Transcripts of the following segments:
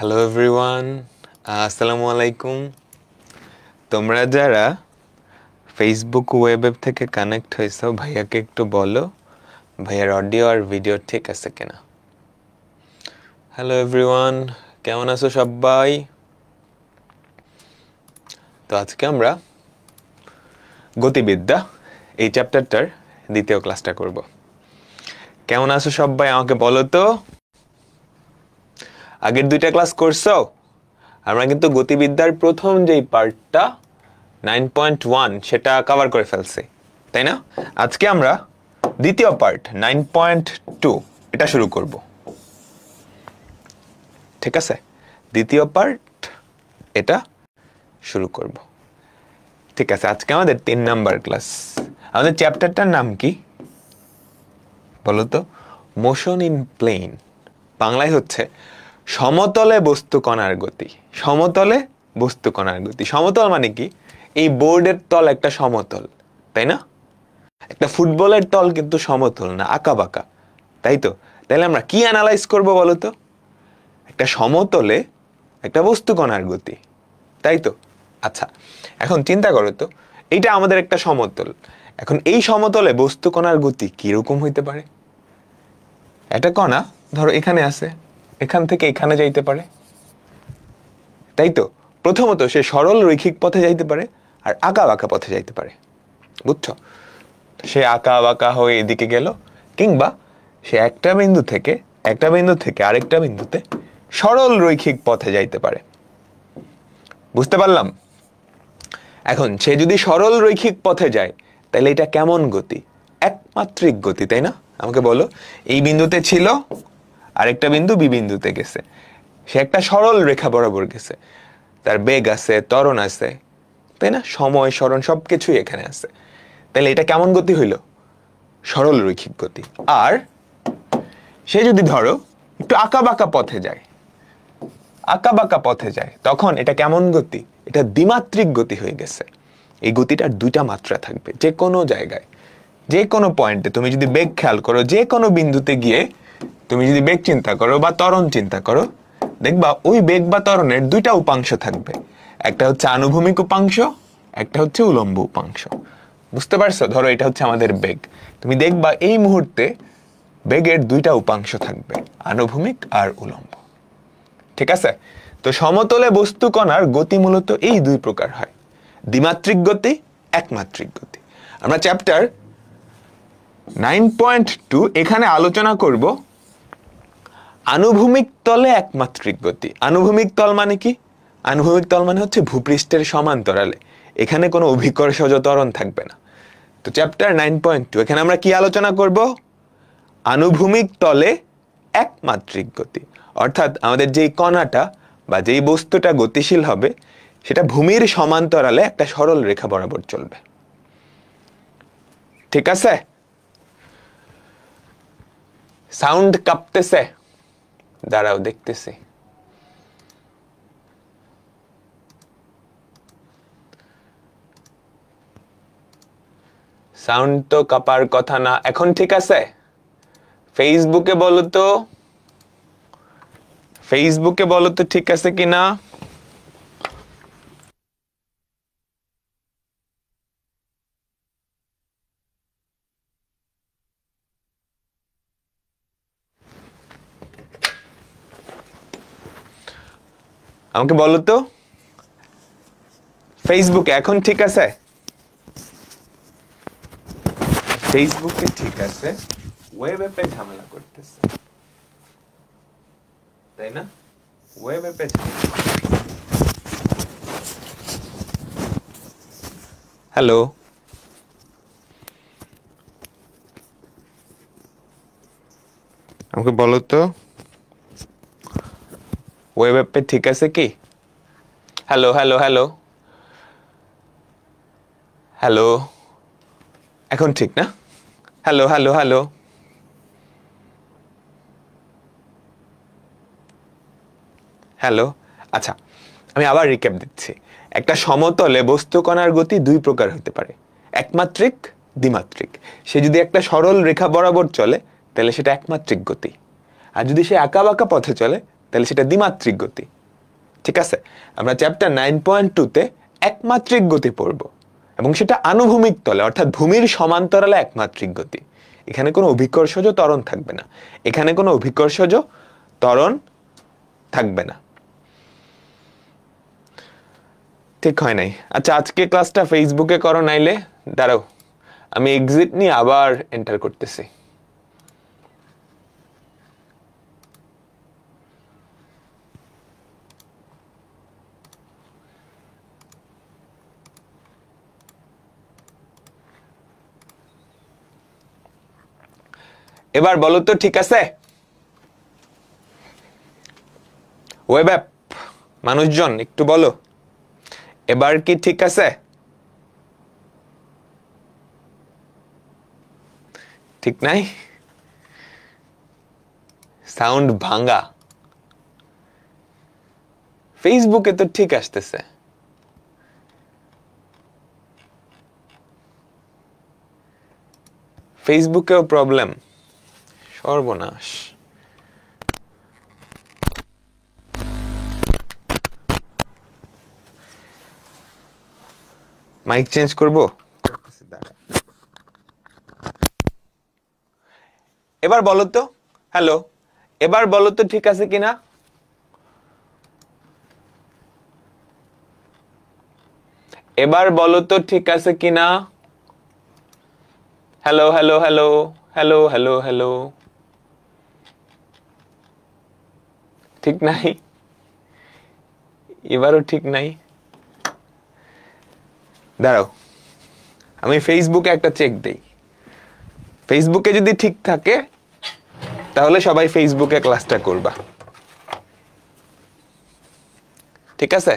Hello everyone, আসসালামু আলাইকুম। তোমরা যারা ফেসবুক ওয়েব থেকে কানেক্ট হয়েছো, ভাইয়াকে একটু বলো ভাইয়ার অডিও আর ভিডিও ঠিক আছে কিনা। হ্যালো এভরিওয়ান, কেমন আছো সবাই? তো আজকে আমরা গতিবিদ্যা এই চ্যাপ্টারটার দ্বিতীয় ক্লাসটা করব। কেমন আছো সবাই আমাকে বলো তো। আগের দুইটা ক্লাস করছো? আমরা কিন্তু গতিবিদ্যার প্রথম যেই পার্টটা 9.1 সেটা কভার করে ফেলছি, তাই না? আজকে আমরা দ্বিতীয় পার্ট 9.2 এটা শুরু করব। ঠিক আছে, দ্বিতীয় পার্ট এটা শুরু করব। ঠিক আছে, আজকে আমাদের 3 নাম্বার ক্লাস। আমাদের চ্যাপ্টারটার নাম কি বলো তো? Motion in plane. বাংলায় হচ্ছে সমতলে বস্তু কণার গতি। সমতলে বস্তু কণার গতি। সমতল মানে কি? এই বোর্ডের তল একটা সমতল, তাই না? একটা ফুটবলের তল কিন্তু সমতল না, আঁকা বাঁকা, তাই তো? তাহলে আমরা কি অ্যানালাইজ করব বলো তো? একটা সমতলে একটা বস্তু কণার গতি, তাই তো? আচ্ছা, এখন চিন্তা করো তো, এইটা আমাদের একটা সমতল। এখন এই সমতলে বস্তু কণার গতি কিরকম হইতে পারে? একটা কণা ধরো এখানে আছে, এখান থেকে এখানে যাইতে পারে, তাই তো? প্রথমত সে সরল রৈখিক পথে যাইতে পারে আর আঁকা বাঁকা পথে যাইতে পারে, বুঝছো? সে আঁকা বাঁকা হয়ে এদিকে গেল, কিংবা সে একটা বিন্দু থেকে আরেকটা বিন্দুতে সরল রৈখিক পথে যাইতে পারে। বুঝতে পারলাম? এখন সে যদি সরল রৈখিক পথে যায় তাহলে এটা কেমন গতি? একমাত্রিক গতি, তাই না? আমাকে বলো, এই বিন্দুতে ছিল, আরেকটা বিন্দু বি বিন্দুতে গেছে, সে একটা সরল রেখা বরাবর গেছে, তার বেগ আছে, ত্বরণ আছে, তাই না? সময়, সরণ সবকিছুই এখানে আছে। তাহলে এটা কেমন গতি হইল? সরল রৈখিক গতি। আর সে যদি ধরো একটু আঁকা বাঁকা পথে যায়, তখন এটা কেমন গতি? এটা দ্বিমাত্রিক গতি হয়ে গেছে। এই গতিটার দুইটা মাত্রা থাকবে। যে কোনো জায়গায়, যে কোনো পয়েন্টে তুমি যদি বেগ খেয়াল করো, যে কোনো বিন্দুতে গিয়ে তুমি যদি বেগ চিন্তা করো বা ত্বরণ চিন্তা করো, দেখবা ওই বেগ বা ত্বরণের দুইটা উপাংশ থাকবে। একটা হচ্ছে আনুভূমিক উপাংশ, একটা হচ্ছে উলম্ব উপাংশ। বুঝতে পারছো? ধরো এটা হচ্ছে আমাদের বেগ, তুমি দেখবা এই মুহূর্তে বেগের দুইটা উপাংশ থাকবে, আনুভূমিক আর উলম্ব। ঠিক আছে? তো সমতলে বস্তু কণার গতি মূলত এই দুই প্রকার হয়, দ্বিমাত্রিক গতি, একমাত্রিক গতি। আমরা চ্যাপ্টার 9.2 এখানে আলোচনা করব আনুভূমিক তলে একমাত্রিক গতি। আনুভূমিক তল মানে কি? আনুভূমিক তল মানে হচ্ছে ভূপৃষ্ঠের সমান্তরালে, এখানে কোনো অভিকর্ষজ ত্বরণ থাকবে না। তো চ্যাপ্টার 9.2 এখানে আমরা কি আলোচনা করব? আনুভূমিক তলে একমাত্রিক গতি। অর্থাৎ আমাদের যেই কণাটা বা যেই বস্তুটা গতিশীল হবে সেটা ভূমির সমান্তরালে একটা সরল রেখা বরাবর চলবে। ঠিক আছে? সাউন্ড কাঁপতেছে? দাঁড়াও দেখতেছি। সাউন্ড তো কাঁপার কথা না। এখন ঠিক আছে? ফেসবুকে বলো তো, ঠিক আছে কিনা? আমাকে বলো তো, ফেসবুকে এখন ঠিক আছে? ফেসবুকে ঠিক আছে, ওয়েব অ্যাপে ঝামেলা করতেছে, তাই না? ওয়েব অ্যাপে হ্যালো, আমাকে বলো তো, ওয়েব অ্যাপে ঠিক আছে কি? হ্যালো হ্যালো হ্যালো হ্যালো, এখন ঠিক না? Hello hello hello, hello. আচ্ছা, আমি আবার রিক্যাপ দিচ্ছি। একটা সমতলে বস্তু কণার গতি দুই প্রকার হতে পারে, একমাত্রিক, দ্বিমাত্রিক। সে যদি একটা সরল রেখা বরাবর চলে তাহলে সেটা একমাত্রিক গতি, আর যদি সে আঁকা বাঁকা পথে চলে তাহলে সেটা দ্বিমাত্রিক গতি। ঠিক আছে, আমরা চ্যাপ্টার 9.2 তে একমাত্রিক গতি পড়ব এবং সেটা আনুভূমিক তলে অর্থাৎ ভূমির সমান্তরালে একমাত্রিক গতি। এখানে কোনো অভিকর্ষজ ত্বরণ থাকবে না, এখানে কোনো অভিকর্ষজ ত্বরণ থাকবে না। ঠিক হয় নাই? আচ্ছা, আজকে ক্লাসটা ফেসবুকে করো, নাইলে দাঁড়াও আমি এক্সিট নিয়ে আবার এন্টার করতেছি। এবার বলো তো ঠিক আছে? ওয়েব অ্যাপ মানুষজন একটু বলো, এবার কি ঠিক আছে? ঠিক নাই? সাউন্ড ভাঙা। ফেসবুকে তো ঠিক আসতেছে। ফেসবুকেও প্রবলেম, সর্বনাশ। মাইক চেঞ্জ করব। এবার বলো তো, হ্যালো, এবার বলো তো ঠিক আছে কিনা? এবার বলো তো ঠিক আছে কিনা? Hello hello hello hello hello hello. ঠিক নাই? এবারও ঠিক নাই? দাঁড়াও আমি ফেসবুকে একটা চেক দেই। ফেসবুকে যদি ঠিক থাকে তাহলে সবাই ফেসবুকে ক্লাসটা করবা। ঠিক আছে,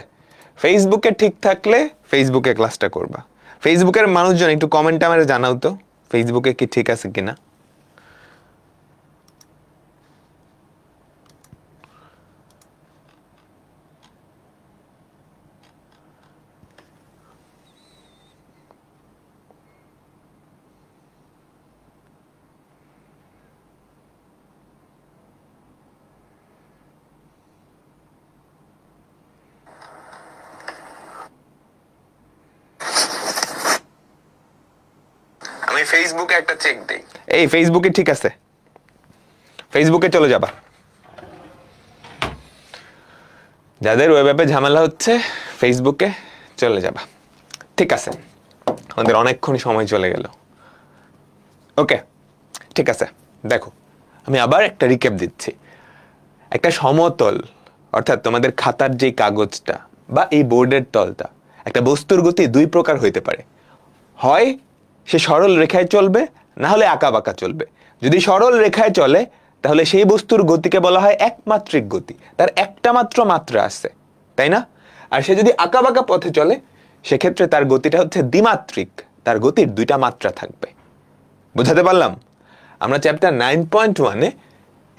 ফেসবুকে ঠিক থাকলে ফেসবুকে ক্লাসটা করবা। ফেসবুকের মানুষজন একটু কমেন্টে আমারে জানাও তো ফেসবুকে কি ঠিক আছে কিনা। আমি ফেসবুকে একটা চেক দেই। এই ফেসবুকে ঠিক আছে, ফেসবুকে চলে যাবা। যাদের ওয়েব অ্যাপে ঝামেলা হচ্ছে ফেসবুকে চলে যাবা। ঠিক আছে, আমাদের অনেকক্ষণ সময় চলে গেল। ওকে, ঠিক আছে। দেখো আমি আবার একটা রিক্যাপ দিচ্ছি। একটা সমতল অর্থাৎ তোমাদের খাতার যে কাগজটা বা এই বোর্ডের তলটা, একটা বস্তুর গতি দুই প্রকার হইতে পারে। হয় সে সরল রেখায় চলবে, না হলে আঁকা বাঁকা চলবে। যদি সরল রেখায় চলে তাহলে সেই বস্তুর গতিকে বলা হয় একমাত্রিক গতি, তার একটা মাত্র মাত্রা আছে, তাই না? আর সে যদি আঁকা বাঁকা পথে চলে সেক্ষেত্রে তার গতিটা হচ্ছে দ্বিমাত্রিক, তার গতির দুইটা মাত্রা থাকবে। বুঝাতে পারলাম? আমরা চ্যাপ্টার 9.1-এ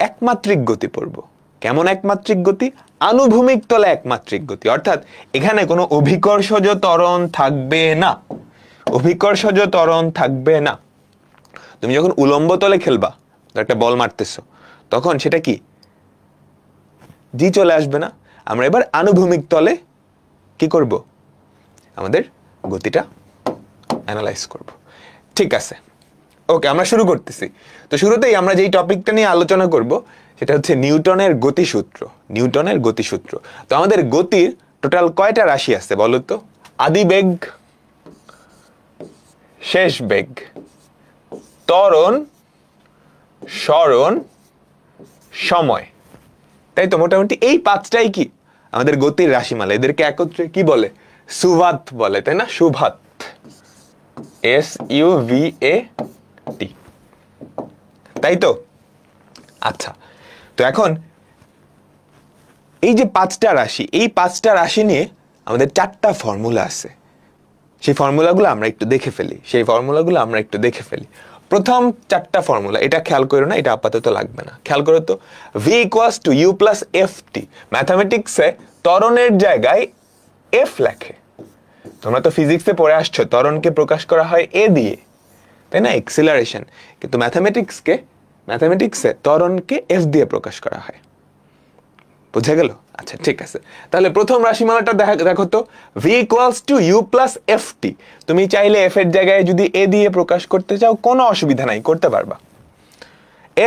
একমাত্রিক গতি পড়ব। কেমন একমাত্রিক গতি? আনুভূমিক তলে একমাত্রিক গতি, অর্থাৎ এখানে কোনো অভিকর্ষজ ত্বরণ থাকবে না, অভিকর্ষজ ত্বরণ থাকবে না। তুমি যখন উলম্ব তলে খেলবা, একটা বল মারতেছো, তখন সেটা কি জি চলে আসবে না। আমরা এবার আনুভূমিক তলে কি করব? আমাদের গতিটা অ্যানালাইজ করব। ঠিক আছে, ওকে, আমরা শুরু করতেছি। তো শুরুতেই আমরা যেই টপিকটা নিয়ে আলোচনা করব সেটা হচ্ছে নিউটনের গতিসূত্র। নিউটনের গতিসূত্র। তো আমাদের গতির টোটাল কয়টা রাশি আছে বলো তো? আদি বেগ, শেষ বেগ, ত্বরণ, সরণ, সময়, তাই তো? মোটামুটি এই পাঁচটাই কি আমাদের গতির রাশিমালা। এদেরকে একত্রে কি বলে? সুভাত বলে, তাই না? সুভাত, SUVAT, তাই তো? আচ্ছা, তো এখন এই যে পাঁচটা রাশি, এই পাঁচটা রাশি নিয়ে আমাদের চারটা ফর্মুলা আছে। সেই ফর্মুলাগুলো আমরা একটু দেখে ফেলি। প্রথম চারটা ফর্মুলা, এটা খেয়াল করো না, এটা আপাতত লাগবে না। খেয়াল করো তো, V = U + FT। ম্যাথামেটিক্সে ত্বরণের জায়গায় F লেখে। তোমরা তো ফিজিক্সে পড়ে আসছো ত্বরণকে প্রকাশ করা হয় A দিয়ে, তাই না? এক্সিলারেশন। কিন্তু ম্যাথামেটিক্সে ত্বরণকে F দিয়ে প্রকাশ করা হয়। বুঝা গেল? আচ্ছা ঠিক আছে, তাহলে প্রথম রাশিমালাটা দেখো তো, v equals to u plus f t. তুমি চাইলে এফ এর জায়গায় যদি এ দিয়ে প্রকাশ করতে চাও কোনো অসুবিধা নাই, করতে পারবা।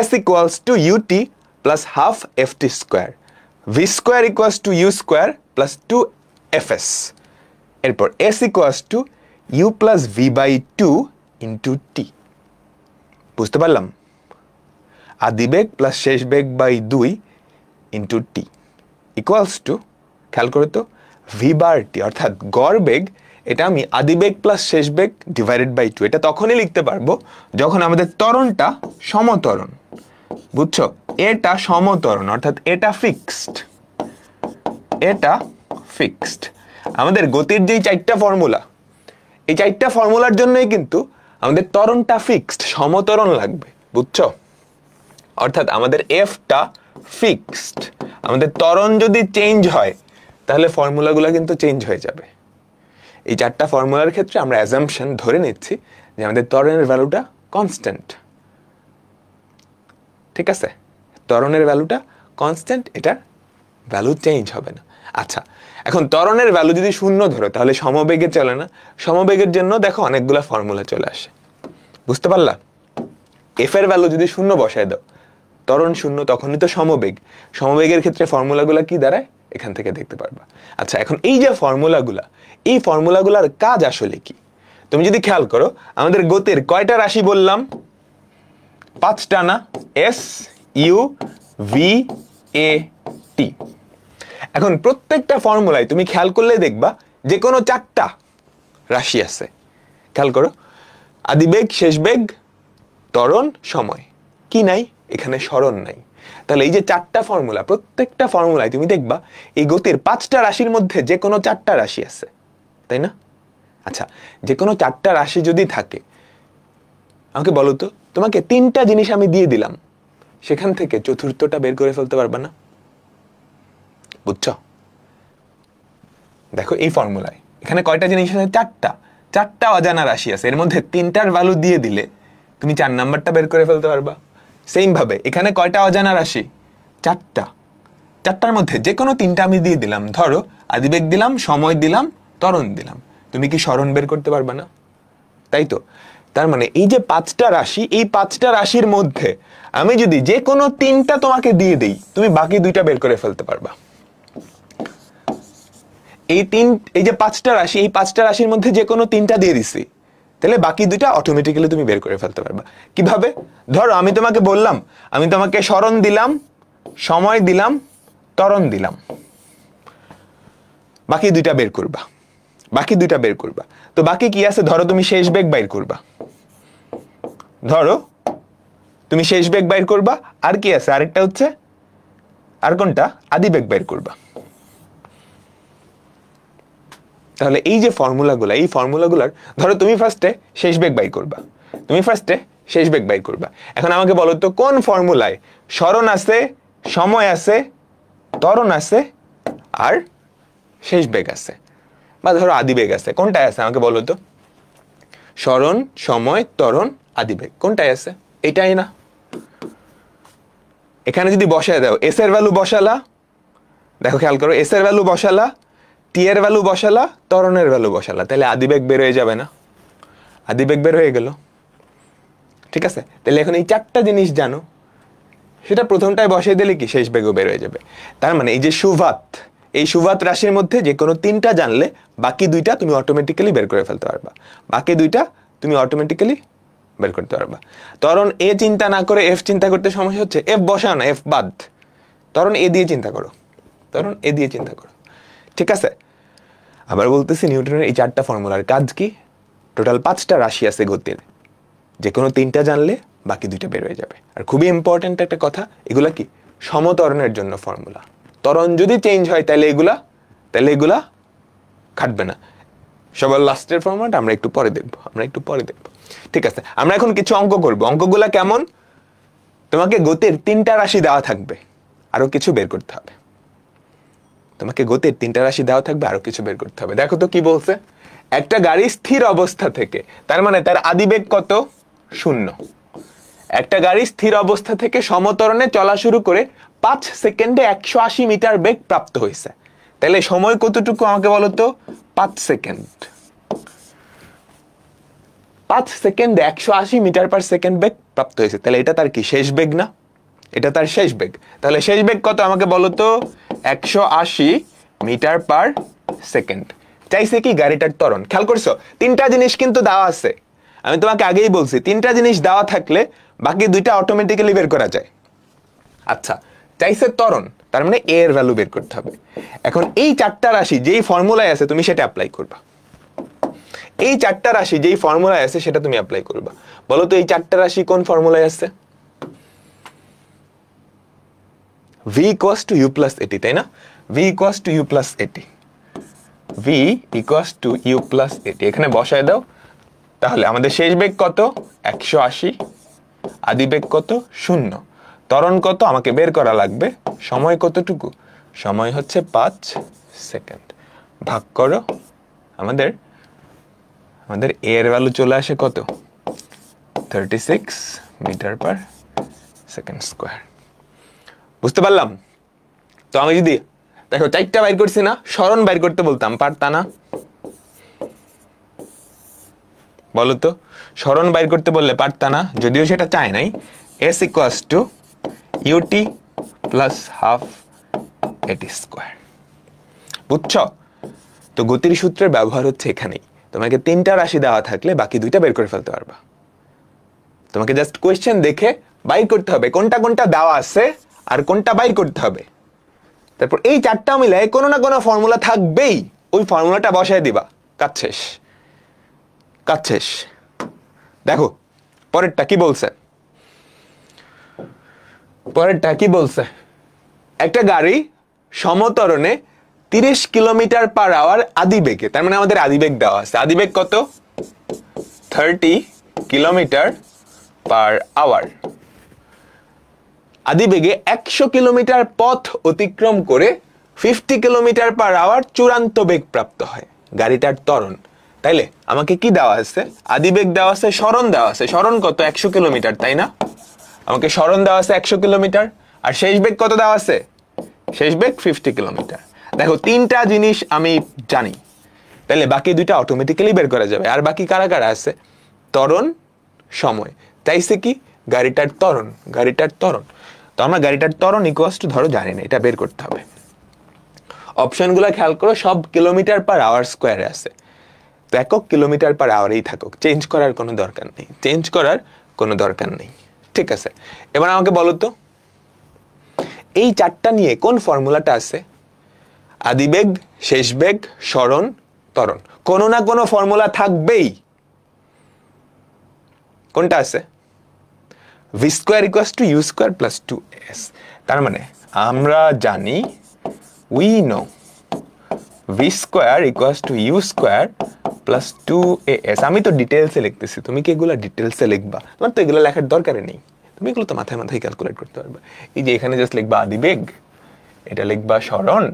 s equals to u t plus half f t square, v square equals to u square plus two f s. এরপর s equals to u plus v by two into t. বুঝতে পারলাম? আদিবেগ প্লাস শেষ বেগ by 2 into t equals to, খেয়াল করো তো, V বার টি অর্থাৎ গড় বেগ, এটা আমি আদিবেগ প্লাস শেষ বেগ ডিভাইডেড বাই 2। এটা তখনই লিখতে পারবো যখন আমাদের ত্বরণটা সমত্বরণ। বুঝছো? এটা সমত্বরণ অর্থাৎ এটা ফিক্সড, এটা ফিক্সড। আমাদের গতির যেই 4টা ফর্মুলা, এই 4টা ফর্মুলার জন্যই কিন্তু আমাদের ত্বরণটা ফিক্সড, সমত্বরণ লাগবে। বুঝছো? অর্থাৎ আমাদের এফটা ফিক্সড, আমাদের ত্বরণ যদি চেঞ্জ হয় তাহলে ফর্মুলাগুলো কিন্তু চেঞ্জ হয়ে যাবে। এই 4টা ফর্মুলার ক্ষেত্রে আমরা অ্যাজাম্পশন ধরে নিচ্ছি যে আমাদের ত্বরণের ভ্যালুটা কনস্ট্যান্ট। ঠিক আছে, ত্বরণের ভ্যালুটা কনস্ট্যান্ট, এটার ভ্যালু চেঞ্জ হবে না। আচ্ছা, এখন ত্বরণের ভ্যালু যদি 0 ধরো তাহলে সমবেগে চলে না। সমবেগের জন্য দেখো অনেকগুলো ফর্মুলা চলে আসে। বুঝতে পারলা? এফ এর ভ্যালু যদি 0 বসায় দাও, ত্বরণ 0, তখনই তো সমবেগ। সমবেগের ক্ষেত্রে ফর্মুলাগুলো কি দাঁড়ায় এখান থেকে দেখতে পারবা। আচ্ছা, এখন এই যে ফর্মুলাগুলা, এই ফর্মুলাগুলার কাজ আসলে কি? তুমি যদি খেয়াল করো, আমাদের গতির কয়টা রাশি বললাম? 5টা না? এস, ইউ, ভি, এ, টি। এখন প্রত্যেকটা ফর্মুলায় তুমি খেয়াল করলে দেখবা যে কোনো 4টা রাশি আছে। খেয়াল করো, আদিবেগ, শেষ বেগ, ত্বরণ, সময়। কি নাই? এখানে সরণ নাই। তাহলে এই যে 4টা ফর্মুলা, প্রত্যেকটা ফর্মুলায় তুমি দেখবা এই গতির 5টা রাশির মধ্যে যে কোনো 4টা রাশি আছে, তাই না? আচ্ছা, যে কোনো 4টা রাশি যদি থাকে, আমাকে বলো তো, তোমাকে 3টা জিনিস আমি দিয়ে দিলাম, সেখান থেকে চতুর্থটা বের করে ফেলতে পারবা না? বুঝছো? দেখো এই ফর্মুলায় এখানে কয়টা জিনিস আছে? 4টা অজানা রাশি আছে, এর মধ্যে 3টার ভ্যালু দিয়ে দিলে তুমি 4 নাম্বারটা বের করে ফেলতে পারবা। সেম ভাবে এখানে কয়টা অজানা রাশি? 4টার মধ্যে যে কোনো 3টা আমি দিয়ে দিলাম, ধরো আদিবেগ দিলাম, সময় দিলাম, ত্বরণ দিলাম, তুমি কি সরণ বের করতে পারবা না? তাই তো। তার মানে এই যে 5টা রাশি, এই 5টা রাশির মধ্যে আমি যদি যে কোনো 3টা তোমাকে দিয়ে দেই, তুমি বাকি 2টা বের করে ফেলতে পারবা। এই যে 5টা রাশি, এই 5টা রাশির মধ্যে যে কোনো 3টা দিয়ে দিছি, তাহলে বাকি 2টা অটোমেটিক্যালি তুমি বের করে ফেলতে পারবা। কিভাবে? ধরো আমি তোমাকে বললাম, আমি তোমাকে সরণ দিলাম, সময় দিলাম, ত্বরণ দিলাম, বাকি 2টা বের করবা, বাকি 2টা বের করবা। তো বাকি কি আছে? ধরো তুমি শেষ বেগ বাইর করবা, ধরো তুমি শেষ বেগ বাইর করবা, আর কি আছে? আরেকটা হচ্ছে, আর কোনটা? আদিবেগ বাইর করবা। তাহলে এই যে ফর্মুলাগুলো, এই ফর্মুলাগুলার ধরো তুমি ফার্স্টে শেষ বেগ বাই করবা, তুমি ফার্স্টে শেষ বেগ বাই করবা। এখন আমাকে বলো তো, কোন ফর্মুলায় সরণ আছে, সময় আছে, ত্বরণ আছে, আর শেষ বেগ আছে, বা ধরো আদিবেগ আছে? কোনটায় আছে আমাকে বলো তো? সরণ, সময়, ত্বরণ, আদিবেগ, কোনটায় আছে? এটাই না? এখানে যদি বসায় দাও, এস এর ভ্যালু বসালা, দেখো খেয়াল করো, এস এর ভ্যালু বসালা, টি এর ভ্যালু বসালা, ত্বরণের ভ্যালু বসালা, তাহলে আদিবেগ বের হয়ে যাবে না? আদিবেগ বের হয়ে গেল। ঠিক আছে, তাহলে এখন এই 4টা জিনিস জানো, সেটা প্রথমটায় বসিয়ে দিলে কি শেষ বেগও বের হয়ে যাবে। তার মানে এই যে সুভাত, এই সুভাত রাশির মধ্যে যে কোনো 3টা জানলে বাকি 2টা তুমি অটোমেটিক্যালি বের করে ফেলতে পারবা, বাকি 2টা তুমি অটোমেটিক্যালি বের করতে পারবা। ত্বরণ এ চিন্তা না করে এফ চিন্তা করতে সমস্যা হচ্ছে, এফ বসাও না, এফ বাদ, ত্বরণ এ দিয়ে চিন্তা করো, ত্বরণ এ দিয়ে চিন্তা করো। ঠিক আছে, আবার বলতেছি, নিউটনের এই 4টা ফর্মুলার কাজ কি? টোটাল 5টা রাশি আছে গতির, যে কোনো 3টা জানলে বাকি 2টা বের হয়ে যাবে। আর খুবই ইম্পর্টেন্ট একটা কথা, এগুলা কি? সমত্বরণের জন্য ফর্মুলা। ত্বরণ যদি চেঞ্জ হয় তাহলে এগুলা খাটবে না। সবার লাস্টের ফর্মুলাটা আমরা একটু পরে দেখবো, ঠিক আছে? আমরা এখন কিছু অঙ্ক করব। অঙ্কগুলা কেমন? তোমাকে গতির 3টা রাশি দেওয়া থাকবে, আরো কিছু বের করতে হবে। তোমাকে গতির 3টা রাশি দেওয়া থাকবে, আরো কিছু বের করতে হবে। দেখো তো কি বলছে? একটা গাড়ি স্থির অবস্থা থেকে, তার মানে তার আদিবেগ কত? 0। একটা গাড়ি স্থির অবস্থা থেকে সমত্বরণে চলা শুরু করে 5 সেকেন্ডে 180 মিটার বেগ প্রাপ্ত হয়েছে, তাহলে সময় কতটুকু আমাকে বলো তো? 5 সেকেন্ড। 5 সেকেন্ডে 180 মিটার পার সেকেন্ড বেগ প্রাপ্ত হয়েছে, তাহলে এটা তার কি শেষ বেগ না? এটা তার শেষ বেগ। তাহলে শেষ বেগ কত আমাকে বলো তো? 180 মিটার পার সেকেন্ড। চাইছে কি গাড়িটার ত্বরণ। খেয়াল করছো, তিনটা জিনিস কিন্তু দেওয়া আছে। আমি তোমাকে আগেই বলছি তিনটা জিনিস দেওয়া থাকলে বাকি দুইটা অটোমেটিক্যালি বের করা যায়। আচ্ছা, চাইছে ত্বরণ, তার মানে এ এর ভ্যালু বের করতে হবে। এখন এই চারটা রাশি যেই ফর্মুলায় আছে তুমি সেটা অ্যাপ্লাই করবা। এই চারটা রাশি যেই ফর্মুলায় আছে সেটা তুমি অ্যাপ্লাই করবা। বলো তো এই চারটা রাশি কোন ফর্মুলায় আছে? v equals to u plus at, তাই না? v equals to u plus at, v equals to u plus at, এখানে বসায় দাও। তাহলে আমাদের শেষ বেগ কত? 180, আদি বেগ কত? 0, ত্বরণ কত আমাকে বের করা লাগবে। সময় কতটুকু? সময় হচ্ছে 5 সেকেন্ড। ভাগ করো, আমাদের a এর ভ্যালু চলে আসে কত? 36 মিটার পার সেকেন্ড স্কয়ার। বুঝতে পারলাম? তো আমি যদি দেখো চারটা বাইর করছি না, সরণ বাইর করতে বলতাম, পারতা না? বলো তো, সরণ বাইর করতে বললে পারতা না? যদিও সেটা চাই নাই। s equals to ut plus half at square. বুঝছো? তো গতির সূত্রের ব্যবহার হচ্ছে এখানেই। তোমাকে তিনটা রাশি দেওয়া থাকলে বাকি দুইটা বের করে ফেলতে পারবা। তোমাকে জাস্ট কোয়েশ্চেন দেখে বাইর করতে হবে কোনটা কোনটা দেওয়া আছে আর কোনটা বাইর করতে হবে। তারপর এই চারটা মিলে কোনো না কোনো ফর্মুলা থাকবেই, ওই ফর্মুলাটা বসায় দিবা। কাজ শেষ, কাজ শেষ। দেখো পরেরটা কি বলছে, পরেরটা কি বলছে? একটা গাড়ি সমতরণে 30 কিলোমিটার পার আওয়ার আদি বেগে, তার মানে আমাদের আদি বেগ দেওয়া আছে। আদি বেগ কত? 30 কিলোমিটার পার আওয়ার। আদি বেগে 100 কিলোমিটার পথ অতিক্রম করে 50 কিলোমিটার পার আওয়ার চূড়ান্ত বেগ প্রাপ্ত হয় গাড়িটার ত্বরণ। তাইলে আমাকে কি দেওয়া আছে? আদি বেগ দেওয়া আছে, সরণ দেওয়া আছে। সরণ কত? 100 কিলোমিটার, তাই না? আমাকে সরণ দেওয়া আছে 100 কিলোমিটার, আর শেষ বেগ কত দেওয়া আছে? শেষ বেগ 50 কিলোমিটার। দেখো তিনটা জিনিস আমি জানি, তাহলে বাকি দুইটা অটোমেটিক্যালি বের করা যাবে। আর বাকি কারা কারা আছে? ত্বরণ, সময়। চাইছে কি? গাড়িটার ত্বরণ, গাড়িটার ত্বরণ। তো আমরা গাড়িটার ত্বরণ ইকুয়ালস টু ধরো জানি না, এটা বের করতে হবে। অপশনগুলো খেয়াল করো, সব কিলোমিটার পার আওয়ার স্কয়ারে আছে। তো একক কিলোমিটার পার আওয়ারেই থাকুক, চেঞ্জ করার কোনো দরকার নেই, চেঞ্জ করার কোনো দরকার নেই। ঠিক আছে, এবার আমাকে বলো তো এই চারটা নিয়ে কোন ফর্মুলাটা আছে? আদিবেগ, শেষ বেগ, সরণ, ত্বরণ। কোনো না কোনো ফর্মুলা থাকবেই। কোনটা আছে? v square equals to u square plus 2s। তার মানে আমরা জানি, we know v square equals to u square plus 2as। আমি তো ডিটেলসে লিখতেছি, তুমি কি এগুলা ডিটেলসে লিখবা? তোমার তো এগুলো লেখার দরকারই নেই, তুমি এগুলো তো মাথায় মাথায় ক্যালকুলেট করতে পারবে। এই যে এখানে জাস্ট লিখবা আদিবেগ, এটা লিখবা সরণ,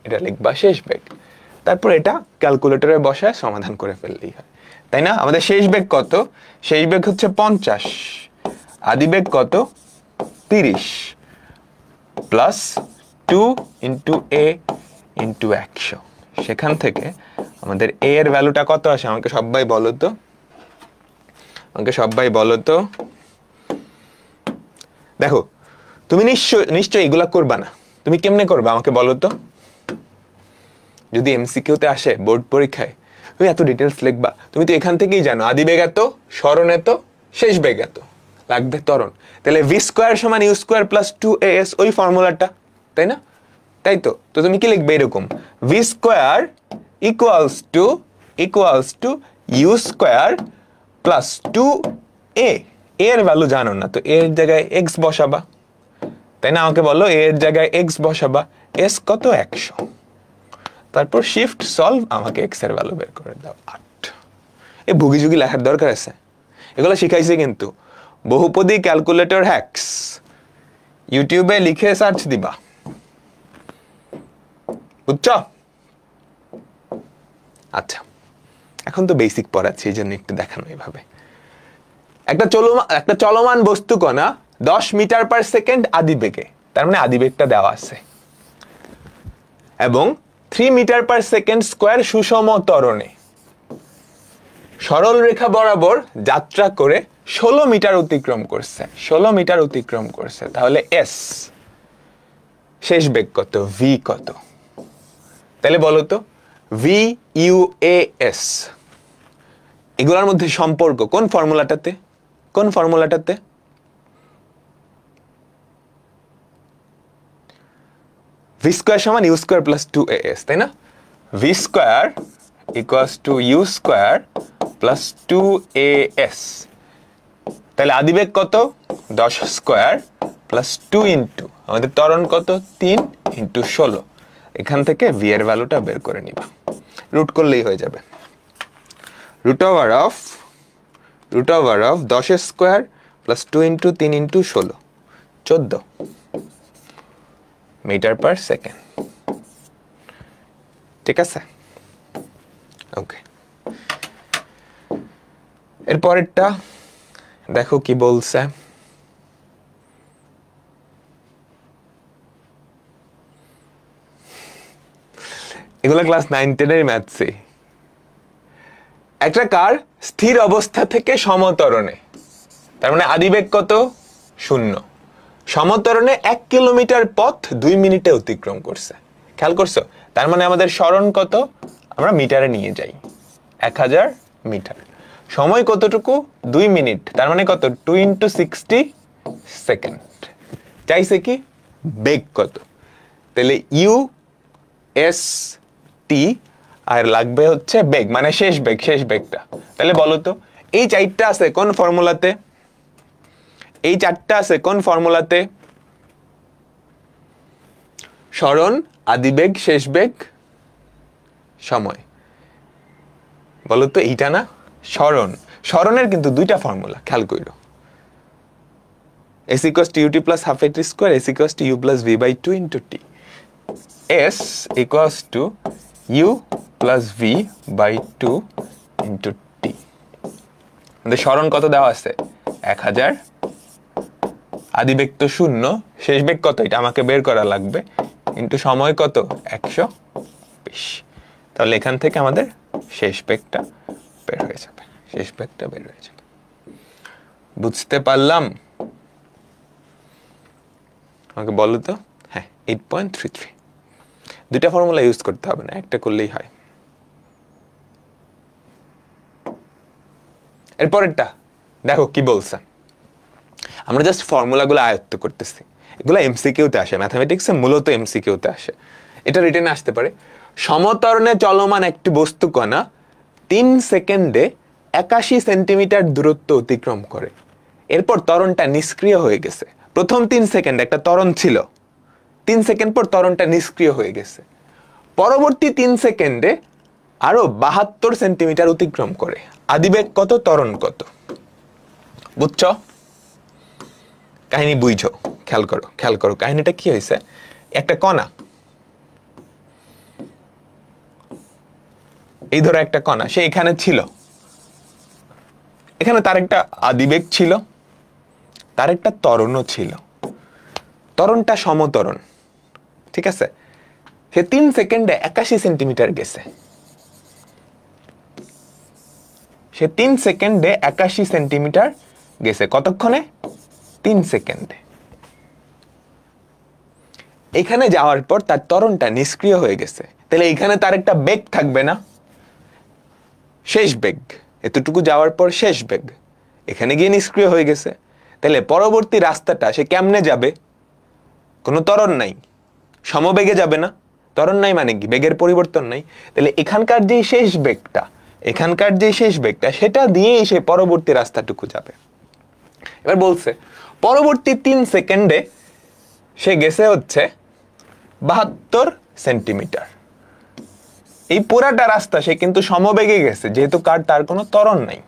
এটা লিখবা শেষ বেগ, তারপর এটা ক্যালকুলেটরে বসায় সমাধান করে ফেললেই হয়, তাই না? আমাদের শেষ বেগ কত? শেষ বেগ হচ্ছে 50, আদিবেগ কত? 30 প্লাস 2 ইন্টু a ইন্টু 100। সেখান থেকে আমাদের a এর ভ্যালুটা কত আসে? আমাকে সবাই বলো তো, আমাকে সবাই বলো তো। দেখো তুমি নিশ্চয় এগুলা করবা না। তুমি কেমনে করবা আমাকে বলো তো? যদি এমসিকিউতে আসে বোর্ড পরীক্ষায়, তুমি এত ডিটেলস লিখবা? তুমি তো এখান থেকেই জানো আদিবেগ এত, সরণ এত, শেষ বেগ এত, লাগবে ত্বরণ। তাহলে v স্কয়ার সমান u স্কয়ার প্লাস 2as, ওই ফর্মুলাটা, তাই না? তাই তো। তো তুমি কি লিখবে? এরকম v square equals to u square plus 2a। এর ভ্যালু জানো না, তো এর জায়গায় x বসাবা, তাই না? আমাকে বলো এর জায়গায় x বসাবা, s কত? 100। তারপর শিফট সলভ, আমাকে x এর ভ্যালু বের করে দাও 8। এই ভুগি যুগি লেখার দরকার আছে? এগুলো শিখাইছে কিন্তু বহুপদী ক্যালকুলেটর হ্যাকস, ইউটিউবে লিখে সার্চ দিবা, বুঝছো? আচ্ছা, এখন তো বেসিক পড়াচ্ছি, এই জন্য একটু দেখানো এইভাবে। একটা চলমান বস্তু কণা 10 মিটার পার সেকেন্ড আদিবেগে তার মানে আদিবেগটা দেওয়া আছে। এবং 3 মিটার পার সেকেন্ড স্কোয়ার সুষম ত্বরণে সরল রেখা বরাবর যাত্রা করে 16 মিটার অতিক্রম করছে, 16 মিটার অতিক্রম করছে। তাহলে এস শেষ বেগ কত, ভি কত? তাহলে বলো তো, ভি ইউ এ এস এগুলোর মধ্যে সম্পর্ক কোন ফর্মুলাটাতে, কোন ফর্মুলাটাতে? ভি স্কোয়ার সমান ইউ স্কোয়ার প্লাস 2as, তাই না? V square equals to u square plus 2as। তাহলে আদিবেগ কত, 10 স্কোয়ার প্লাস 2 ইন্টু আমাদের ত্বরণ কত, 3 ইন্টু 16। এখান থেকে ভি এর ভ্যালুটা বের করে নিবা, রুট করলেই হয়ে যাবে। Root over of 10 square plus 2 into 3 into 16, 14 metre per second. ঠিক আছে, ওকে। এরপরেরটা দেখো কি বলছে। এগুলো ক্লাস 9-10 এর ম্যাথসে। একটা কার স্থির অবস্থা থেকে সমত্বরণে, তার মানে আদিবেগ কত, 0, সমত্বরণে 1 কিলোমিটার পথ 2 মিনিটে অতিক্রম করছে। খেয়াল করছো? তার মানে আমাদের সরণ কত, আমরা মিটারে নিয়ে যাই, 1000 মিটার। সময় কতটুকু, 2 মিনিট। তার মানে কত, 2 ইন্টু 60 সেকেন্ড। চাইছে কি, বেগ কত? তাহলে ইউ এস টি আর লাগবে হচ্ছে বেগ, মানে শেষ বেগ, শেষ বেগটা। তাহলে বলো তো, এই 4টা আছে কোন ফর্মুলাতে, এই 4টা আছে কোন ফর্মুলাতে? সরণ, আদিবেগ, শেষ বেগ, সময়। বলো তো, এইটা না সরণ। সরণের কিন্তু 2টা ফর্মুলা, খেয়াল করো। s equals to ut plus half at square, s equals to u plus v by 2 into t. s equals to u plus v by 2 into t. আমাদের সরণ কত দেওয়া আছে, 1000, আদিবেগ তো 0, শেষ বেগ কত এটা আমাকে বের করা লাগবে, কিন্তু সময় কত, 120। তাহলে এখান থেকে আমাদের শেষ বেগটা বের হয়ে যাবে, শেষ বেগটা বের হয়ে যাবে। বুঝতে পারলাম? আমাকে বলো তো। হ্যাঁ, 8.33। 2টা ফর্মুলা ইউজ করতে হবে না, একটা করলেই হয়। এরপরেরটা দেখো কি বলছে। আমরা জাস্ট ফর্মুলাগুলো আয়ত্ত করতেছি, এগুলো এমসিকিউতে আসে, ম্যাথমেটিক্সে মূলত এমসিকিউতে আসে। এটা রিটেনে আসতে পারে। সমত্বরণে চলমান একটি বস্তু কণা 3 সেকেন্ডে 81 সেন্টিমিটার দূরত্ব অতিক্রম করে। এরপর ত্বরণটা নিষ্ক্রিয় হয়ে গেছে। প্রথম 3 সেকেন্ড একটা ত্বরণ ছিল, 3 সেকেন্ড পর ত্বরণটা নিষ্ক্রিয় হয়ে গেছে। পরবর্তী 3 সেকেন্ডে আরো 72 সেন্টিমিটার অতিক্রম করে। আদিবেগ কত, ত্বরণ কত? বুঝছো? কাহিনী বুঝছো? খেয়াল করো, খেয়াল করো কাহিনীটা কি হয়েছে। একটা কণা, এই ধরো একটা কণা, সে এখানে ছিল, এখানে তার একটা আদিবেগ ছিল, তার একটা ত্বরণও ছিল। ত্বরণটা সমত্বরণ, ঠিক আছে? সে 3 সেকেন্ডে 81 সেন্টিমিটার গেছে। সে 3 সেকেন্ডে 81 সেন্টিমিটার গেছে। কতক্ষণে? 3 সেকেন্ডে। এখানে যাওয়ার পর তার ত্বরণটা নিষ্ক্রিয় হয়ে গেছে। তাহলে এখানে তার একটা বেগ থাকবে না, শেষ বেগ। এতটুকু যাওয়ার পর শেষ বেগ, এখানে গিয়ে নিষ্ক্রিয় হয়ে গেছে। তাহলে পরবর্তী রাস্তাটা সে কেমনে যাবে? কোনো ত্বরণ নাই, সমবেগে যাবে না। ত্বরণ নাই মানে কি, বেগের পরিবর্তন নাই। তাহলে এখানকার যে শেষ বেগটা, এখানকার যে শেষ বেগটা, সেটা দিয়েই সে পরবর্তী রাস্তাটুকু যাবে। এবার বলছে পরবর্তী 3 সেকেন্ডে সে গেছে হচ্ছে 72 সেন্টিমিটার। এই পুরাটা রাস্তা সে কিন্তু সমবেগে গেছে, যেহেতু তার কোনো ত্বরণ নাই।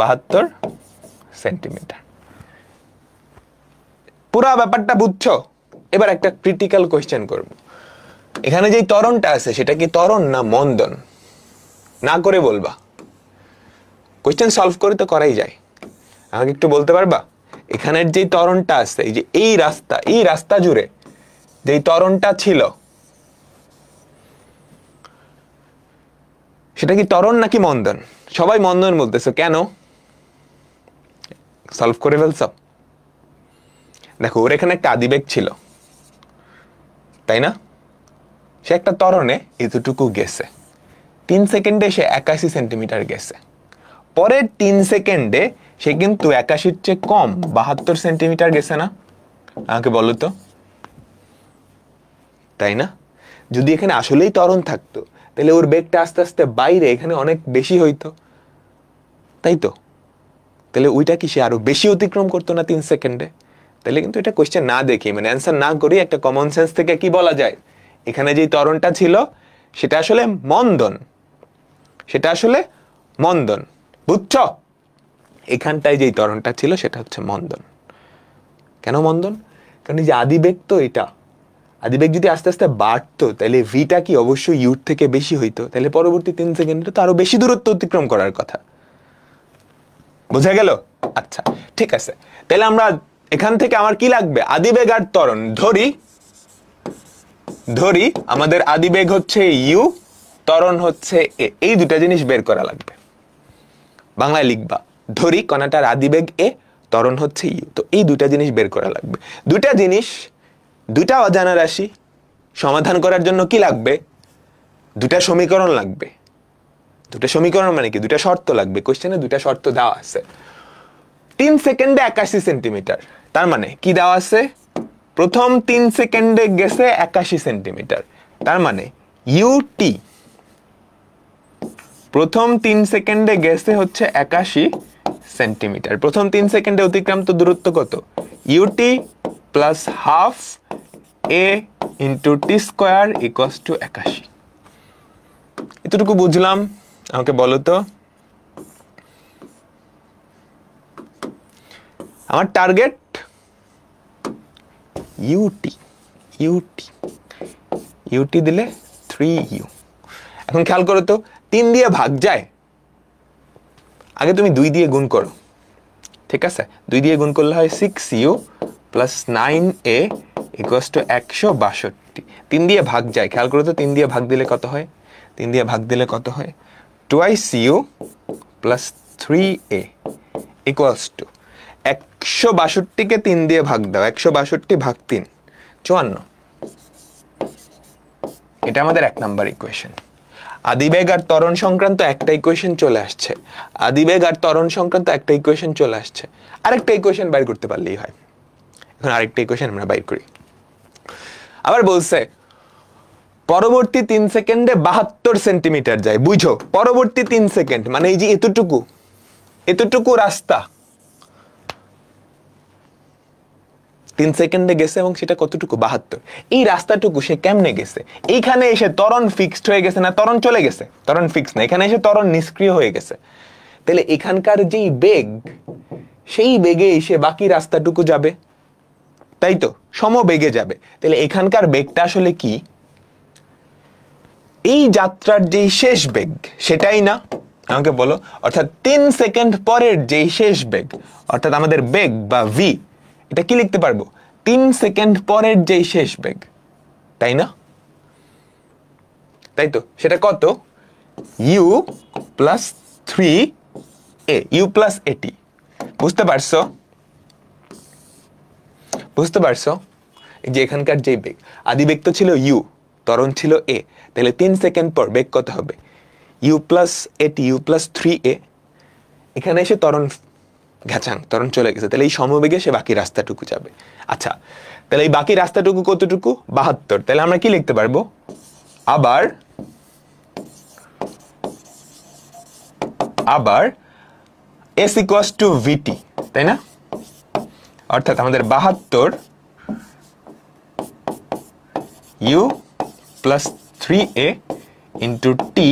72 সেন্টিমিটার। পুরা ব্যাপারটা বুঝছো? এবার একটা ক্রিটিক্যাল কোয়েশ্চেন করব। এখানে যে ত্বরণটা আছে সেটা কি ত্বরণ না মন্দন? না করে বলবা। কোয়েশ্চেন সলভ করে তো করাই যায়। আমাকে একটু বলতে পারবা এখানের যে ত্বরণটা আছে, এই যে এই রাস্তা জুড়ে যেই ত্বরণটা ছিল সেটা কি ত্বরণ নাকি মন্দন? সবাই মন্দন বলতেছে, কেন? সলভ করে ফেলছ? দেখো, ওর এখানে একটা আদিবেগ ছিল, তাই না? সে একটা ত্বরণে এতটুকু গেছে, 3 সেকেন্ডে সে 81 সেন্টিমিটার গেছে। পরের 3 সেকেন্ডে সে কিন্তু 81-র চেয়ে কম 72 সেন্টিমিটার গেছে না? আমাকে বলো তো, তাই না? যদি এখানে আসলেই ত্বরণ থাকতো তাহলে ওর বেগটা আস্তে আস্তে বাইরে এখানে অনেক বেশি হইতো, তাই তো? তাহলে ওইটা কি সে আরো বেশি অতিক্রম করতো না 3 সেকেন্ডে? তাহলে কিন্তু এটা কোশ্চেন না দেখি, মানে অ্যান্সার না করি, একটা কমন সেন্স থেকে কি বলা যায়, এখানে যে ত্বরণটা ছিল সেটা আসলে মন্দন, সেটা আসলে মন্দন। বুঝছ? এখানটায় যে ত্বরণটা ছিল সেটা হচ্ছে মন্দন। কেন মন্দন? কারণ এই যে আদিবেগ, তো এটা আদিবেগ যদি আস্তে আস্তে বাড়তো তাহলে ভিটা কি অবশ্যই ইউর থেকে বেশি হইতো, তাহলে পরবর্তী 3 সেকেন্ডে তো আরো বেশি দূরত্ব অতিক্রম করার কথা। বোঝা গেল? আচ্ছা, ঠিক আছে। তাহলে আমরা এখান থেকে আমার কি লাগবে? আদিবেগ আর ত্বরণ। ধরি আমাদের আদিবেগ হচ্ছে ইউ, ত্বরণ হচ্ছে এ, এই দুটা জিনিস বের করা লাগবে। বাংলায় লিখবা, ধরি কণাটার আদিবেগ এ, ত্বরণ হচ্ছে ইউ, তো এই দুটা জিনিস বের করা লাগবে। দুটা অজানা রাশি সমাধান করার জন্য কি লাগবে? দুটা সমীকরণ লাগবে। দুটা সমীকরণ মানে কি? দুটা শর্ত লাগবে। কোশ্চেনে দুটা শর্ত দেওয়া আছে। 3 সেকেন্ডে 81 সেন্টিমিটার, তার মানে কি দেওয়া আছে? প্রথম 3 সেকেন্ডে গেছে 81 সেন্টিমিটার, তার মানে ইউটি প্রথম 3 সেকেন্ডে গেছে হচ্ছে 81 সেন্টিমিটার। প্রথম 3 সেকেন্ডে অতিক্রান্ত দূরত্ব কত? U t plus half a into t square equals to 81। এতটুকু বুঝলাম? আমাকে বলো তো, আমার টার্গেট ইউটি দিলে 3u। এখন খেয়াল করো তো, 3 দিয়ে ভাগ যায়, আগে তুমি 2 দিয়ে গুণ করো, ঠিক আছে? 2 দিয়ে গুণ করলে হয় 6u plus 9a equals to 162। 3 দিয়ে ভাগ যায়, খেয়াল করো তো, 3 দিয়ে ভাগ দিলে কত হয়? 3 দিয়ে ভাগ দিলে কত হয়? 2u plus 3a equals to 162কে 3 দিয়ে ভাগ দাও, 162 ভাগ 3 54। এটা আমাদের 1 নাম্বার ইকুয়েশন। আদিবেগ আর ত্বরণ সংক্রান্ত একটা ইকুয়েশন চলে আসছে, আদিবেগ আর ত্বরণ সংক্রান্ত একটা ইকুয়েশন চলে আসছে। আরেকটা ইকুয়েশন বাইর করতে পারলেই হয়। এখন আরেকটা ইকুয়েশন আমরা বাইর করি। আবার বলছে পরবর্তী 3 সেকেন্ডে 72 সেন্টিমিটার যায়। বুঝো, পরবর্তী 3 সেকেন্ড মানে এই যে এতটুকু রাস্তা 3 সেকেন্ডে গেছে, এবং সেটা কতটুকু? 72। এই রাস্তাটুকু সে কেমনে গেছে? এইখানে এসে ত্বরণ ফিক্সড হয়ে গেছে না ত্বরণ চলে গেছে? ত্বরণ ফিক্সড না, এখানে এসে ত্বরণ নিষ্ক্রিয় হয়ে গেছে। তাহলে এখানকার যেই বেগ, সেই বেগে এসে বাকি রাস্তাটুকু যাবে, তাই তো? সমবেগে যাবে। তাহলে এখানকার বেগটা আসলে কি? এই যাত্রার যেই শেষ বেগ সেটাই না? আমাকে বলো। অর্থাৎ 3 সেকেন্ড পরের যেই শেষ বেগ, অর্থাৎ আমাদের বেগ বা ভি, এটা কি লিখতে পারবো? 3 সেকেন্ড পরের যেই শেষ বেগ, তাই না? তাই তো? সেটা কত? U plus 3a, you plus এটি। বুঝতে পারছো? যে এখানকার যে বেগ, আদি বেগ তো ছিল ইউ, ত্বরণ ছিল এ, তাহলে 3 সেকেন্ড পর বেগ কত হবে? ইউ প্লাস এটি, ইউ প্লাস 3a। এখানে এসে ত্বরণ ত্বরণ চলে গেছে, তাহলে এই সমবেগে সে বাকি রাস্তাটুকু যাবে। আচ্ছা, তাহলে এই বাকি রাস্তাটুকু কতটুকু? 72। তাহলে আমরা কি লিখতে পারবো? আবার s ইকুয়ালস টু ভিটি, তাই না? অর্থাৎ আমাদের 72 you plus 3a into T,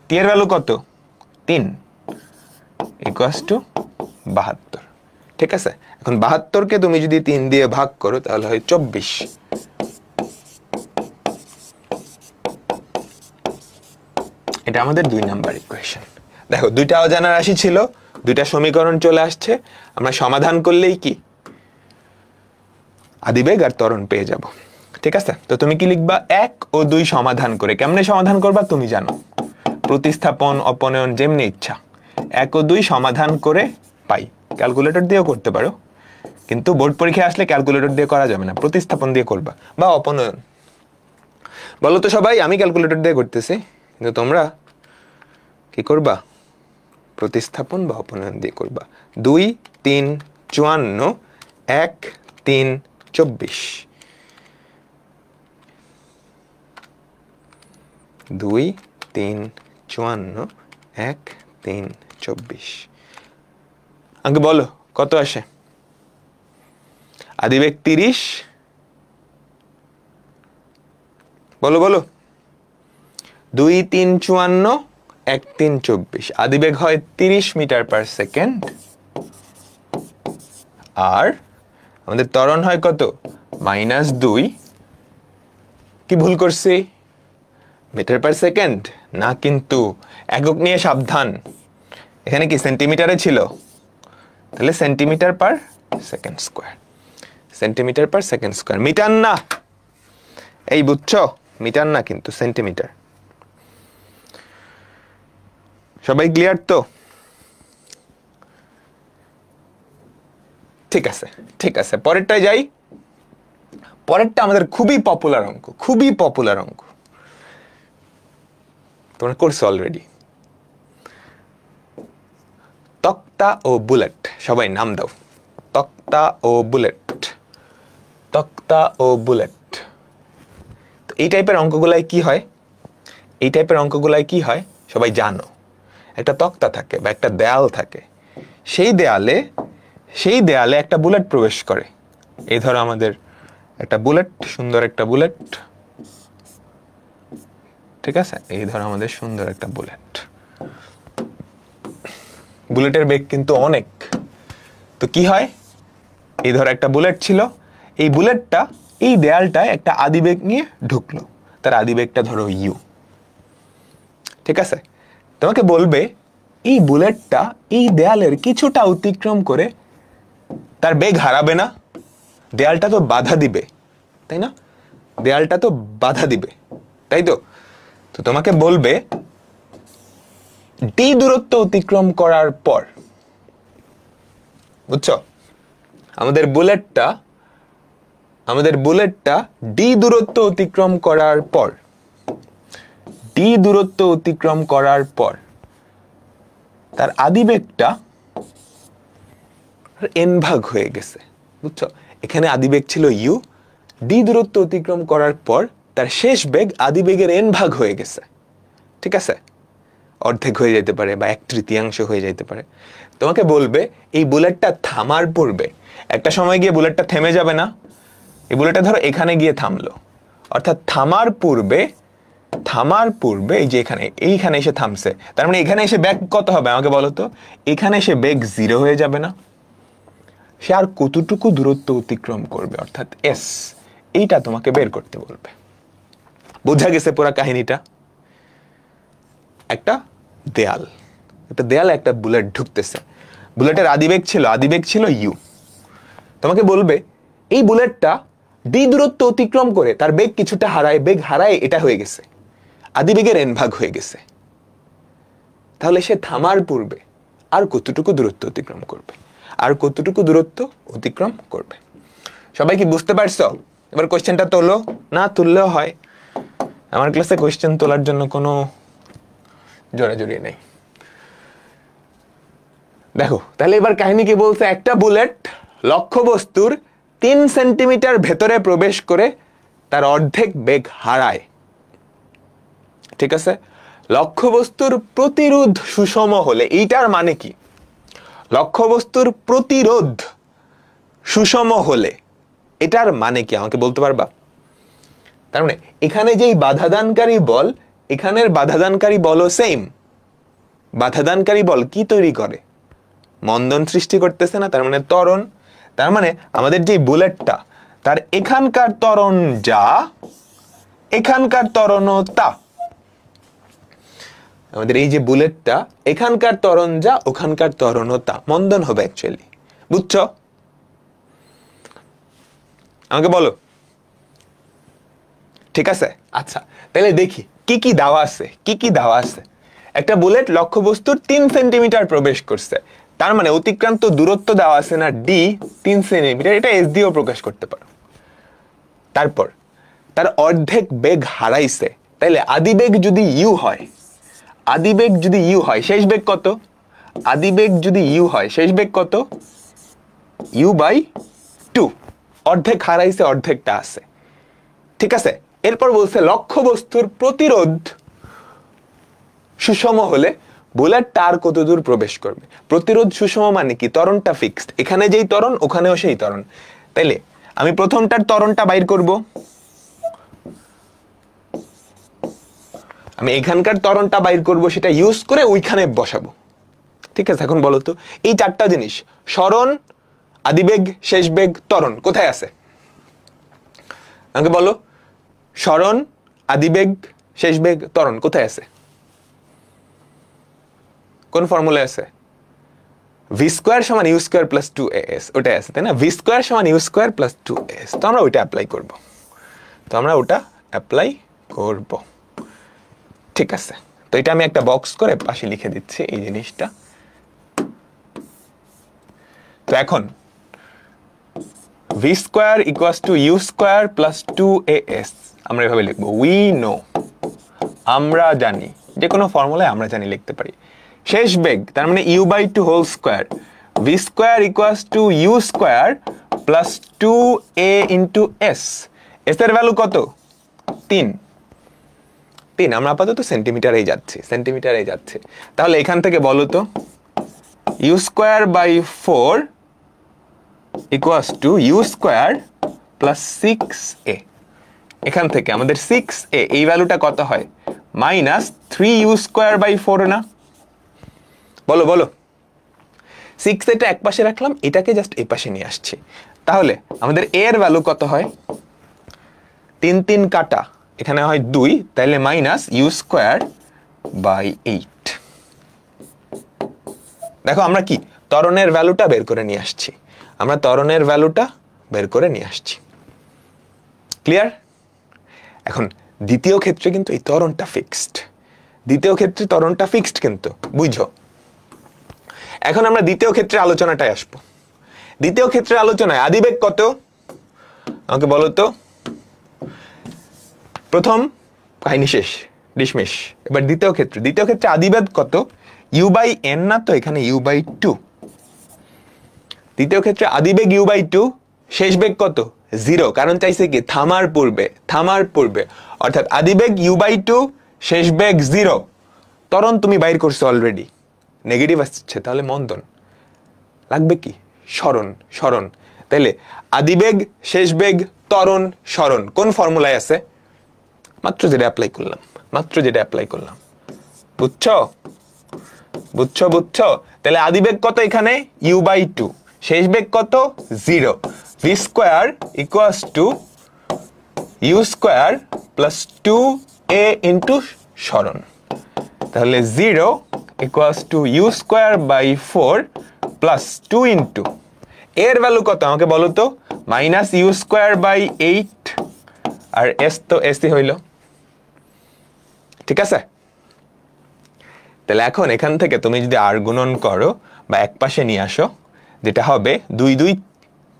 টি এর ভ্যালু কত? 3 ইকুয়ালস টু 72। ঠিক আছে? এখন 72কে তুমি যদি 3 দিয়ে ভাগ করো তাহলে হয় 24। এটা আমাদের 2 নাম্বার ইকুয়েশন। দেখো, দুইটা অজানা রাশি ছিল, দুইটা সমীকরণ চলে আসছে, আমরা সমাধান করলেই কি আদিবেগ আর ত্বরণ পেয়ে যাব। ঠিক আছে, তো তুমি কি লিখবা? 1 ও 2 সমাধান করে। কেমনে সমাধান করবা তুমি জানো, প্রতিস্থাপন অপনয়ন যেমনি ইচ্ছা। 1 ও 2 সমাধান করে পাই, ক্যালকুলেটর দিয়েও করতে পারো, কিন্তু বোর্ড পরীক্ষায় আসলে ক্যালকুলেটর দিয়ে করা যাবে না, প্রতিস্থাপন দিয়ে করবা বা অপনয়ন। বলো তো সবাই, আমি ক্যালকুলেটর দিয়ে করতেছি, কিন্তু তোমরা কি করবা? প্রতিস্থাপন বা অপনয়ন দিয়ে করবা। 2 3 54, 1 3 24, 2 3 54, 1 3 24। আগে বলো কত আসে? আদিবেগ 30, বলো বলো। 2 3 54, 1 3 24, আদিবেগ হয় 30 মিটার পার সেকেন্ড, আর আমাদের ত্বরণ হয় কত? -2। কি ভুল করছি? মিটার পার সেকেন্ড না, কিন্তু একক নিয়ে সাবধান, এখানে কি সেন্টিমিটারে ছিল, তাহলে centimetre per second square, centimetre per second square, metre না। এই বুঝছো, মিটার না কিন্তু সেন্টিমিটার। সবাই ক্লিয়ার তো? ঠিক আছে ঠিক আছে, পরেরটায় যাই। পরেরটা আমাদের খুবই পপুলার অঙ্ক, খুবই পপুলার অঙ্ক, তোমরা করছো অলরেডি। তক্তা ও বুলেট, সবাই নাম দাও। তক্তা ও বুলেট, তক্তা ও বুলেট। তো এই টাইপের অঙ্কগুলাই কি হয়, এই টাইপের অঙ্কগুলাই কি হয় সবাই জানো। একটা তক্তা থাকে বা একটা দেয়াল থাকে, সেই দেয়ালে একটা বুলেট প্রবেশ করে। এই ধরো আমাদের একটা বুলেট, সুন্দর একটা বুলেট, ঠিক আছে, এই ধরো আমাদের সুন্দর একটা বুলেট। বুলেটের বেগ কিন্তু অনেক। তো কি হয়, এই ধরো একটা বুলেট ছিল, এই বুলেটটা এই দেয়ালটায় একটা আদিবেগ নিয়ে ঢুকলো, তার আদিবেগটা ধরো ইউ। ঠিক আছে, তোমাকে বলবে এই বুলেটটা এই দেয়ালের কিছুটা অতিক্রম করে তার বেগ হারাবে না, দেয়ালটা তো বাধা দিবে, তাই না? দেয়ালটা তো বাধা দিবে, তাই তো? তো তোমাকে বলবে ডি দূরত্ব অতিক্রম করার পর, বুঝছো, আমাদের বুলেটটা ডি দূরত্ব অতিক্রম করার পর, ডি দূরত্ব অতিক্রম করার পর তার আদিবেগটা এন ভাগ হয়ে গেছে, বুঝছো? এখানে আদিবেগ ছিল ইউ, ডি দূরত্ব অতিক্রম করার পর তার শেষ বেগ আদিবেগের এন ভাগ হয়ে গেছে। ঠিক আছে, অর্ধেক হয়ে যেতে পারে বা 1/3 হয়ে যেতে পারে। তোমাকে বলবে এই বুলেটটা থামার পূর্বে, একটা সময় গিয়ে বুলেটটা থেমে যাবে না, এই বুলেটটা ধরো এখানে গিয়ে থামলো, অর্থাৎ থামার পূর্বে এই যে এইখানে এসে থামছে, তার মানে এখানে এসে বেগ কত হবে আমাকে বলো তো? এখানে এসে বেগ 0 হয়ে যাবে না? সে আর কতটুকু দূরত্ব অতিক্রম করবে, অর্থাৎ এস, এইটা তোমাকে বের করতে বলবে। বোঝা গেছে পুরো কাহিনীটা? একটা দেয়াল একটা বুলেট ঢুকতেছে, বুলেটের আদিবেগ ছিল ইউ। তোমাকে বলবে এই বুলেটটা ডি দূরত্ব অতিক্রম করে তার বেগ কিছুটা হারায়, এটা হয়ে গেছে, আদিবেগের এন ভাগ হয়ে গেছে। তাহলে সে থামার পূর্বে আর কতটুকু দূরত্ব অতিক্রম করবে? সবাই কি বুঝতে পারছো? এবার কোশ্চেনটা তোলো, না তুললেও হয়, আমার ক্লাসে কোশ্চেন তোলার জন্য কোনো জোরাজুরি নেই। দেখো তাহলে এবার কাহিনী কি বলছে, একটা বুলেট লক্ষ্যবস্তুর 3 সেন্টিমিটার ভেতরে প্রবেশ করে তার অর্ধেক বেগ হারায়। ঠিক আছে, লক্ষ্যবস্তুর প্রতিরোধ সুষম হলে, এইটার মানে কি? লক্ষ্যবস্তুর প্রতিরোধ সুষম হলে এটার মানে কি আমাকে বলতে পারবা? তার মানে এখানে যেই বাধাদানকারী বল, এখানের বাধাদানকারী বলও সেম। বাধাদানকারী বল কি তৈরি করে? মন্দন সৃষ্টি করতেছে না, তার মানে ত্বরণ। তার মানে আমাদের যে বুলেটটা, তার এখানকার ত্বরণ যা, এখানকার ত্বরণও তা। আমাদের এই যে বুলেটটা এখানকার ত্বরণ যা ওখানকার ত্বরণও তা, মন্দন হবে অ্যাকচুয়ালি। বুঝছো? আমাকে বলো। ঠিক আছে, আচ্ছা তাহলে দেখি কি কি দেওয়া আছে, কি কি দেওয়া আছে। একটা বুলেট লক্ষ্যবস্তুর 3 সেন্টিমিটার প্রবেশ করছে, তার মানে অতিক্রান্ত দূরত্ব দেওয়া আছে না ডি 3 সেন্টিমিটার, এটা এস দিয়েও প্রকাশ করতে পারো। তারপর তার অর্ধেক বেগ হারাইছে, তাইলে আদিবেগ যদি ইউ হয়, আদিবেগ যদি ইউ হয় শেষ বেগ কত? আদিবেগ যদি ইউ হয় শেষ বেগ কত? U by 2। অর্ধেক হারাইছে, অর্ধেকটা আছে। ঠিক আছে, এরপর বলছে লক্ষ্যবস্তুর প্রতিরোধ সুষম হলে বুলেট তার কত দূর প্রবেশ করবে। প্রতিরোধ সুষম মানে কি? ত্বরণটা ফিক্সড, এখানে যেই ত্বরণ ওখানেও সেই ত্বরণ। তাইলে আমি প্রথমটার ত্বরণটা বাইর করব, আমি এখানকার ত্বরণটা বাইর করব, সেটা ইউজ করে ওইখানে বসাবো। ঠিক আছে, এখন বলো তো এই চারটা জিনিস সরণ, আদিবেগ, শেষ বেগ, ত্বরণ কোথায় আছে? আমাকে বলো, সরণ, আদিবেগ, শেষ বেগ, ত্বরণ কোথায় আছে? কোন ফর্মুলায় আছে? ভি স্কোয়ার সমান ইউ স্কোয়ার প্লাস 2as, ওটাই আছে তাই না? ভি স্কোয়ার সমান ইউ স্কোয়ার প্লাস 2as, তো আমরা ওইটা অ্যাপ্লাই করব, তো আমরা ওটা অ্যাপ্লাই করব। ঠিক আছে, তো এটা আমি একটা বক্স করে পাশে লিখে দিচ্ছি এই জিনিসটা। তো এখন v square equals to u square plus 2as আমরা এভাবে লিখবো, উই নো, আমরা জানি, যে কোনো ফর্মুলায় আমরা জানি লিখতে পারি। শেষ বেগ তার মানে u by 2 whole square, v square equals to u square plus 2a into s. S এর ভ্যালু কত? 3। আমরা আপাতত সেন্টিমিটারেই যাচ্ছি, সেন্টিমিটারেই যাচ্ছে। তাহলে এখান থেকে বলো তো u square by 4 equals to u square plus 6a। এখান থেকে আমাদের 6a এই ভ্যালুটা কত হয়? মাইনাস 3u স্কোয়ার বাই 4 না? বলো বলো। 6 এটা এক পাশে রাখলাম, এটাকে জাস্ট এই পাশে নিয়ে আসছি। তাহলে আমাদের a এর ভ্যালু কত হয়? 3 3 কাটা, এখানে হয় 2, তাহলে মাইনাস ইউ স্কোয়ার বাই 8। দেখো আমরা কি ত্বরণের ভ্যালুটা বের করে নিয়ে আসছি, আমরা ত্বরণের ভ্যালুটা বের করে নিয়ে আসছি। ক্লিয়ার? এখন দ্বিতীয় ক্ষেত্রে কিন্তু এই ত্বরণটা ফিক্সড, দ্বিতীয় ক্ষেত্রে ত্বরণটা ফিক্সড কিন্তু, বুঝো। এখন আমরা দ্বিতীয় ক্ষেত্রে আলোচনাটায় আসবো। দ্বিতীয় ক্ষেত্রে আলোচনায় আদিবেগ কত? আমাকে বলো তো। প্রথম কাহিনী শেষ, ডিসমিস। এবার দ্বিতীয় ক্ষেত্রে আদিবেগ কত? ইউ বাই এন না, তো এখানে ইউ বাই 2। দ্বিতীয় ক্ষেত্রে আদিবেগ ইউ বাই 2, শেষ বেগ কত? 0, কারণ চাইছে কি থামার পূর্বে, অর্থাৎ আদিবেগ ইউ বাই 2, শেষ বেগ 0। ত্বরণ তুমি বাইর করছো অলরেডি, নেগেটিভ আসছে, তাহলে মন্দন লাগবে কি? সরণ। তাইলে আদিবেগ, শেষ বেগ, ত্বরণ, সরণ কোন ফর্মুলায় আছে? মাত্র যেটা অ্যাপ্লাই করলাম। বুঝছো? তাহলে আদিবেগ কত এখানে? ইউ বাই 2, শেষ বেগ কত? 0। V square equals to u square plus 2a into সরণ, তাহলে 0 equals to u square by 4 plus 2 into এর ভ্যালু কত আমাকে বলো তো? মাইনাস ইউ স্কোয়ার বাই 8, আর এস তো এসই হইল। ঠিক আছে, তাহলে এখন এখান থেকে তুমি যদি আর গুণন করো বা এক পাশে নিয়ে আসো, যেটা হবে 2 2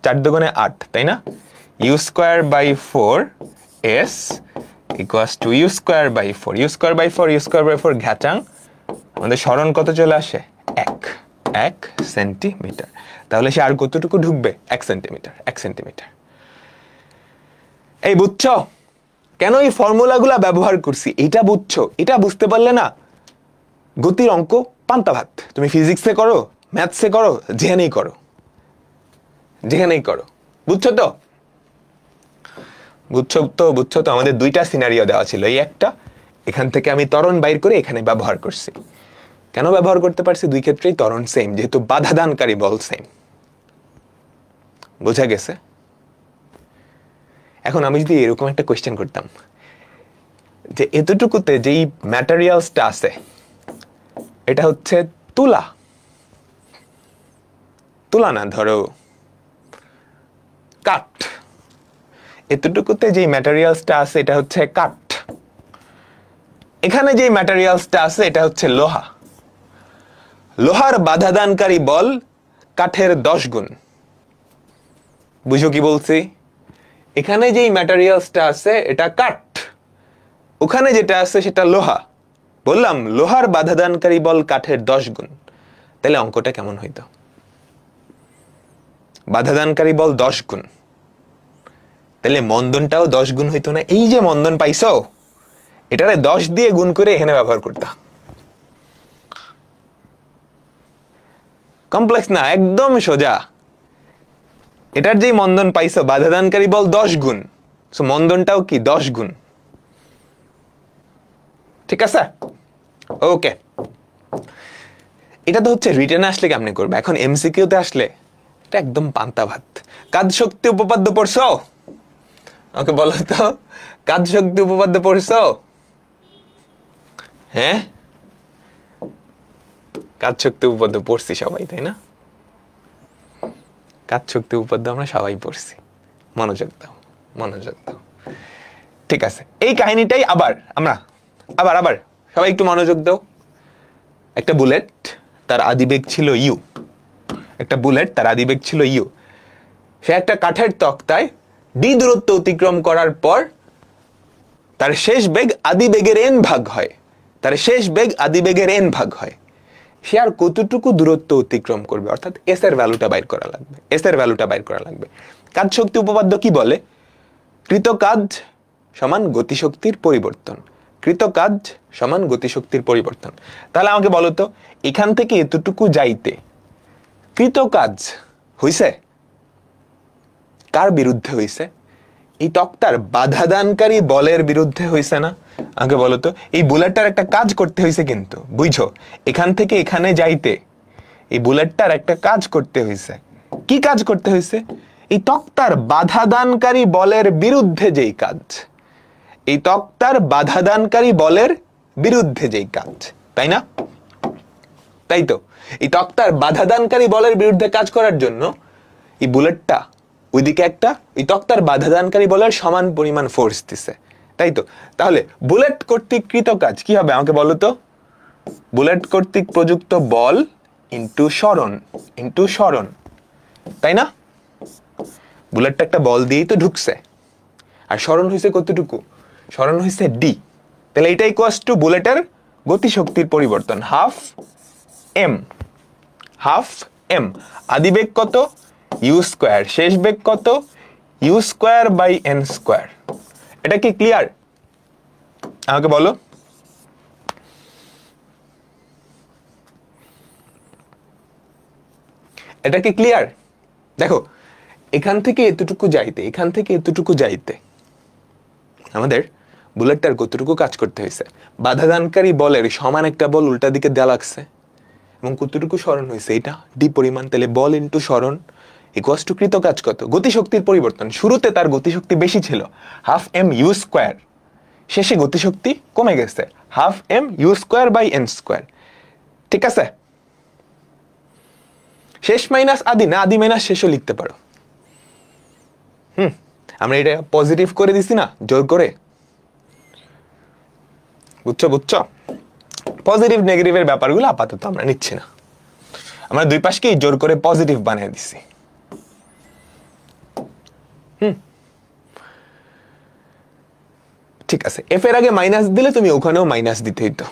4 দুগুণে 8, তাই না? U square by 4 s equals to u square by 4, u square by 4 ঘাটাং, আমাদের সরণ কত চলে আসে? 1 সেন্টিমিটার। তাহলে সে আর কতটুকু ঢুকবে? 1 সেন্টিমিটার। এই বুঝছো কেন এই ফর্মুলাগুলা ব্যবহার করছি? এটা বুঝছো? এটা বুঝতে পারলে না গতির অঙ্ক পান্তা ভাত। তুমি ফিজিক্সে করো, ম্যাথসে করো, যেখানেই করো। বুঝছো তো আমাদের দুইটা সিনারিও দেওয়া ছিল, এই একটা, এখান থেকে আমি ত্বরণ বাইর করে এখানে ব্যবহার করছি। কেন ব্যবহার করতে পারছি? দুই ক্ষেত্রেই ত্বরণ সেম, যেহেতু বাধাদানকারী বল সেম। বোঝা গেছে? এখন আমি যদি এরকম একটা কোয়েশ্চেন করতাম যে এতটুকুতে যেই ম্যাটেরিয়ালসটা আছে, এটা হচ্ছে তুলা, তুলা না, ধরো কাঠ। এতটুকুতে যে ম্যাটেরিয়ালসটা আছে এটা হচ্ছে কাঠ, এখানে যে ম্যাটেরিয়ালসটা আছে এটা হচ্ছে লোহা। লোহার বাধাদানকারী বল কাঠের 10 গুণ। বুঝো কি বলছি? এখানে যেই ম্যাটেরিয়ালসটা আছে এটা কাঠ, ওখানে যেটা আছে সেটা লোহা। বললাম লোহার বাধাদানকারী বল কাঠের 10 গুণ। তাহলে অঙ্কটা কেমন হইতো? বাধাদানকারী বল 10 গুণ, তাহলে মন্দনটাও 10 গুণ হইতো না? এই যে মন্দন পাইছো, এটারে 10 দিয়ে গুণ করে এখানে ব্যবহার করতা। কমপ্লেক্স না, একদম সোজা। এটার যে মন্দন পাইছো, বাধাদানকারী বল 10 গুণ, সো মন্দনটাও কি 10 গুণ। ঠিক আছে, ওকে। এটা তো হচ্ছে রিটেনে আসলে কেমনে করবে, এখন এমসিকিউতে আসলে এটা একদম পান্তা ভাত। কাজ শক্তি উপপাদ্য পড়ছো? ওকে বলো তো, কাজ শক্তি উপপাদ্য পড়ছো? হ্যাঁ, কাজ শক্তি উপপাদ্য পড়ছি সবাই, তাই না? কাজ শক্তি উপপাদ্য আমরা সবাই পড়ছি। মনোযোগ দাও, মনোযোগ দাও। ঠিক আছে, এই কাহিনীটাই আবার আমরা আবার সবাই একটু মনোযোগ দাও। একটা বুলেট, তার আদিবেগ ছিল ইউ। একটা বুলেট, তার আদিবেগ ছিল ইউ। সে একটা কাঠের তক্তায় ডি দূরত্ব অতিক্রম করার পর তার শেষ বেগ আদিবেগের n ভাগ হয়। তার শেষ বেগ আদিবেগের n ভাগ হয়। সে আর কতটুকু দূরত্ব অতিক্রম করবে, অর্থাৎ এস এর ভ্যালুটা বাইর করা লাগবে। এস এর ভ্যালুটা বাইর করা লাগবে। কাজ শক্তি উপপাদ্য কি বলে? কৃত কাজ সমান গতিশক্তির পরিবর্তন। কৃত কাজ সমান গতিশক্তির পরিবর্তন। তাহলে আমাকে বলো তো, এখান থেকে এতটুকু যাইতে কৃত কাজ হইছে কার বিরুদ্ধে হইছে? এই তক্তার বাধাদানকারী বলের বিরুদ্ধে হইছে না? আমাকে বলো তো, এই বুলেটটার একটা কাজ করতে হইছে, কিন্তু বুঝছো, এখান থেকে এখানে যাইতে এই বুলেটটার একটা কাজ করতে হইছে। কি কাজ করতে হইছে? এই তক্তার বাধাদানকারী বলের বিরুদ্ধে যেই কাজ, এই তক্তার বাধাদানকারী বলের বিরুদ্ধে যেই কাজ, তাই না? তাই তো, এই তক্তার বাধাদানকারী বলের বিরুদ্ধে কাজ করার জন্য এই বুলেটটা ওইদিকে একটা এই তক্তার বাধাদানকারী বলের সমান পরিমাণ ফোর্স দিছে, তাই তো? তাহলে বুলেট কর্তৃক কৃত কাজ কি হবে আমাকে বলো তো? বুলেট কর্তৃক প্রযুক্ত বল ইন্টু সরণ, তাই না? বুলেটটা একটা বল দিয়েই তো ঢুকছে, আর সরণ হয়েছে কতটুকু? সরণ হয়েছে ডি। তাহলে এটা ইকুয়ালস টু বুলেটের গতিশক্তির পরিবর্তন, হাফ এম। আদিবেগ কত? U square. শেষ বেগ কত? U square by n square. এটা কি ক্লিয়ার? আমাকে বলো। এটা কি ক্লিয়ার? দেখো, এখান থেকে এতটুকু যাইতে আমাদের বুলেটটার কতটুকু কাজ করতে হয়েছে? বাধাদানকারী বলের সমান একটা বল উল্টা দিকে দেওয়া লাগছে, এবং কতটুকু সরণ হয়েছে? এটা ডি পরিমাণ। তাহলে বল ইন্টু সরণ ইকুয়ালস টু কৃত কাজ কত? গতিশক্তির পরিবর্তন। শুরুতে তার গতিশক্তি বেশি ছিল, হাফ এম ইউ স্কোয়ার। শেষে গতিশক্তি কমে গেছে, half m u square by n square. ঠিক আছে? শেষ মাইনাস আদি, না আদি মাইনাস শেষও লিখতে পারো। আমরা এটা পজিটিভ করে দিছি না জোর করে, বুঝছো? পজিটিভ নেগেটিভের ব্যাপারগুলো আপাতত আমরা নিচ্ছি না, আমরা দুই পাশকেই জোর করে পজিটিভ বানিয়ে দিছি। ঠিক আছে, এফ এর আগে মাইনাস দিলে তুমি ওখানেও মাইনাস দিতে হইতো,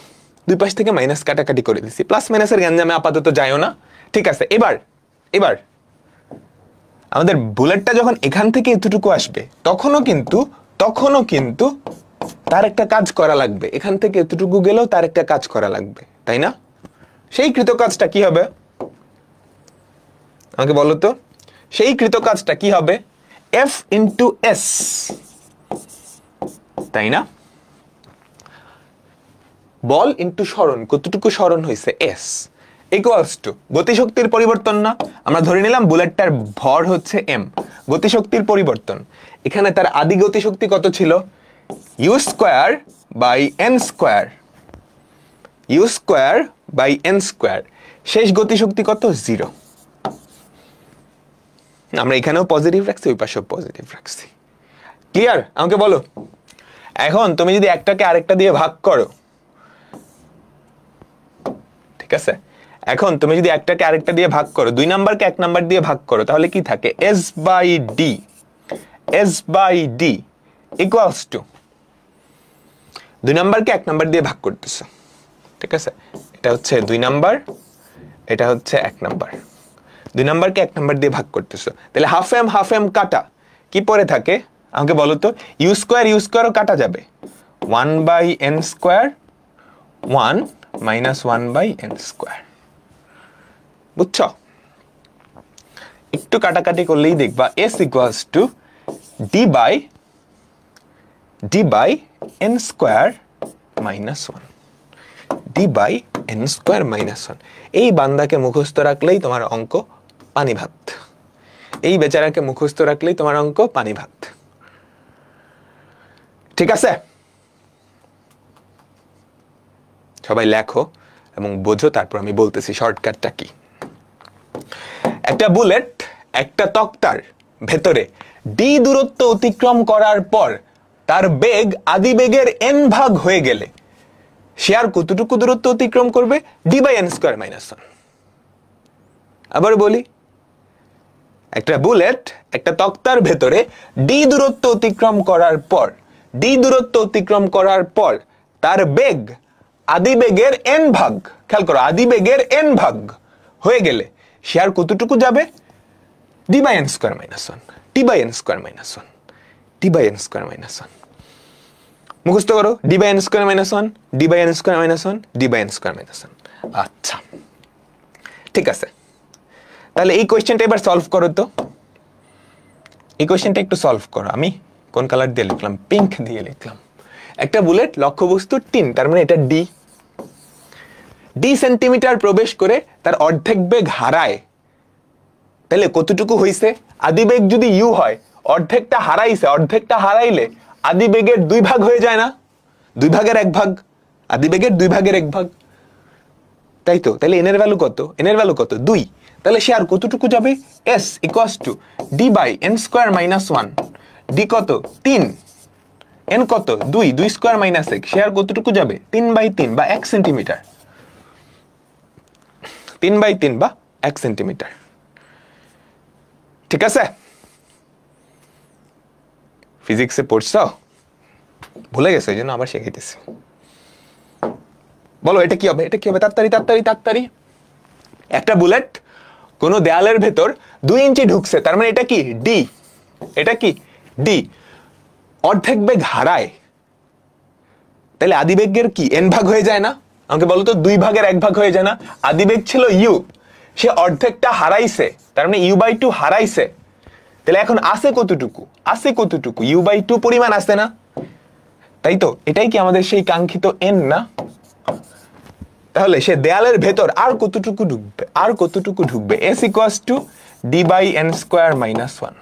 দুই পাশ থেকে মাইনাস কাটাকাটি করে দিছি। প্লাস মাইনাসের গ্যাঞ্জামে আপাতত যাইও না। ঠিক আছে, এবার আমাদের বুলেটটা যখন এখান থেকে এতটুকু আসবে, তখনও কিন্তু তার একটা কাজ করা লাগবে। এখান থেকে এতটুকু গেলেও তার একটা কাজ করা লাগবে, তাই না? সেই কৃত কাজটা কি হবে আমাকে বলো তো? সেই কৃত কাজটা কি হবে? এফ ইন্টু এস, তাই না? বল ইন্টু সরণ, কতটুকু সরণ হয়েছে? এস ইকুয়ালস টু গতিশক্তির পরিবর্তন না? আমরা ধরে নিলাম বুলেটটার ভর হচ্ছে এম, গতিশক্তির পরিবর্তন। এখানে তার আদি গতিশক্তি কত ছিল? U square by n square. U square by n square, শেষ গতিশক্তি কত? 0। আমরা এখানেও পজিটিভ রাখছি, ওই পাশেও পজিটিভ রাখছি। ক্লিয়ার? আমাকে বলো, এখন তুমি যদি একটাকে আরেকটা দিয়ে ভাগ করো, ঠিক আছে, এখন তুমি যদি একটাকে আরেকটা দিয়ে ভাগ করো, 2 নাম্বারকে 1 নাম্বার দিয়ে ভাগ করো, তাহলে কি থাকে? s by d equals to 2 নাম্বারকে 1 নাম্বার দিয়ে ভাগ করতেছো, ঠিক আছে, এটা হচ্ছে 2 নাম্বার, এটা হচ্ছে 1 নাম্বার, 2 নাম্বারকে 1 নাম্বার দিয়ে ভাগ করতেছো, তাহলে হাফ এম কাটা, কি পড়ে থাকে আমাকে বলো তো? ইউ স্কোয়ারও কাটা যাবে, 1 by n square, 1 minus 1 by n square. বুঝছো? একটু কাটাকাটি করলেই দেখবা s equals to d by n square minus 1, d by n square minus 1। এই বান্দাকে মুখস্থ রাখলেই তোমার অঙ্ক পানি ভাত, এই বেচারাকে মুখস্থ রাখলেই তোমার অঙ্ক পানি ভাত। ঠিক আছে, সবাই লেখো এবং বোঝো, তারপর আমি বলতেছি শর্টকাটটা কি। একটা বুলেট একটা তক্তার ভেতরে ডি দূরত্ব অতিক্রম করার পর তার বেগ আদি বেগের n ভাগ হয়ে গেলে সে আর কতটুকু দূরত্ব অতিক্রম করবে? D by n square minus 1। আবার বলি, একটা বুলেট একটা তক্তার ভেতরে ডি দূরত্ব অতিক্রম করার পর তার বেগ আদি বেগের n ভাগ, খেয়াল করো, আদি বেগের n ভাগ হয়ে গেলে সে আর কতটুকু যাবে? D by n square minus 1, t by n square minus 1, t by n square minus 1। মুখস্থ করো, d by n square minus 1, d by n square minus 1, d by n square minus 1। আচ্ছা, ঠিক আছে, তাহলে এই কোয়েশ্চেনটা এবার সলভ করো তো। এই কোয়েশ্চেনটা একটু সলভ করো। আমি কোন কালার দিয়ে লিখলাম? পিঙ্ক দিয়ে লিখলাম। একটা বুলেট লক্ষ্যবস্তু টিন, তার মানে এটা ডি সেন্টিমিটার প্রবেশ করে তার অর্ধেক বেগ হারায়, তাহলে কতটুকু হইছে? আদি বেগ যদি ইউ হয়, অর্ধেকটা হারাইলে আদি বেগের 2 ভাগ হয়ে যায় না? 2 ভাগের 1 ভাগ, আদি বেগের 2 ভাগের 1 ভাগ, তাই তো? তাহলে এন এর ভ্যালু কত? 2। তাহলে সে আর কতটুকু যাবে? s equals to d by n square minus 1, d কত? 3, এন কত? 2 স্কোয়ার মাইনাস 1, সে আর কতটুকু যাবে? 3/3 বা 1 সেন্টিমিটার, 3/3 বা 1 সেন্টিমিটার। ঠিক আছে, ফিজিক্সে পড়ছো, ভুলে গেছো, এই জন্য আবার শেখাইতেছি। বলো এটা কি হবে? তাড়াতাড়ি। একটা বুলেট কোন দেয়ালের ভেতর 2 ইঞ্চি ঢুকছে, তার মানে এটা কি? ডি। এটা কি? ডি। অর্ধেক বেগ হারায়, তাহলে আদি বেগের কি n ভাগ হয়ে যায় না? আমাকে বলো তো, 2 ভাগের 1 ভাগ হয়ে যায় না? আদি বেগ ছিল ইউ, সে অর্ধেকটা হারাইছে, তার মানে u/2 হারাইছে, তাহলে এখন আছে কতটুকু? u/2 পরিমাণ আছে না? তাই তো? এটাই কি আমাদের সেই কাঙ্ক্ষিত n না? তাহলে সে দেয়ালের ভেতর আর কতটুকু ঢুকবে? s equals to d by n square minus 1,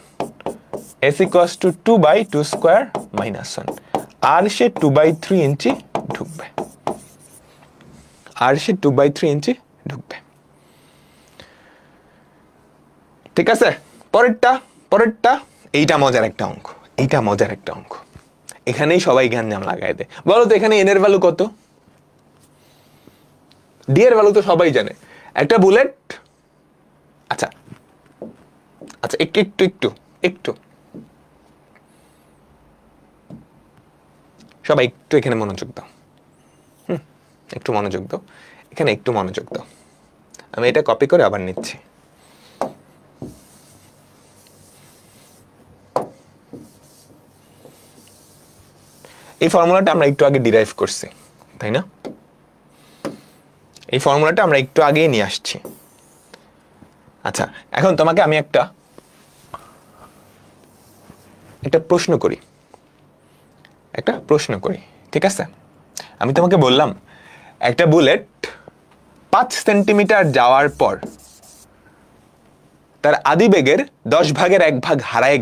s equals to 2/2 square minus 1, আর সে 2/3 ইঞ্চি ঢুকবে, ঠিক আছে? পরেরটা এইটা মজার একটা অঙ্ক, এখানেই সবাই জ্ঞান লাগাই দেয়। বলো তো এখানে এন এর ভ্যালু কত? ডি এর ভ্যালু তো সবাই জানে। একটা বুলেট, আচ্ছা একটু সবাই একটু এখানে মনোযোগ দাও, একটু মনোযোগ দাও, এখানে একটু মনোযোগ দাও। আমি এটা কপি করে আবার নিচ্ছি। এই ফর্মুলাটা আমরা একটু আগে ডিরাইভ করছি, তাই না? এই ফর্মুলাটা আমরা একটু আগেই নিয়ে আসছি। আচ্ছা, এখন তোমাকে আমি একটা প্রশ্ন করি, ঠিক আছে? আমি তোমাকে বললাম একটা বুলেট 5 সেন্টিমিটার যাওয়ার পর তার আদি বেগের 10 ভাগের 1 ভাগ হারায়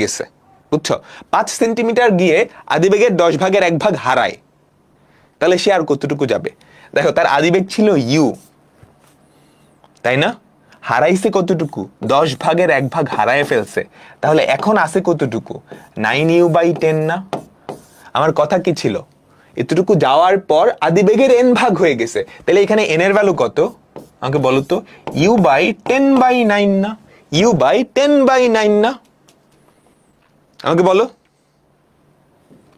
গেছে, বুঝছো? 5 সেন্টিমিটার গিয়ে আদিবেগের 10 ভাগের 1 ভাগ হারায়, তাহলে সে আর কতটুকু যাবে? দেখো তার আদিবেগ ছিল ইউ, তাই না? হারাইছে কতটুকু? 10 ভাগের 1 ভাগ হারায় ফেলছে, তাহলে এখন আছে কতটুকু? 9u/10 না? আমার কথা কি ছিল? এতটুকু যাওয়ার পর আদিবেগের n ভাগ হয়ে গেছে, তাহলে এখানে n এর ভ্যালু কত আমাকে বলো তো? u/10/9 না? u/10/9 না? আমাকে বলো,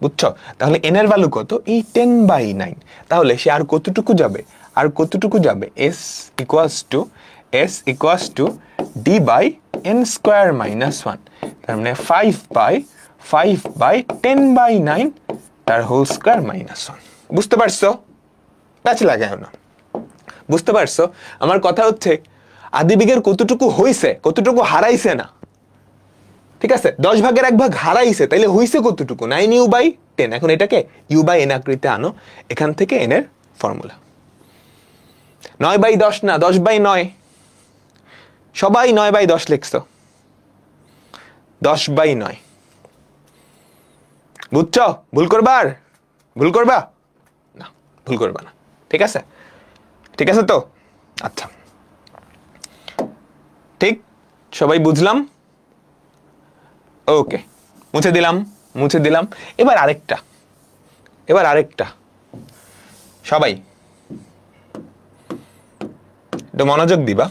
বুঝছো? তাহলে n এর ভ্যালু কত? এই 10/9। তাহলে সে আর কতটুকু যাবে? আর কতটুকু যাবে? s equals to d/n² - 1, তার মানে 5/10/9 তার হোল স্কয়ার মাইনাস 1। বুঝতে পারছো? প্যাচ লাগাও না। বুঝতে পারছো? আমার কথা হচ্ছে আদিবেগের কতটুকু হইছে, কতটুকু হারাইছে না। ঠিক আছে, 10 ভাগের 1 ভাগ হারাইছে, তাইলে হইছে কতটুকু? 9u/10। এখন এটাকে u/n আকৃতিতে আনো, এখান থেকে n এর ফর্মুলা। 9/10 না, 10/9। সবাই 9/10 লিখছো, 10/9। বুঝছো? ভুল করবা না, ভুল করবা না। ঠিক আছে, ঠিক আছে তো? আচ্ছা, ঠিক, সবাই বুঝলাম? ওকে, মুছে দিলাম। এবার আরেকটা, সবাই একটু মনোযোগ দিবা।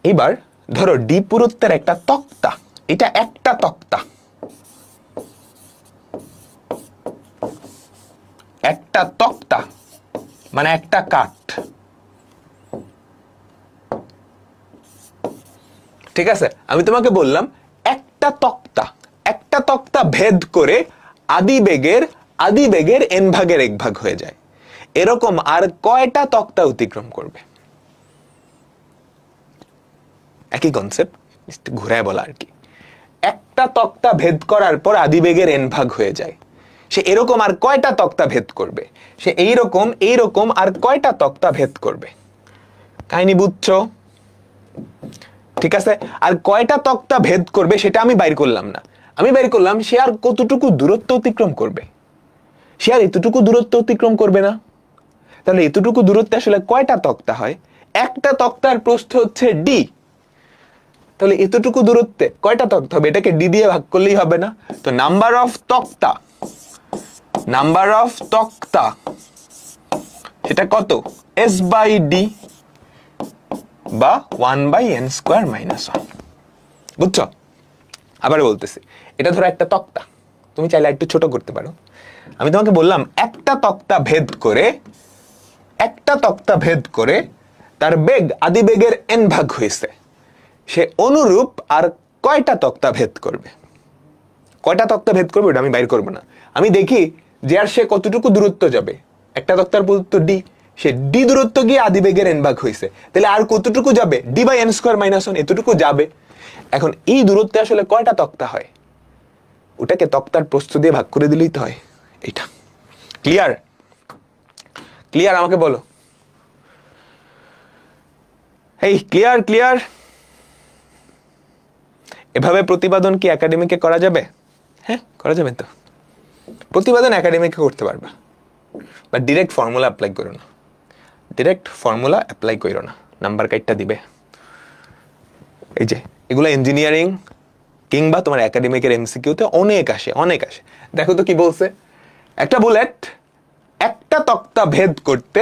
এবার ধরো ডি পুরুত্বের একটা তক্তা, এটা একটা তক্তা, মানে একটা কাঠ। ঠিক আছে, আমি তোমাকে বললাম একটা তক্তা ভেদ করে আদিবেগের n ভাগের 1 ভাগ হয়ে যায়। এরকম আর কয়টা তক্তা অতিক্রম করবে? একই কনসেপ্ট, ঘুরায় বলা আর কি। একটা তক্তা ভেদ করার পর আদিবেগের n ভাগ হয়ে যায়, সে এরকম আর কয়টা তক্তা ভেদ করবে? সে এইরকম আর কয়টা তক্তা ভেদ করবে? কাহিনী বুঝছো? ঠিক আছে, আর কয়টা তক্তা ভেদ করবে সেটা আমি বাইর করলাম না, আমি বাইর করলাম সে আর কতটুকু দূরত্ব অতিক্রম করবে। সে আর এতটুকু দূরত্ব অতিক্রম করবে না। তাহলে এতটুকু দূরত্বে আসলে কয়টা তক্তা হয়? একটা তক্তার প্রস্থ হচ্ছে d, তাহলে এতটুকু দূরত্বে কয়টা তক্তা হবে? এটাকে d দিয়ে ভাগ করলেই হবে না? তো নাম্বার অফ তক্তা সেটা কত? s/d বা 1/n² - 1। বুঝছো? আবার বলতেছি, এটা ধরো একটা তক্তা, তুমি চাইলে একটু ছোট করতে পারো। আমি তোমাকে বললাম একটা তক্তা ভেদ করে তার বেগ আদিবেগের n ভাগ হয়েছে, সে অনুরূপ আর কয়টা তক্তা ভেদ করবে? কয়টা তক্তা ভেদ করবে ওটা আমি বাইর করবো না, আমি দেখি যে আর সে কতটুকু দূরত্ব যাবে। একটা তক্তার দূরত্ব d, সে d দূরত্ব গিয়ে আদিবেগের n ভাগ হয়েছে, তাহলে আর কতটুকু যাবে? d/n² - 1, এতটুকু যাবে। এখন এই দূরত্বে আসলে কয়টা তক্তা হয়? ওটাকে তক্তার প্রস্থ দিয়ে ভাগ করে দিলেই তো হয়। এটা ক্লিয়ার? আমাকে বলো, এই ক্লিয়ার? এভাবে প্রতিপাদন কি একাডেমিকে করা যাবে? হ্যাঁ, করা যাবে তো। প্রতিপাদন একাডেমিকে করতে পারবা, বাট ডিরেক্ট ফর্মুলা অ্যাপ্লাই করো না। নাম্বার কাইটটা দিবে। এই যে এগুলো ইঞ্জিনিয়ারিং কিংবা তোমার একাডেমিকের এমসিকিউতে অনেক আসে। দেখো তো কি বলছে, একটা বুলেট একটা তক্তা ভেদ করতে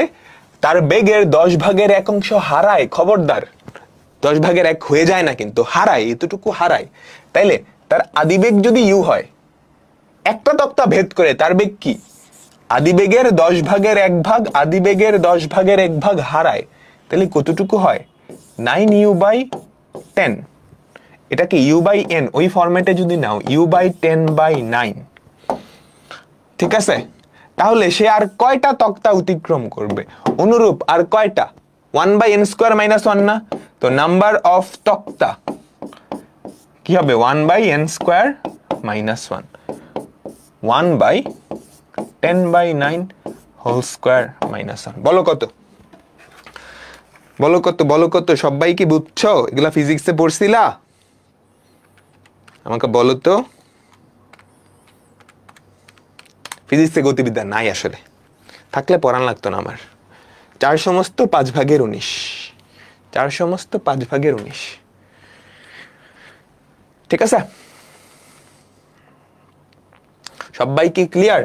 তার বেগের 10 ভাগের 1 অংশ হারায়। খবরদার, 10 ভাগের 1 হয়ে যায় না, কিন্তু হারায়, এতটুকু হারায়। তাইলে তার আদিবেগ যদি u হয়, একটা তক্তা ভেদ করে তার বেগ কি? আদিবেগের 10 ভাগের 1 ভাগ, আদিবেগের 10 ভাগের 1 ভাগ হারায়, তাহলে কতটুকু হয়? 9u/10। এটাকে u/n ওই ফরম্যাটে যদি নাও, u/10/9। ঠিক আছে, তাহলে সে আর কয়টা তক্তা অতিক্রম করবে? অনুরূপ আর কয়টা? 1/n² - 1 না? তো নাম্বার অফ তক্তা কি হবে? 1/n² - 1, 1/10/9 whole square minus 1। বলো কত? বলো কত, সবাই কি বুঝছো? এগুলা ফিজিক্সে পড়ছিলা? আমাকে বলো তো। ফিজিক্সে গতিবিদ্যা নাই আসলে, থাকলে পড়ান লাগতো না আমার। 4 সমস্ত 5 ভাগের 19, 4 সমস্ত 5 ভাগের 19। ঠিক আছে, সবাই কি ক্লিয়ার?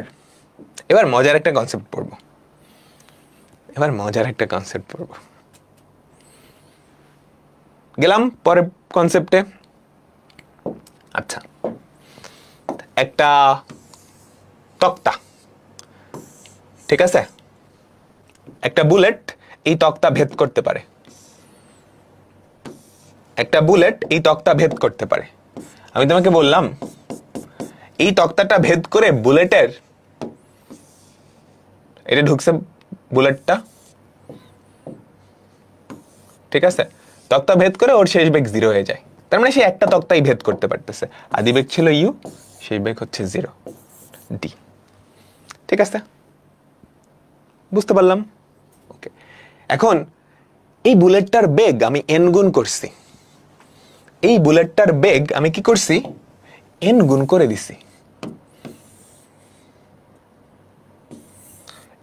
এবার মজার একটা কনসেপ্ট পড়বো, গেলাম পরের কনসেপ্টে। আচ্ছা, একটা তক্তা, ঠিক আছে, একটা বুলেট এই তক্তা ভেদ করতে পারে, একটা বুলেট এই তক্তা ভেদ করতে পারে। আমি তোমাকে বললাম এই তক্তাটা ভেদ করে বুলেটের, এটা ঢুকছে বুলেটটা, ঠিক আছে, তক্তা ভেদ করে ওর শেষ বেগ 0 হয়ে যায়। তার মানে সে একটা তক্তাই ভেদ করতে পারতেছে। আদি বেগ ছিল ইউ, শেষ বেগ হচ্ছে 0, ডি। ঠিক আছে, বুঝতে পারলাম? ওকে, এখন এই বুলেটটার বেগ আমি n গুণ করছি, এই বুলেটটার বেগ আমি কি করছি? n গুণ করে দিছি।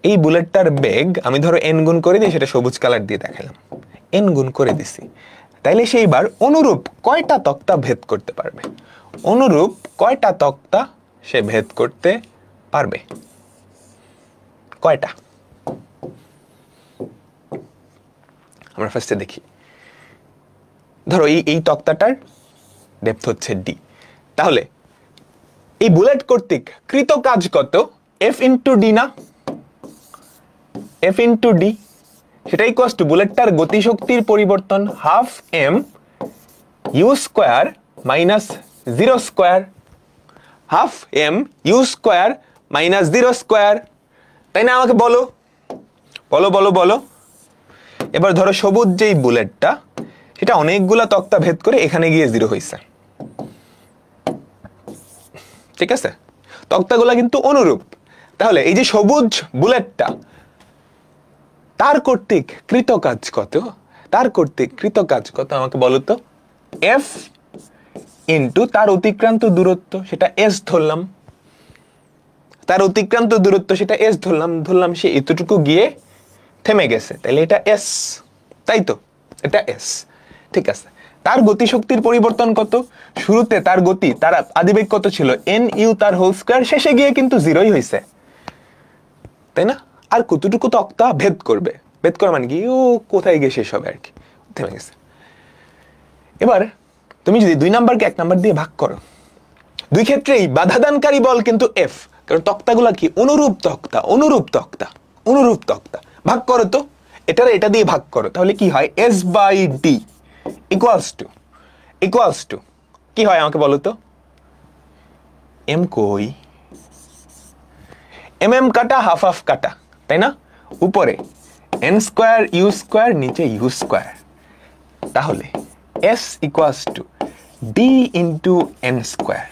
এই বুলেটটার বেগ আমি ধরো n গুণ করে দিই, সেটা সবুজ কালার দিয়ে দেখালাম, n গুণ করে দিছি। তাইলে সেইবার অনুরূপ কয়টা তক্তা ভেদ করতে পারবে? অনুরূপ কয়টা তক্তা সে ভেদ করতে পারবে? কয়টা? আমরা ফার্স্টে দেখি। ধরো এই তক্তাটার ডেপথ হচ্ছে ডি, তাহলে এই বুলেট কর্তৃক কৃত কাজ কত? এফ ইন্টু ডি না? এফ ইন্টু ডি, সেটা ইকুয়ালস টু বুলেটটার গতিশক্তির পরিবর্তন half m u square minus 0 square, half m u square minus 0 square, তাই না? আমাকে বলো বলো বলো বলো। এবার ধরো সবুজ যেই বুলেটটা, সেটা অনেকগুলা তক্তা ভেদ করে এখানে গিয়ে 0 হয়েছে, ঠিক আছে, তক্তাগুলা কিন্তু অনুরূপ। তাহলে এই যে সবুজ বুলেটটা, তার কর্তৃক কৃত কাজ কত? তার কর্তৃক কৃত কাজ কত আমাকে বলো তো? এফ ইন্টু তার অতিক্রান্ত দূরত্ব, সেটা এস ধরলাম, তার অতিক্রান্ত দূরত্ব সেটা এস ধরলাম, ধরলাম সে এতটুকু গিয়ে থেমে গেছে, তাহলে এটা এস, তাই তো, এটা এস। ঠিক আছে, তার গতিশক্তির পরিবর্তন কত? শুরুতে তার গতি, তার আদিবেগ কত ছিল? এন ইউ তার হোল স্কয়ার, শেষে গিয়ে কিন্তু 0ই হয়েছে, তাই না? আর কতটুকু তক্তা ভেদ করবে? ভেদ করা মানে কি? ও কোথায় গিয়ে শেষ হবে আর কি, থেমে গেছে। এবার তুমি যদি 2 নাম্বারকে 1 নাম্বার দিয়ে ভাগ করো, দুই ক্ষেত্রেই বাধাদানকারী বল কিন্তু এফ, কারণ তক্তাগুলা কি? অনুরূপ তক্তা, অনুরূপ তক্তা, অনুরূপ তক্তা। ভাগ করো তো, এটারে এটা দিয়ে ভাগ করো, তাহলে কি হয়? S by d equals to কি হয় আমাকে বলো তো? এম কই? এম এম কাটা, হাফ হাফ কাটা, তাই না? উপরে এন স্কোয়ার ইউ স্কোয়ার, নিচে ইউ স্কোয়ার, তাহলে s equals to d into n square.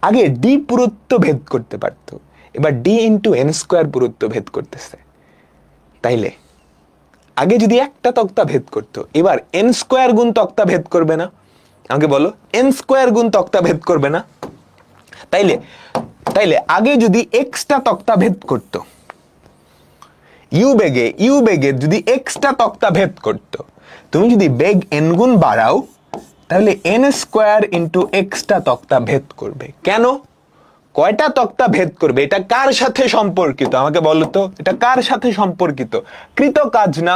আগে ডি পুরুত্ব ভেদ করতে পারতো, এবার ডি ইন্টু এন স্কোয়ার পুরুত্ব ভেদ করতেছে। তাইলে আগে যদি একটা তক্তা ভেদ করতো, এবার এন স্কোয়ার গুণ তক্তা ভেদ করবে না? আমাকে বলো, এন স্কোয়ার গুণ তক্তা ভেদ করবে না? তাইলে আগে যদি এক্সটা তক্তা ভেদ করতো, ইউ বেগে যদি এক্সটা তক্তা ভেদ করতো, তুমি যদি বেগ এন গুণ বাড়াও, তাহলে এন স্কোয়ার ইন্টু এক্সটা তক্তা ভেদ করবে। কেন? কয়টা তক্তা ভেদ করবে? এটা কার সাথে সম্পর্কিত আমাকে বলো তো? এটা কার সাথে সম্পর্কিত? কৃত কাজ না?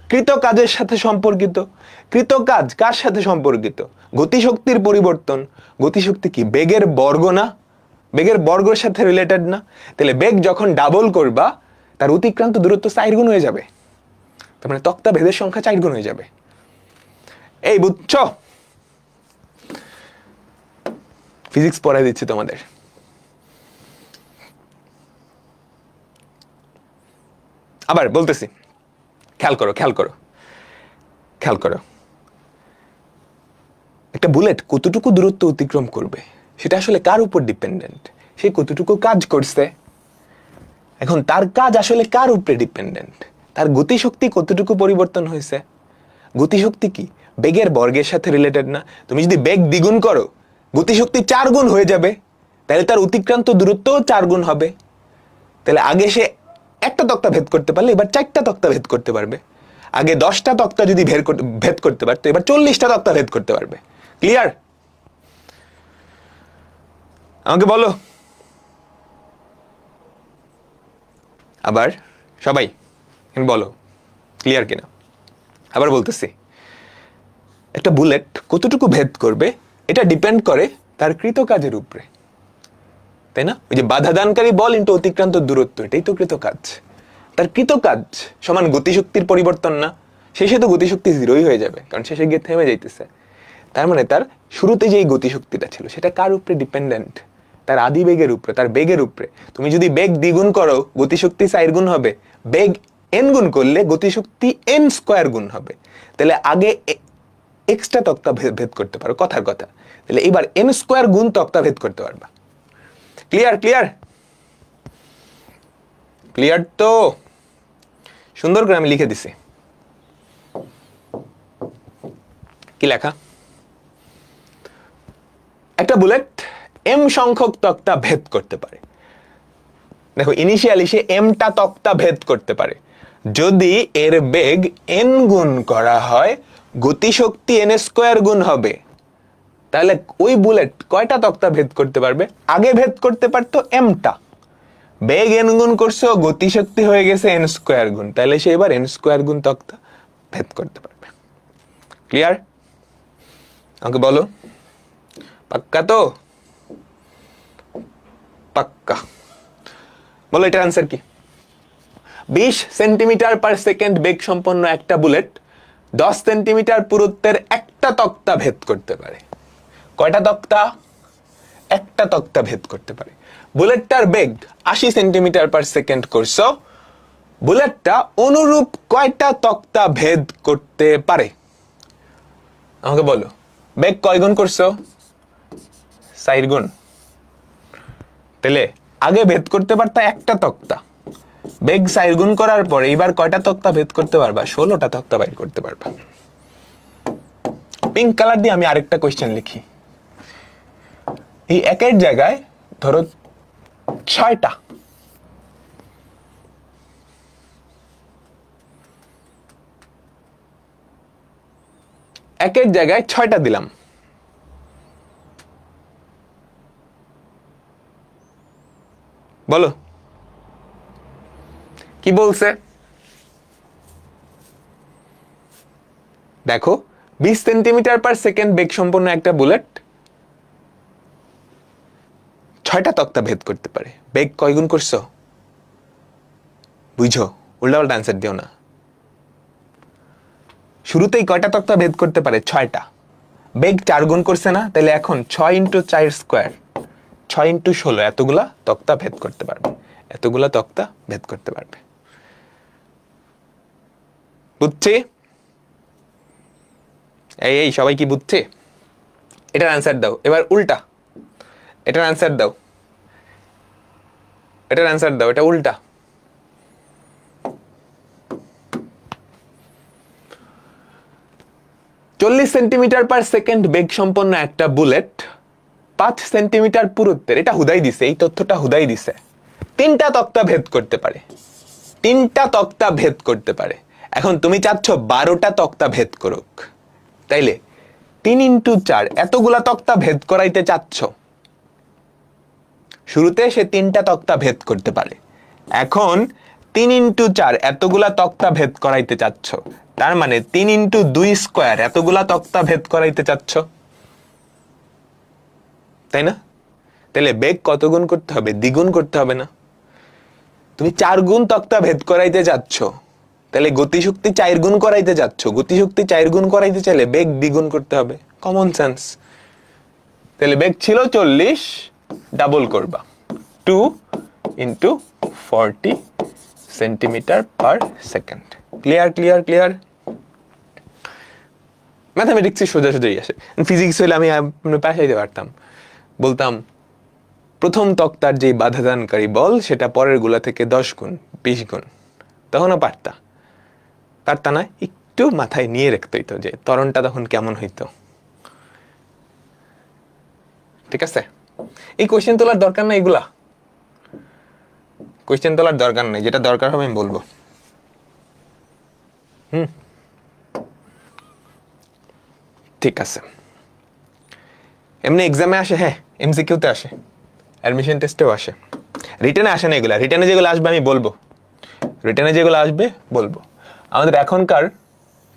কৃত কাজের সাথে সম্পর্কিত। কৃত কাজ কার সাথে সম্পর্কিত? গতিশক্তির পরিবর্তন। গতিশক্তি কি? বেগের বর্গ না? বেগের বর্গের সাথে রিলেটেড না? তাহলে বেগ যখন ডাবল করবা, তার অতিক্রান্ত দূরত্ব 4 গুণ হয়ে যাবে, তার মানে তক্তা ভেদের সংখ্যা 4 গুণ হয়ে যাবে। এই বুঝছো? ফিজিক্স পড়াই দিচ্ছি তোমাদের। আবার বলতেছি, খেয়াল করো। একটা বুলেট কতটুকু দূরত্ব অতিক্রম করবে সেটা আসলে কার উপর ডিপেন্ডেন্ট? সে কতটুকু কাজ করছে। এখন তার কাজ আসলে কার উপরে ডিপেন্ডেন্ট? তার গতিশক্তি কতটুকু পরিবর্তন হয়েছে? গতিশক্তি কি বেগের বর্গের সাথে রিলেটেড না? তুমি যদি বেগ দ্বিগুণ করো গতিশক্তি 4 গুণ হয়ে যাবে, তাহলে তার অতিক্রান্ত দূরত্বও 4 গুণ হবে। তাহলে আগে সে একটা তক্তা ভেদ করতে পারলে এবার 4টা তক্তা ভেদ করতে পারবে। আগে 10টা তক্তা যদি ভেদ করতে পারতো এবার 40টা তক্তা ভেদ করতে পারবে। ক্লিয়ার? আমাকে বলো আবার সবাই বলো ক্লিয়ার কিনা। আবার বলতেছি, একটা বুলেট কতটুকু ভেদ করবে এটা ডিপেন্ড করে তার কৃত কাজের উপরে, তাই না? ওই যে বাধা দানকারী বল ইন্টু অতিক্রান্ত দূরত্ব, এটাই তো কৃত কাজ। তার কৃত কাজ সমান গতিশক্তির পরিবর্তন না, শেষে তো গতিশক্তি 0ই হয়ে যাবে, কারণ শেষে গিয়ে থেমে যাইতেছে। তার মানে তার শুরুতে যেই গতিশক্তিটা ছিল সেটা কার উপরে ডিপেন্ডেন্ট? তার আদি বেগের উপরে, তার বেগের উপরে। তুমি যদি বেগ দ্বিগুণ করো গতিশক্তি 4 গুণ হবে, বেগ n গুণ করলে গতিশক্তি n স্কয়ার গুণ হবে। তাহলে আগে এক্সট্রা তক্তা ভেদ করতে পারো, কথার কথা। তাহলে এবার n স্কয়ার গুণ তক্তা ভেদ করতে পারবা। ক্লিয়ার? ক্লিয়ার? ক্লিয়ার তো? সুন্দর করে আমি লিখে দিছি। কি লেখা? একটা বুলেট m সংখ্যক তক্তা ভেদ করতে পারে। দেখো ইনিশিয়ালি সে mটা তক্তা ভেদ করতে পারে যদি এর বেগ n গুণ করা হয় গতিশক্তি n স্কয়ার গুণ হবে। তাহলে ওই বুলেট কয়টা তক্তা ভেদ করতে পারবে? আগে ভেদ করতে পারতো mটা, বেগ n গুণ করছো, গতিশক্তি হয়ে গেছে n স্কয়ার গুণ, তাহলে সে এবার n স্কয়ার গুণ তক্তা ভেদ করতে পারবে। ক্লিয়ার? আমাকে বলো পাক্কা তো? পাক্কা। বলো এটার আনসার কি? 20 সেন্টিমিটার পার সেকেন্ড বেগ সম্পন্ন একটা বুলেট 10 সেন্টিমিটার পুরুত্বের একটা তক্তা ভেদ করতে পারে। কয়টা তক্তা? একটা তক্তা ভেদ করতে পারে। বুলেটটার বেগ 80 সেন্টিমিটার পার সেকেন্ড করছো, বুলেটটা অনুরূপ কয়টা তক্তা ভেদ করতে পারে? আমাকে বলো। বেগ কয় গুণ করছো? 4 গুণ। তাহলে আগে ভেদ করতে পারতা একটা তক্তা, বেগ 4 গুণ করার পরে এবার কয়টা তক্তা ভেদ করতে পারবা? 16টা তক্তা বাইর করতে পারবা। পিঙ্ক কালার দিয়ে আমি আরেকটা কোশ্চেন লিখি। এই একের জায়গায় ধরো 6টা, একের জায়গায় 6টা দিলাম। বলো কি বলছে? দেখো 20 সেন্টিমিটার পার সেকেন্ড বেগ সম্পন্ন একটা বুলেট 6টা তক্তা ভেদ করতে পারে। বেগ কয় গুণ করছো? বুঝো, উল্টাপাল্টা আনসার দিও না। শুরুতেই কয়টা তক্তা ভেদ করতে পারে? 6টা। বেগ 4 গুণ করছে না? তাহলে এখন 6 × 4 স্কয়ার, 6 × 16, এতগুলা তক্তা ভেদ করতে পারবে। এতগুলা তক্তা ভেদ করতে পারবে। বুঝছি? এই সবাই কি বুঝছে? এটার আনসার দাও। এবার উল্টা, এটার আনসার দাও। এটার আনসার দাও, এটা উল্টা। চল্লিশ সেন্টিমিটার পার সেকেন্ড বেগ সম্পন্ন একটা বুলেট 5 সেন্টিমিটার পুরুত্বের, এটা হুদাই দিছে, এই তথ্যটা হুদাই দিছে, 3টা তক্তা ভেদ করতে পারে। 3টা তক্তা ভেদ করতে পারে। এখন তুমি চাচ্ছ 12টা তক্তা ভেদ করুক, তাইলে 3 × 4 এতগুলা তক্তা ভেদ করাইতে চাচ্ছ। শুরুতে সে 3টা তক্তা ভেদ করতে পারে, এখন 3 × 4 এতগুলা তক্তা ভেদ করাইতে চাচ্ছ। তার মানে 3 × 2 স্কয়ার এতগুলা তক্তা ভেদ করাইতে চাচ্ছ, তাই না? তাহলে বেগ কত গুণ করতে হবে? দ্বিগুণ করতে হবে না? তুমি 4 গুণ তক্তা ভেদ করাইতে যাচ্ছ, তাহলে গতিশক্তি 4 গুণ করাইতে যাচ্ছ। গতিশক্তি 4 গুণ করাইতে চাইলে বেগ দ্বিগুণ করতে হবে। Common sense. তাহলে বেগ ছিল 40, ডাবল করবা, 2 × 40 centimetre per second. Clear? Clear? Clear? ম্যাথামেটিক্সে সোজা সোজাই আসে। ফিজিক্স হলে আমি পাশাইতে পারতাম, বলতাম প্রথম তক্তার যে বাধাদানকারী বল সেটা পরের গুলা থেকে 10 গুণ 20 গুণ, তখনও পারতা। আর তা না, একটু মাথায় নিয়ে রাখতে হইতো যে ত্বরণটা তখন কেমন হইতো। ঠিক আছে, এই কোয়েশ্চেন তোলার দরকার নাই, এগুলা কোয়েশ্চেন তোলার দরকার নেই, যেটা দরকার হবে আমি বলবো। ঠিক আছে, এমনি এক্সামে আসে, হ্যাঁ এমসিকিউতে আসে, অ্যাডমিশন টেস্টেও আসে, রিটেনে আসে না এগুলা। রিটেনে যেগুলো আসবে আমি বলবো, রিটেনে যেগুলো আসবে বলবো। আমাদের এখনকার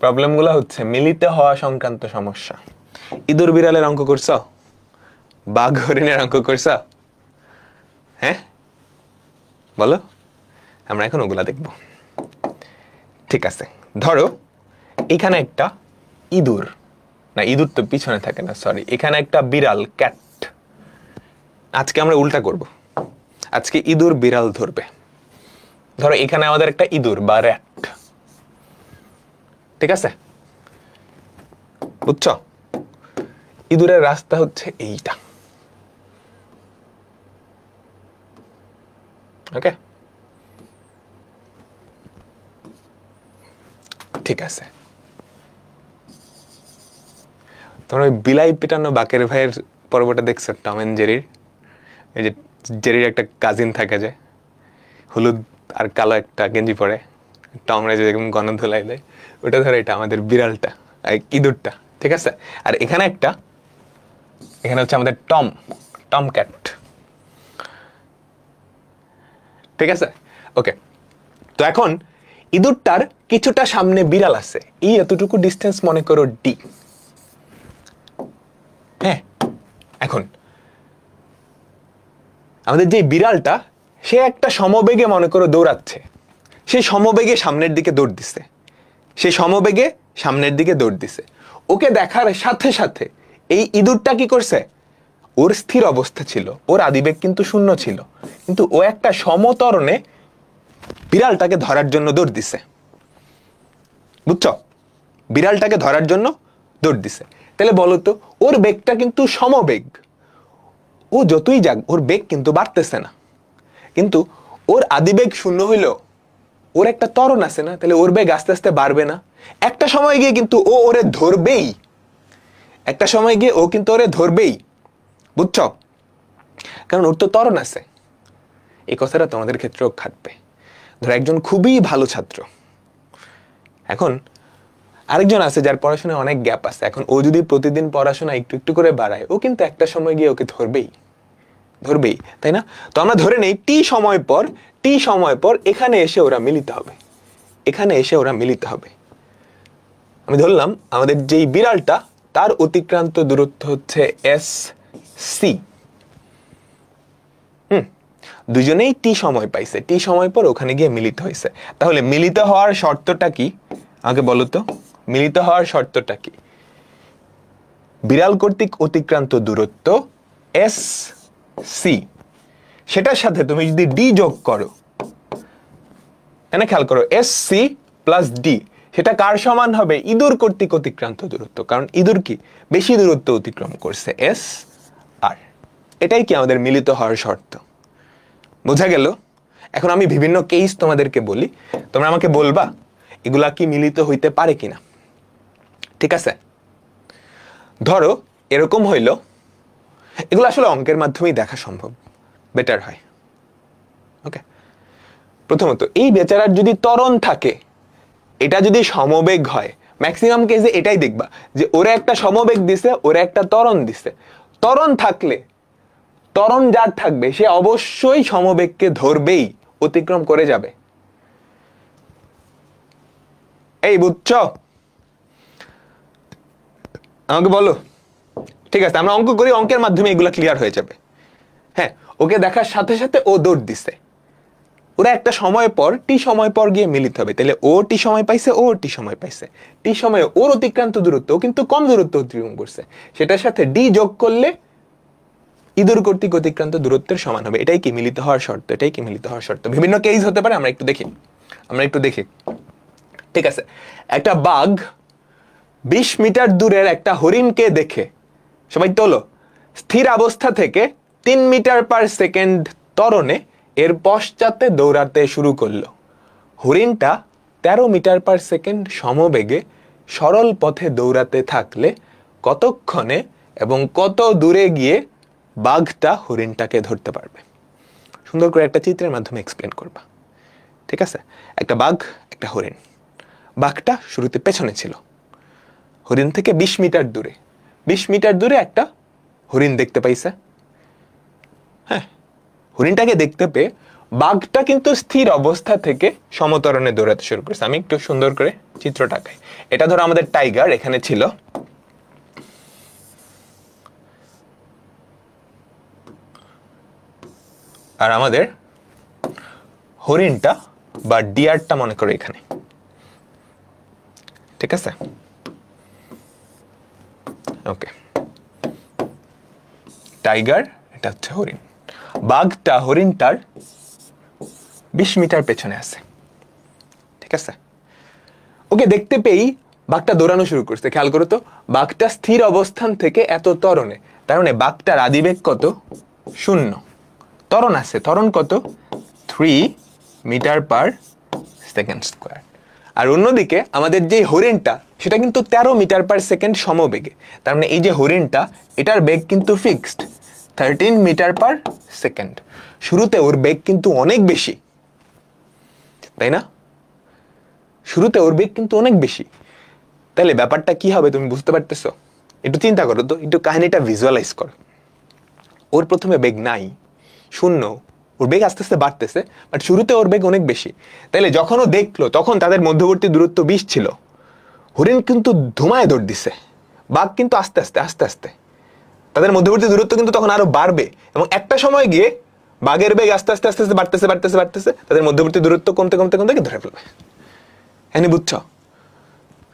প্রবলেমগুলো হচ্ছে মিলিত হওয়া সংক্রান্ত সমস্যা। ইঁদুর বিড়ালের অঙ্ক করছ, বাঘ হরিণের অঙ্ক করছ, হ্যাঁ বলো, আমরা এখন ওগুলা দেখব। ঠিক আছে, ধরো এখানে একটা ইঁদুর, না ইঁদুর তো পিছনে থাকে না, সরি, এখানে একটা বিড়াল, ক্যাট। আজকে আমরা উল্টা করব, আজকে ইঁদুর বিড়াল ধরবে। ধরো এখানে আমাদের একটা ইঁদুর বা র্যাট, ঠিক আছে, বুঝছো? ইঁদুরের রাস্তা হচ্ছে এইটা, ওকে? ঠিক আছে, তোমরা ওই বিলাই পিটানো বাকের ভাইয়ের পর্বটা দেখছো, টম এন্ড জেরির? এই যে জেরির একটা কাজিন থাকে যে হলুদ আর কালো একটা গেঞ্জি পরে, টমরা যে গণ ধুলাই দেয়, ওটা ধরে এটা আমাদের বিড়ালটা, ইঁদুরটা, ঠিক আছে? আর এখানে একটা, এখানে হচ্ছে আমাদের টম, টম ক্যাট, ঠিক আছে, ওকে? তো এখন ইঁদুরটার কিছুটা সামনে বিড়াল আছে, এই এতটুকু ডিস্টেন্স মনে করো ডি। হ্যাঁ, এখন আমাদের যে বিড়ালটা, সে একটা সমবেগে মনে করো দৌড়াচ্ছে, সে সমবেগে সামনের দিকে দৌড় দিছে, সে সমবেগে সামনের দিকে দৌড় দিছে। ওকে দেখার সাথে সাথে এই ইঁদুরটা কি করছে? ওর স্থির অবস্থা ছিল, ওর আদিবেগ কিন্তু শূন্য ছিল, কিন্তু ও একটা সমতরণে বিড়ালটাকে ধরার জন্য দৌড় দিছে, বুঝছো? বিড়ালটাকে ধরার জন্য দৌড় দিছে। তাহলে বলো তো, ওর বেগটা কিন্তু সমবেগ, ও যতই যাক ওর বেগ কিন্তু বাড়তেছে না, কিন্তু ওর আদিবেগ শূন্য হইল, ওর একটা ত্বরণ আছে না, তাহলে ওর বেগ আস্তে আস্তে বাড়বে না? একটা সময় গিয়ে কিন্তু ও ওরে ধরবেই, একটা সময় গিয়ে ও কিন্তু ওরে ধরবেই, বুঝছো? কারণ ওর তো ত্বরণ আছে। এই কথাটা তোমাদের ক্ষেত্রেও খাটবে। ধরো একজন খুবই ভালো ছাত্র, এখন আরেকজন আছে যার পড়াশোনায় অনেক গ্যাপ আছে, এখন ও যদি প্রতিদিন পড়াশোনা একটু একটু করে বাড়ায়, ও কিন্তু একটা সময় গিয়ে ওকে ধরবেই, ধরবেই, তাই না? তো আমরা ধরে নেই টি সময় পর এখানে এসে ওরা মিলিত হবে, এখানে এসে ওরা মিলিত হবে। আমি ধরলাম আমাদের যেই বিড়ালটা, তার অতিক্রান্ত দূরত্ব হচ্ছে এস সি। দুজনেই টি সময় পাইছে, টি সময় পর ওখানে গিয়ে মিলিত হয়েছে। তাহলে মিলিত হওয়ার শর্তটা কি আমাকে বলো তো? মিলিত হওয়ার শর্তটা কি? বিড়াল কর্তৃক অতিক্রান্ত দূরত্ব এস সি, সেটার সাথে তুমি যদি ডি যোগ করো, এখানে খেয়াল করো, এস সি প্লাস ডি, সেটা কার সমান হবে? ইঁদুর কর্তৃক অতিক্রান্ত দূরত্ব, কারণ ইঁদুর কি বেশি দূরত্ব অতিক্রম করছে, এস আর। এটাই কি আমাদের মিলিত হওয়ার শর্ত, বোঝা গেল? এখন আমি বিভিন্ন কেস তোমাদেরকে বলি, তোমরা আমাকে বলবা এগুলা কি মিলিত হইতে পারে কিনা, ঠিক আছে? ধরো এরকম হইল, এগুলো আসলে অঙ্কের মাধ্যমেই দেখা সম্ভব, বেটার হয়, ওকে? প্রথমত, এই বেচারার যদি ত্বরণ থাকে, এটা যদি সমবেগ হয়, ম্যাক্সিমাম কেসে এটাই দেখবা যে ওরা একটা সমবেগ দিছে, ওরা একটা ত্বরণ দিছে। ত্বরণ থাকলে, ত্বরণ যার থাকবে সে অবশ্যই সমবেগকে ধরবেই, অতিক্রম করে যাবে। এই বুঝছো? আমাকে বলো, ঠিক আছে? আমরা অঙ্ক করি, অঙ্কের মাধ্যমে এগুলা ক্লিয়ার হয়ে যাবে। হ্যাঁ, ওকে দেখার সাথে সাথে ও দৌড় দিছে, ওরা একটা সময় পর, টি সময় পর গিয়ে মিলিত হবে। তাহলে ও টি সময় পাইছে, ও টি সময় পাইছে, টি সময়ে ওর অতিক্রান্ত দূরত্ব কিন্তু কম দূরত্ব অতিক্রম করছে, সেটার সাথে ডি যোগ করলে ইঁদুর কর্তৃক অতিক্রান্ত দূরত্বের সমান হবে। এটাই কি মিলিত হওয়ার শর্ত, এটাই কি মিলিত হওয়ার শর্ত। বিভিন্ন কেস হতে পারে, আমরা একটু দেখি, ঠিক আছে? একটা বাঘ 20 মিটার দূরের একটা হরিণকে দেখে, সবাই তোলো, স্থির অবস্থা থেকে 3 মিটার পার সেকেন্ড ত্বরণে এর পশ্চাতে দৌড়াতে শুরু করলো। হরিণটা 13 মিটার পার সেকেন্ড সমবেগে সরল পথে দৌড়াতে থাকলে কতক্ষণে এবং কত দূরে গিয়ে বাঘটা হরিণটাকে ধরতে পারবে? সুন্দর করে একটা চিত্রের মাধ্যমে এক্সপ্লেন করবা। ঠিক আছে, একটা বাঘ, একটা হরিণ। বাঘটা শুরুতে পেছনে ছিল, হরিণ থেকে 20 মিটার দূরে। 20 মিটার দূরে একটা হরিণ দেখতে পাইছে। হ্যাঁ, হরিণটাকে দেখতে পেয়ে বাঘটা কিন্তু স্থির অবস্থা থেকে সমতরণে দৌড়াতে শুরু করেছে। আমি একটু সুন্দর করে চিত্রটা আঁকাই। এটা ধরো আমাদের টাইগার এখানে ছিল, আর আমাদের হরিণটা বা ডিয়ারটা মনে করো এখানে। ঠিক আছে, ওকে। টাইগার, এটা হচ্ছে হরিণ। বাঘটা হরিণটার 20 মিটার পেছনে আছে। ঠিক আছে, ওকে দেখতে পেয়েই বাঘটা দৌড়ানো শুরু করছে। খেয়াল করো তো, বাঘটা স্থির অবস্থান থেকে এত ত্বরণে, তার মানে বাঘটার আদিবেগ কত? 0। ত্বরণ আছে, ত্বরণ কত? 3 মিটার পার সেকেন্ড স্কোয়ার। আর অন্যদিকে আমাদের যে হরিণটা, সেটা কিন্তু 13 মিটার পার সেকেন্ড সমবেগে। তার মানে এই যে হরিণটা, এটার বেগ কিন্তু ফিক্সড 13 মিটার পার সেকেন্ড। শুরুতে ওর বেগ কিন্তু অনেক বেশি, তাই না? শুরুতে ওর বেগ কিন্তু অনেক বেশি। তাহলে ব্যাপারটা কি হবে তুমি বুঝতে পারতেছো? একটু চিন্তা করো তো, একটু কাহিনীটা ভিজুয়ালাইজ করো। ওর প্রথমে বেগ নাই, 0, ওর বেগ আস্তে আস্তে বাড়তেছে, বাট শুরুতে ওর বেগ অনেক বেশি। তাইলে যখন ও দেখলো, তখন তাদের মধ্যবর্তী দূরত্ব 20 ছিল। হরিণ কিন্তু ধুমায় দৌড় দিছে, বাঘ কিন্তু আস্তে আস্তে আস্তে আস্তে। তাদের মধ্যবর্তী দূরত্ব কিন্তু তখন আরো বাড়বে, এবং একটা সময় গিয়ে বাঘের বেগ আস্তে আস্তে আস্তে আস্তে বাড়তেছে বাড়তেছে বাড়তেছে, তাদের মধ্যবর্তী দূরত্ব কমতে কমতে কমতে ধরে ফেলবে। হ্যাঁ, বুঝছো?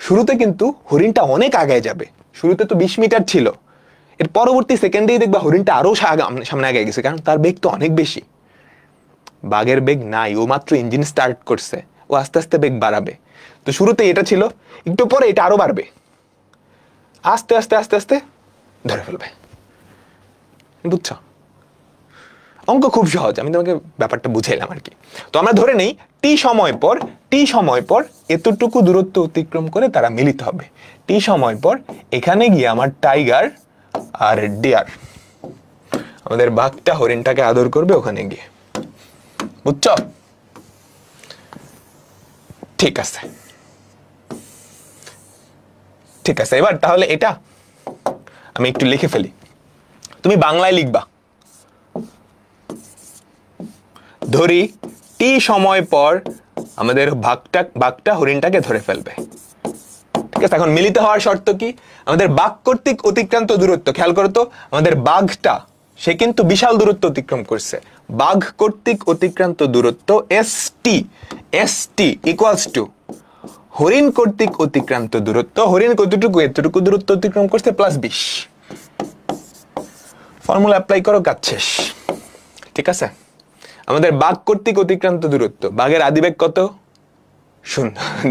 শুরুতে কিন্তু হরিণটা অনেক আগায় যাবে। শুরুতে তো 20 মিটার ছিল, এর পরবর্তী সেকেন্ডেই দেখবা হরিণটা আরো সামনে আগে গেছে, কারণ তার বেগ তো অনেক বেশি। বাঘের বেগ নাই, ও মাত্র ইঞ্জিন স্টার্ট করছে, ও আস্তে আস্তে বেগ বাড়াবে। তো শুরুতে এটা ছিল, একটু পরে এটা আরো বাড়বে, আস্তে আস্তে আস্তে আস্তে ধরে ফেলবে। বুঝছো? অঙ্ক খুব সহজ, আমি তোমাকে ব্যাপারটা বুঝাইলাম আর কি। তো আমরা ধরে নেই টি সময় পর এতটুকু দূরত্ব অতিক্রম করে তারা মিলিত হবে। টি সময় পর এখানে গিয়ে আমার টাইগার আর ডিয়ার, আমাদের বাঘটা হরিণটাকে আদর করবে ওখানে গিয়ে। বুঝছো? ঠিক আছে, ঠিক আছে। এবার তাহলে এটা আমি একটু লিখে ফেলি, তুমি বাংলায় লিখবা। ধরি টি সময় পর আমাদের বাঘটা হরিণটাকে ধরে ফেলবে। ঠিক আছে, এখন মিলিত হওয়ার শর্ত কি? আমাদের বাঘ কর্তৃক অতিক্রান্ত দূরত্ব, খেয়াল করো তো, আমাদের বাঘটা সে কিন্তু বিশাল দূরত্ব অতিক্রম করছে। বাঘ কর্তৃক অতিক্রান্ত দূরত্ব এসটি ইকুয়ালস টু হরিণ কর্তৃক অতিক্রান্ত দূরত্ব, হরিণ কতটুকু? এতটুকু দূরত্ব অতিক্রম করছে প্লাস 20। ফর্মুলা অ্যাপ্লাই করো, কাজ শেষ। ঠিক আছে, আমাদের বাঘ কর্তৃক অতিক্রান্ত দূরত্ব, বাঘের আদিবেগ কত? 0।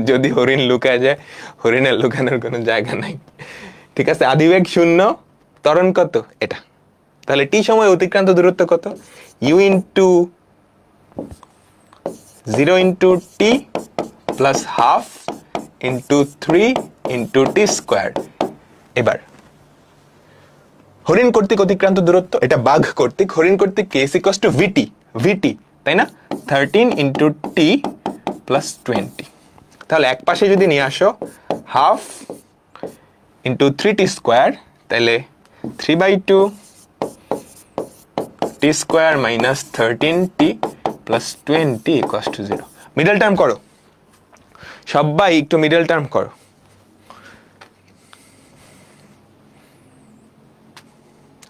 যদি হরিণ লুকায় যায়, হরিণের লুকানোর কোনো জায়গা নাই। ঠিক আছে, আদিবেগ 0, ত্বরণ কত? এটা। তাহলে টি সময় অতিক্রান্ত দূরত্ব কত? u into 0 into t plus half into 3 into t square. এবার হরিণ কর্তৃক অতিক্রান্ত দূরত্ব, এটা বাঘ কর্তৃক, হরিণ কর্তৃক কেস ইকুয়ালস টু ভিটি, তাই না? 13 ইন্টু টি প্লাস 20। তাহলে এক পাশে যদি নিয়ে আসো হাফ ইন্টু 3t স্কোয়ার, তাহলে 3/2 t square minus 13t plus 20 equals to 0। Middle term করো সবাই, একটু মিডল টার্ম করো।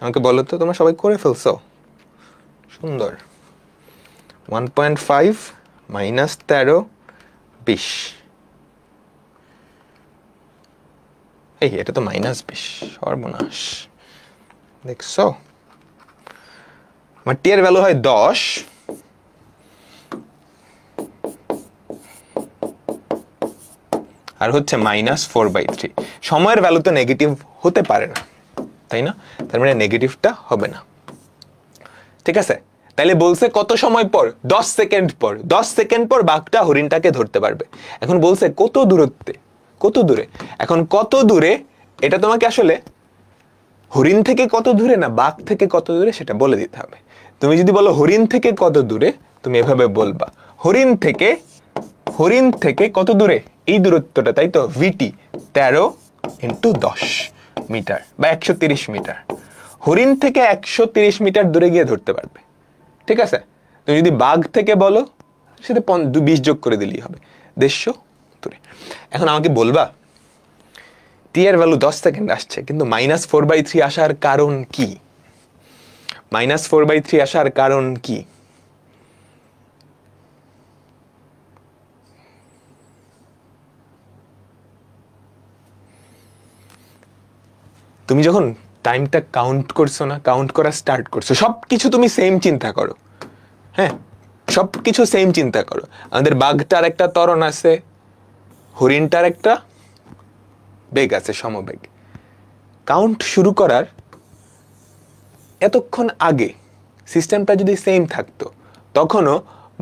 আমাকে বলো তো, তোমরা সবাই করে ফেলছো? সুন্দর। 1.5 মাইনাস 13 20, এই এটা তো মাইনাস 20, সর্বনাশ। দেখছো, আমার টি এর ভ্যালু হয় 10, আর হচ্ছে মাইনাস 4/3। সময়ের ভ্যালু তো নেগেটিভ হতে পারে না, তাই না? তার মানে নেগেটিভটা হবে না। ঠিক আছে, তাইলে বলছে কত সময় পর, 10 সেকেন্ড পর। 10 সেকেন্ড পর বাঘটা হরিণটাকে ধরতে পারবে। এখন বলছে কত দূরত্বে, কত দূরে। এখন কত দূরে এটা তোমাকে আসলে হরিণ থেকে কত দূরে না বাঘ থেকে কত দূরে সেটা বলে দিতে হবে। তুমি যদি বলো হরিণ থেকে কত দূরে, তুমি এভাবে বলবা হরিণ থেকে কত দূরে, এই দূরত্বটা, তাই তো, ভিটি 13 × 10 মিটার বা 130 মিটার। হরিণ থেকে 130 মিটার দূরে গিয়ে ধরতে পারবে, ঠিক আছে। তুমি যদি বাঘ থেকে বলো সেটা 20 যোগ করে দিলেই হবে, 150 দূরে। এখন আমাকে বলবা টি এর ভ্যালু 10 সেকেন্ড আসছে, কিন্তু -4/3 আসার কারণ কি? -4/3 আসার কারণ কি? তুমি যখন টাইমটা কাউন্ট করছো না, কাউন্ট করা স্টার্ট করছো, সবকিছু তুমি সেম চিন্তা করো, হ্যাঁ, সবকিছু সেম চিন্তা করো। আমাদের বাঘটার একটা ত্বরণ আছে, হরিণটার একটা বেগ আছে, সমবেগ। কাউন্ট শুরু করার এতক্ষণ আগে সিস্টেমটা যদি সেম থাকতো, তখনও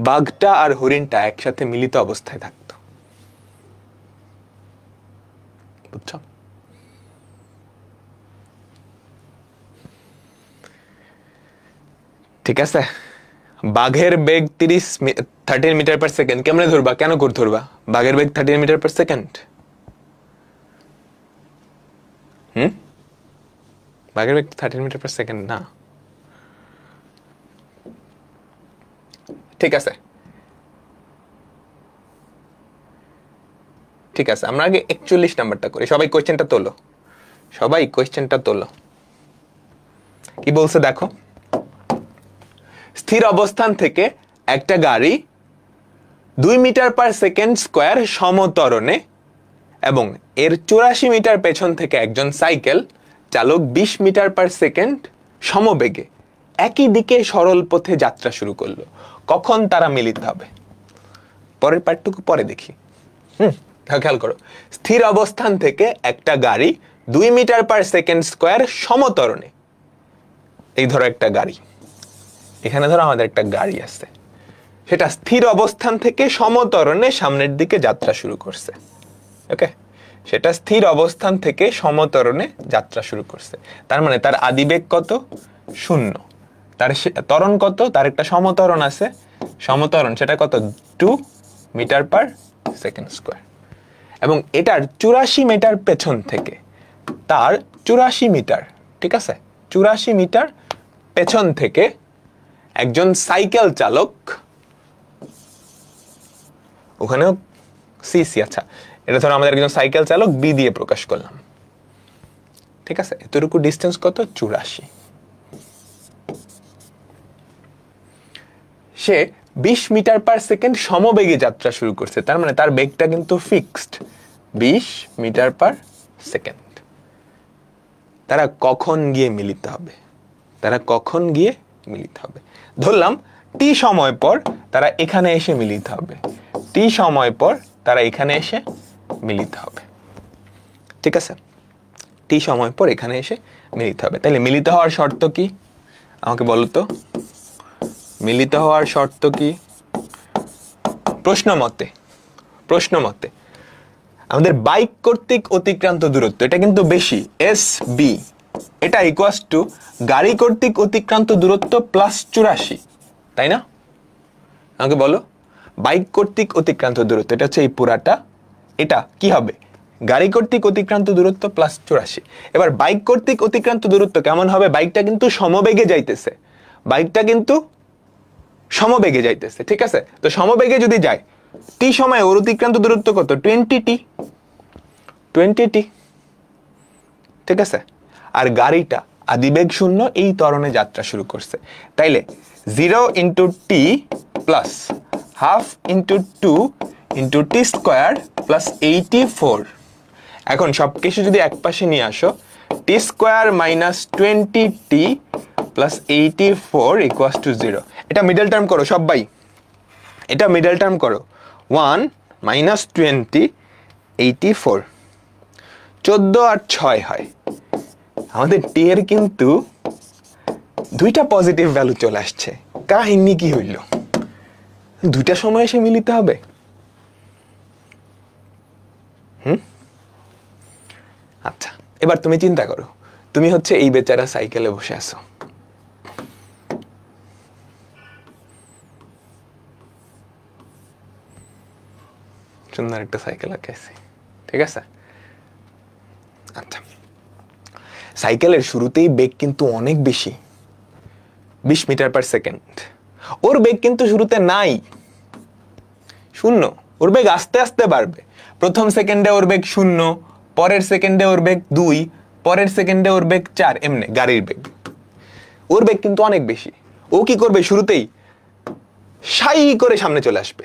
বাঘটা আর হরিণটা একসাথে মিলিত অবস্থায় থাকতো, বুঝছো? ঠিক আছে। বাঘের বেগ 13 মিটার পার সেকেন্ড। কেমনে ধরবা, কেন করে ধরবা বাঘের বেগ 13 মিটার পার সেকেন্ড? বাঘের বেগ 13 মিটার পার সেকেন্ড না। ঠিক আছে, ঠিক আছে, আমরা আগে 41 নাম্বারটা করি। সবাই কোয়েশ্চেনটা তোলো, সবাই কোয়েশ্চেনটা তোলো। কি বলছে দেখো, স্থির অবস্থান থেকে একটা গাড়ি 2 মিটার পার সেকেন্ড স্কয়ার সমত্বরণে এবং এর 84 মিটার পেছন থেকে একজন সাইকেল চালক 20 মিটার পার সেকেন্ড সমবেগে একই দিকে সরল পথে যাত্রা শুরু করলো, কখন তারা মিলিত হবে? পরের পার্টটুকু পরে দেখি। খেয়াল করো, স্থির অবস্থান থেকে একটা গাড়ি 2 মিটার পার সেকেন্ড স্কয়ার সমত্বরণে, এই ধরো একটা গাড়ি, এখানে ধরো আমাদের একটা গাড়ি আছে, সেটা স্থির অবস্থান থেকে সমত্বরণে সামনের দিকে যাত্রা শুরু করছে। ওকে, সেটা স্থির অবস্থান থেকে সমত্বরণে যাত্রা শুরু করছে, তার মানে তার আদিবেগ কত? 0। তার ত্বরণ কত? তার একটা সমত্বরণ আছে, সমত্বরণ সেটা কত? 2 মিটার পার সেকেন্ড স্কয়ার। এবং এটার 84 মিটার পেছন থেকে, তার 84 মিটার, ঠিক আছে, 84 মিটার পেছন থেকে একজন সাইকেল চালক, ওখানেও সিসি, আচ্ছা, এটা ধরো আমাদের একজন সাইকেল চালক বি দিয়ে প্রকাশ করলাম, ঠিক আছে। এতটুকু ডিস্টেন্স কত? 84। সে 20 মিটার পার সেকেন্ড সমবেগে যাত্রা শুরু করছে, তার মানে তার বেগটা কিন্তু ফিক্সড 20 মিটার পার সেকেন্ড। তারা কখন গিয়ে মিলিত হবে? তারা কখন গিয়ে মিলিত হবে? ধরলাম টি সময় পর তারা এখানে এসে মিলিত হবে, টি সময় পর তারা এখানে এসে মিলিত হবে, ঠিক আছে, টি সময় পর এখানে এসে মিলিত হবে। তাহলে মিলিত হওয়ার শর্ত কি আমাকে বলো তো? মিলিত হওয়ার শর্ত কি? প্রশ্ন মতে আমাদের বাইক কর্তৃক অতিক্রান্ত দূরত্ব, এটা কিন্তু বেশি, এস বি, এটা ইকুয়ালস টু গাড়ি কর্তৃক অতিক্রান্ত দূরত্ব প্লাস 84, তাই না? আমাকে বলো, বাইক কর্তৃক অতিক্রান্ত দূরত্ব, এটা হচ্ছে এই পুরাটা, এটা কি হবে? গাড়ি কর্তৃক অতিক্রান্ত দূরত্ব প্লাস 84। এবার বাইক কর্তৃক অতিক্রান্ত দূরত্ব কেমন হবে? বাইকটা কিন্তু সমবেগে যাইতেছে, বাইকটা কিন্তু সমবেগে যাইতেছে, ঠিক আছে। তো সমবেগে যদি যায়, টি সময় ওর অতিক্রান্ত দূরত্ব কত? 20t, ঠিক আছে। আর গাড়িটা আদিবেগ 0 এই ত্বরণে যাত্রা শুরু করছে, তাইলে 0 × t plus half × 2 × t square plus 84। এখন সবকিছু যদি এক পাশে নিয়ে আসো, t square minus 20t plus 84 equals to 0। এটা মিডল টার্ম করো সবাই, এটা মিডল টার্ম করো, 1 মাইনাস 20 84, 14 আর 6 হয়। আমাদের টি এর কিন্তু দুইটা পজিটিভ ভ্যালু চলে আসছে, কাহিনী কি হইল? দুইটা সময় এসে মিলিতে হবে? আচ্ছা, এবার তুমি চিন্তা করো, তুমি হচ্ছে এই বেচারা সাইকেলে বসে আছো, সুন্দর একটা সাইকেল আঁকাইছি, ঠিক আছে? আচ্ছা, সাইকেলের শুরুতেই বেগ কিন্তু অনেক বেশি, 20 মিটার পার সেকেন্ড। ওর বেগ কিন্তু শুরুতে নাই, শূন্য। ওর বেগ আস্তে আস্তে বাড়বে। প্রথম সেকেন্ডে ওর বেগ 0, পরের সেকেন্ডে ওর বেগ 2, পরের সেকেন্ডে ওর বেগ 4, এমনি গাড়ির বেগ। ওর বেগ কিন্তু অনেক বেশি। ও কি করবে? শুরুতেই সাই করে সামনে চলে আসবে,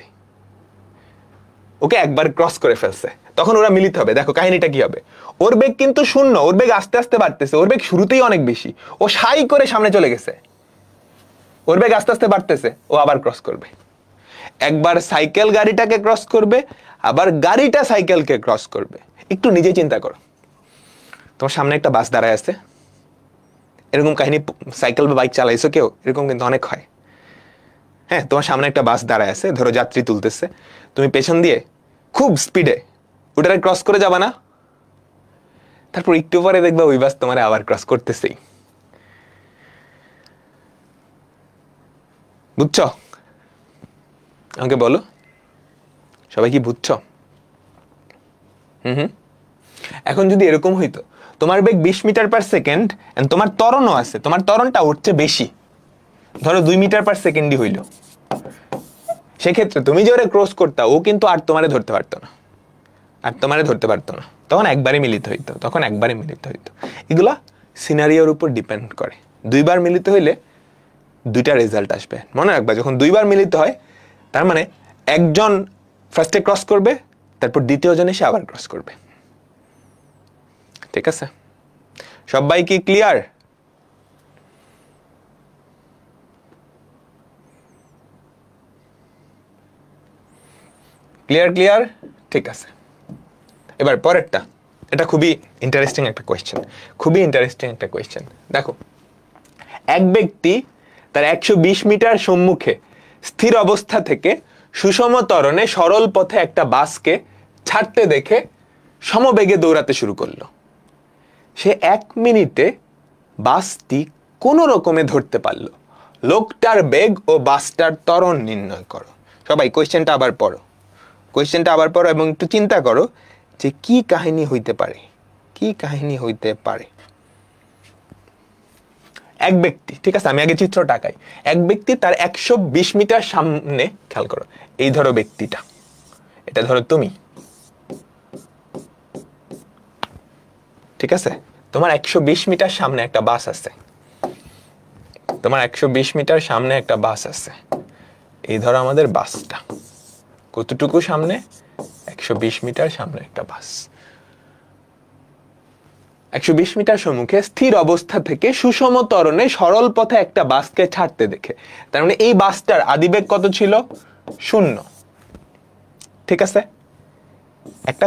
ওকে একবার ক্রস করে ফেলছে, তখন ওরা মিলিত হবে। দেখো কাহিনীটা কি হবে। ওর বেগ কিন্তু 0, ওর বেগ আস্তে আস্তে বাড়তেছে, ওর বেগ শুরুতেই অনেক বেশি, ও সাই করে সামনে চলে গেছে, ওর বেগ আস্তে আস্তে বাড়তেছে, ও আবার ক্রস করবে। একবার সাইকেল গাড়িটাকে ক্রস করবে, আবার গাড়িটা সাইকেলকে ক্রস করবে। একটু নিজে চিন্তা করো, তোমার সামনে একটা বাস দাঁড়ায় আছে, এরকম কাহিনী সাইকেল বা বাইক চালাইছো কেউ? এরকম কিন্তু অনেক হয়। হ্যাঁ, তোমার সামনে একটা বাস দাঁড়ায় আছে, ধরো যাত্রী তুলতেছে, তুমি পেছন দিয়ে খুব স্পিডে ওটারে ক্রস করে যাবা না? তারপর একটু পরে দেখবা ওই বাস তোমার আবার ক্রস করতেছেই। বুঝছো? আমাকে বলো, সবাই কি বুঝছো? এখন যদি এরকম হইতো, তোমার বেগ 20 মিটার পার সেকেন্ড, তোমার ত্বরণও আছে, তোমার ত্বরণটা উঠছে বেশি, ধরো 2 মিটার পার সেকেন্ডই হইল, সেক্ষেত্রে তুমি যে ওরে ক্রস করতা, ও কিন্তু আর তোমারে ধরতে পারতো না, তখন একবারে মিলিত হইতো, এগুলা সিনারিওর উপর ডিপেন্ড করে। 2 বার মিলিত হইলে 2টা রেজাল্ট আসবে। মনে রাখবা, যখন 2 বার মিলিত হয়, তার মানে একজন ফার্স্টে ক্রস করবে, তারপর দ্বিতীয় জন এসে আবার ক্রস করবে। ঠিক আছে? সবাই কি ক্লিয়ার? ক্লিয়ার? ঠিক আছে, এবার পরেরটা। এটা খুবই ইন্টারেস্টিং একটা কোয়েশ্চেন। দেখো, এক ব্যক্তি তার 120 মিটার সম্মুখে স্থির অবস্থা থেকে সুষম ত্বরণে সরল পথে একটা বাসকে ছাড়তে দেখে সমবেগে দৌড়াতে শুরু করলো। সে 1 মিনিটে বাসটি কোনো রকমে ধরতে পারলো। লোকটার বেগ ও বাসটার ত্বরণ নির্ণয় করো। সবাই কোয়েশ্চেনটা আবার পড়ো এবং একটু চিন্তা করো যে কি কাহিনী হইতে পারে। এক ব্যক্তি, ঠিক আছে, আমি আগে চিত্রটা আঁকাই। এক ব্যক্তি তার 120 মিটার সামনে, খেয়াল করো, এই ধরো ব্যক্তিটা, এটা ধরো তুমি, ঠিক আছে? তোমার 120 মিটার সামনে একটা বাস আছে, এই ধরো আমাদের বাসটা। কতটুকু সামনে? 120 মিটার সামনে একটা বাস। 120 মিটার সম্মুখে স্থির অবস্থা থেকে সুষম ত্বরণে সরল পথে একটা বাসকে ছাড়তে দেখে, তার মানে এই বাসটার আদিবেগ কত ছিল? 0। ঠিক আছে? একটা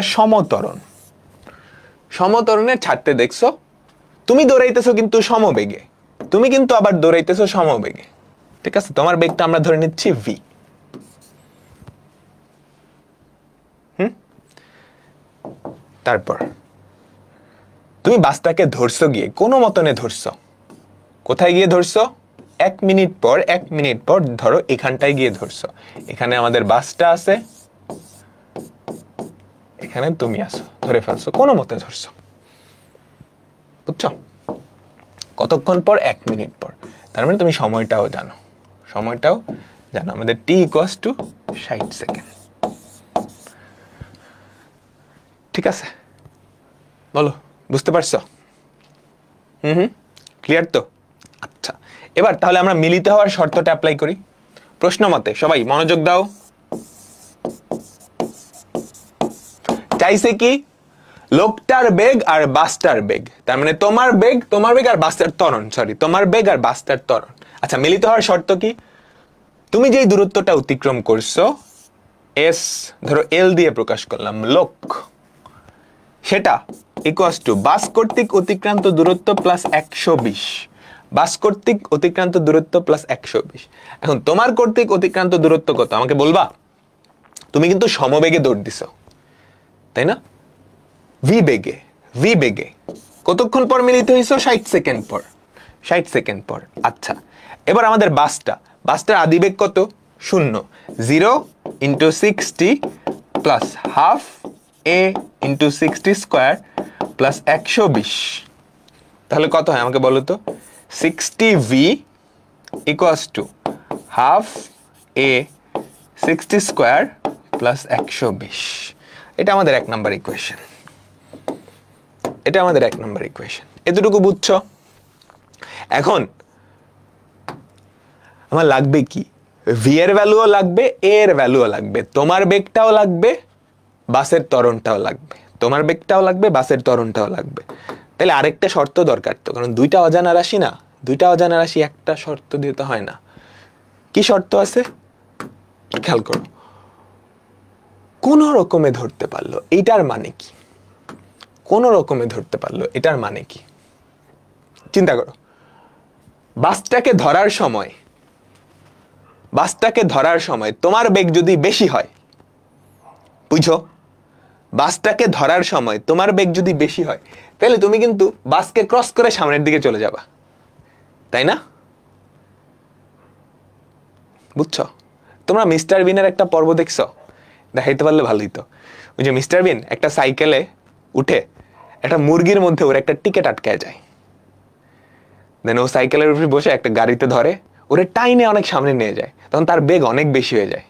সমত্বরণে ছাড়তে দেখছো, তুমি দৌড়াইতেছো কিন্তু সমবেগে, তুমি কিন্তু আবার দৌড়াইতেছো সমবেগে। ঠিক আছে? তোমার বেগটা আমরা ধরে নিচ্ছি v। তারপর তুমি বাসটাকে ধরছো, গিয়ে কোনো মতনে ধরছো। কোথায় গিয়ে ধরছো? 1 মিনিট পর ধরো এখানটায় গিয়ে ধরছো। এখানে আমাদের বাসটা আছে, এখানে তুমি আসো, ধরে ফেলছো, কোনো মতে ধরছো। বুঝছো? কতক্ষণ পর? 1 মিনিট পর। তার মানে তুমি সময়টাও জানো, আমাদের t = 60 সেকেন্ড। ঠিক আছে? বলো, বুঝতে পারছো? ক্লিয়ার তো? আচ্ছা, এবার তাহলে আমরা মিলিত হওয়ার শর্তটা অ্যাপ্লাই করি। প্রশ্ন মতে সবাই মনোযোগ দাও। চাইছে কি? লোকটার বেগ আর বাসটার বেগ, তার মানে তোমার বেগ আর বাসটার ত্বরণ, তোমার বেগ আর বাসটার ত্বরণ। আচ্ছা, মিলিত হওয়ার শর্ত কি? তুমি যেই দূরত্বটা অতিক্রম করছো, s ধরো l দিয়ে প্রকাশ করলাম, লোক, সেটা = বাস কর্তৃক অতিক্রান্ত দূরত্ব প্লাস 120, বাস কর্তৃক অতিক্রান্ত দূরত্ব প্লাস 120। এখন তোমার কর্তৃক অতিক্রান্ত দূরত্ব কত আমাকে বলবা? তুমি কিন্তু সমবেগে দৌড় দিছ, তাই না? ভি বেগে কতক্ষণ পর মিলিত হইছো? 60 সেকেন্ড পর। 60 সেকেন্ড পর। আচ্ছা, এবার আমাদের বাসটার আদিবেগ কত? 0। 0 into 60 plus half a into 60 square plus 120, তাহলে কত হয় আমাকে বলো তো? 60v equals to half A 60 square plus 120। এটা আমাদের 1 নাম্বার ইকুয়েশন। এতটুকু বুঝছো? এখন আমার লাগবে কি? ভি এর ভ্যালুও লাগবে, এ এর ভ্যালুও লাগবে, তোমার বেগটাও লাগবে, বাসের ত্বরণটাও লাগবে। তোমার বেগটাও লাগবে, বাসের ত্বরণটাও লাগবে। তাহলে আরেকটা শর্ত দরকার তো, কারণ দুইটা অজানা রাশি না, দুইটা অজানা রাশি একটা শর্ত দিতে হয় না। কি শর্ত আছে খেয়াল করো। কোন রকমে ধরতে পারলো, এইটার মানে কি? কোন রকমে ধরতে পারলো, এটার মানে কি? চিন্তা করো, বাসটাকে ধরার সময় তোমার বেগ যদি বেশি হয়, বুঝছো? বাসটাকে ধরার সময় তোমার বেগ যদি বেশি হয়, তাহলে তুমি কিন্তু বাসকে ক্রস করে সামনের দিকে চলে যাবা, তাই না? বুঝছো? তোমরা মিস্টার বিনের একটা পর্ব দেখছো? দেখাইতে পারলে ভালোই তো। ওই যে মিস্টার বিন একটা সাইকেলে উঠে একটা মুরগির মধ্যে ওর একটা টিকেট আটকায় যায়, দেন ও সাইকেলের উপরে বসে একটা গাড়িতে ধরে, ওরে টাইনে অনেক সামনে নিয়ে যায়, তখন তার বেগ অনেক বেশি হয়ে যায়।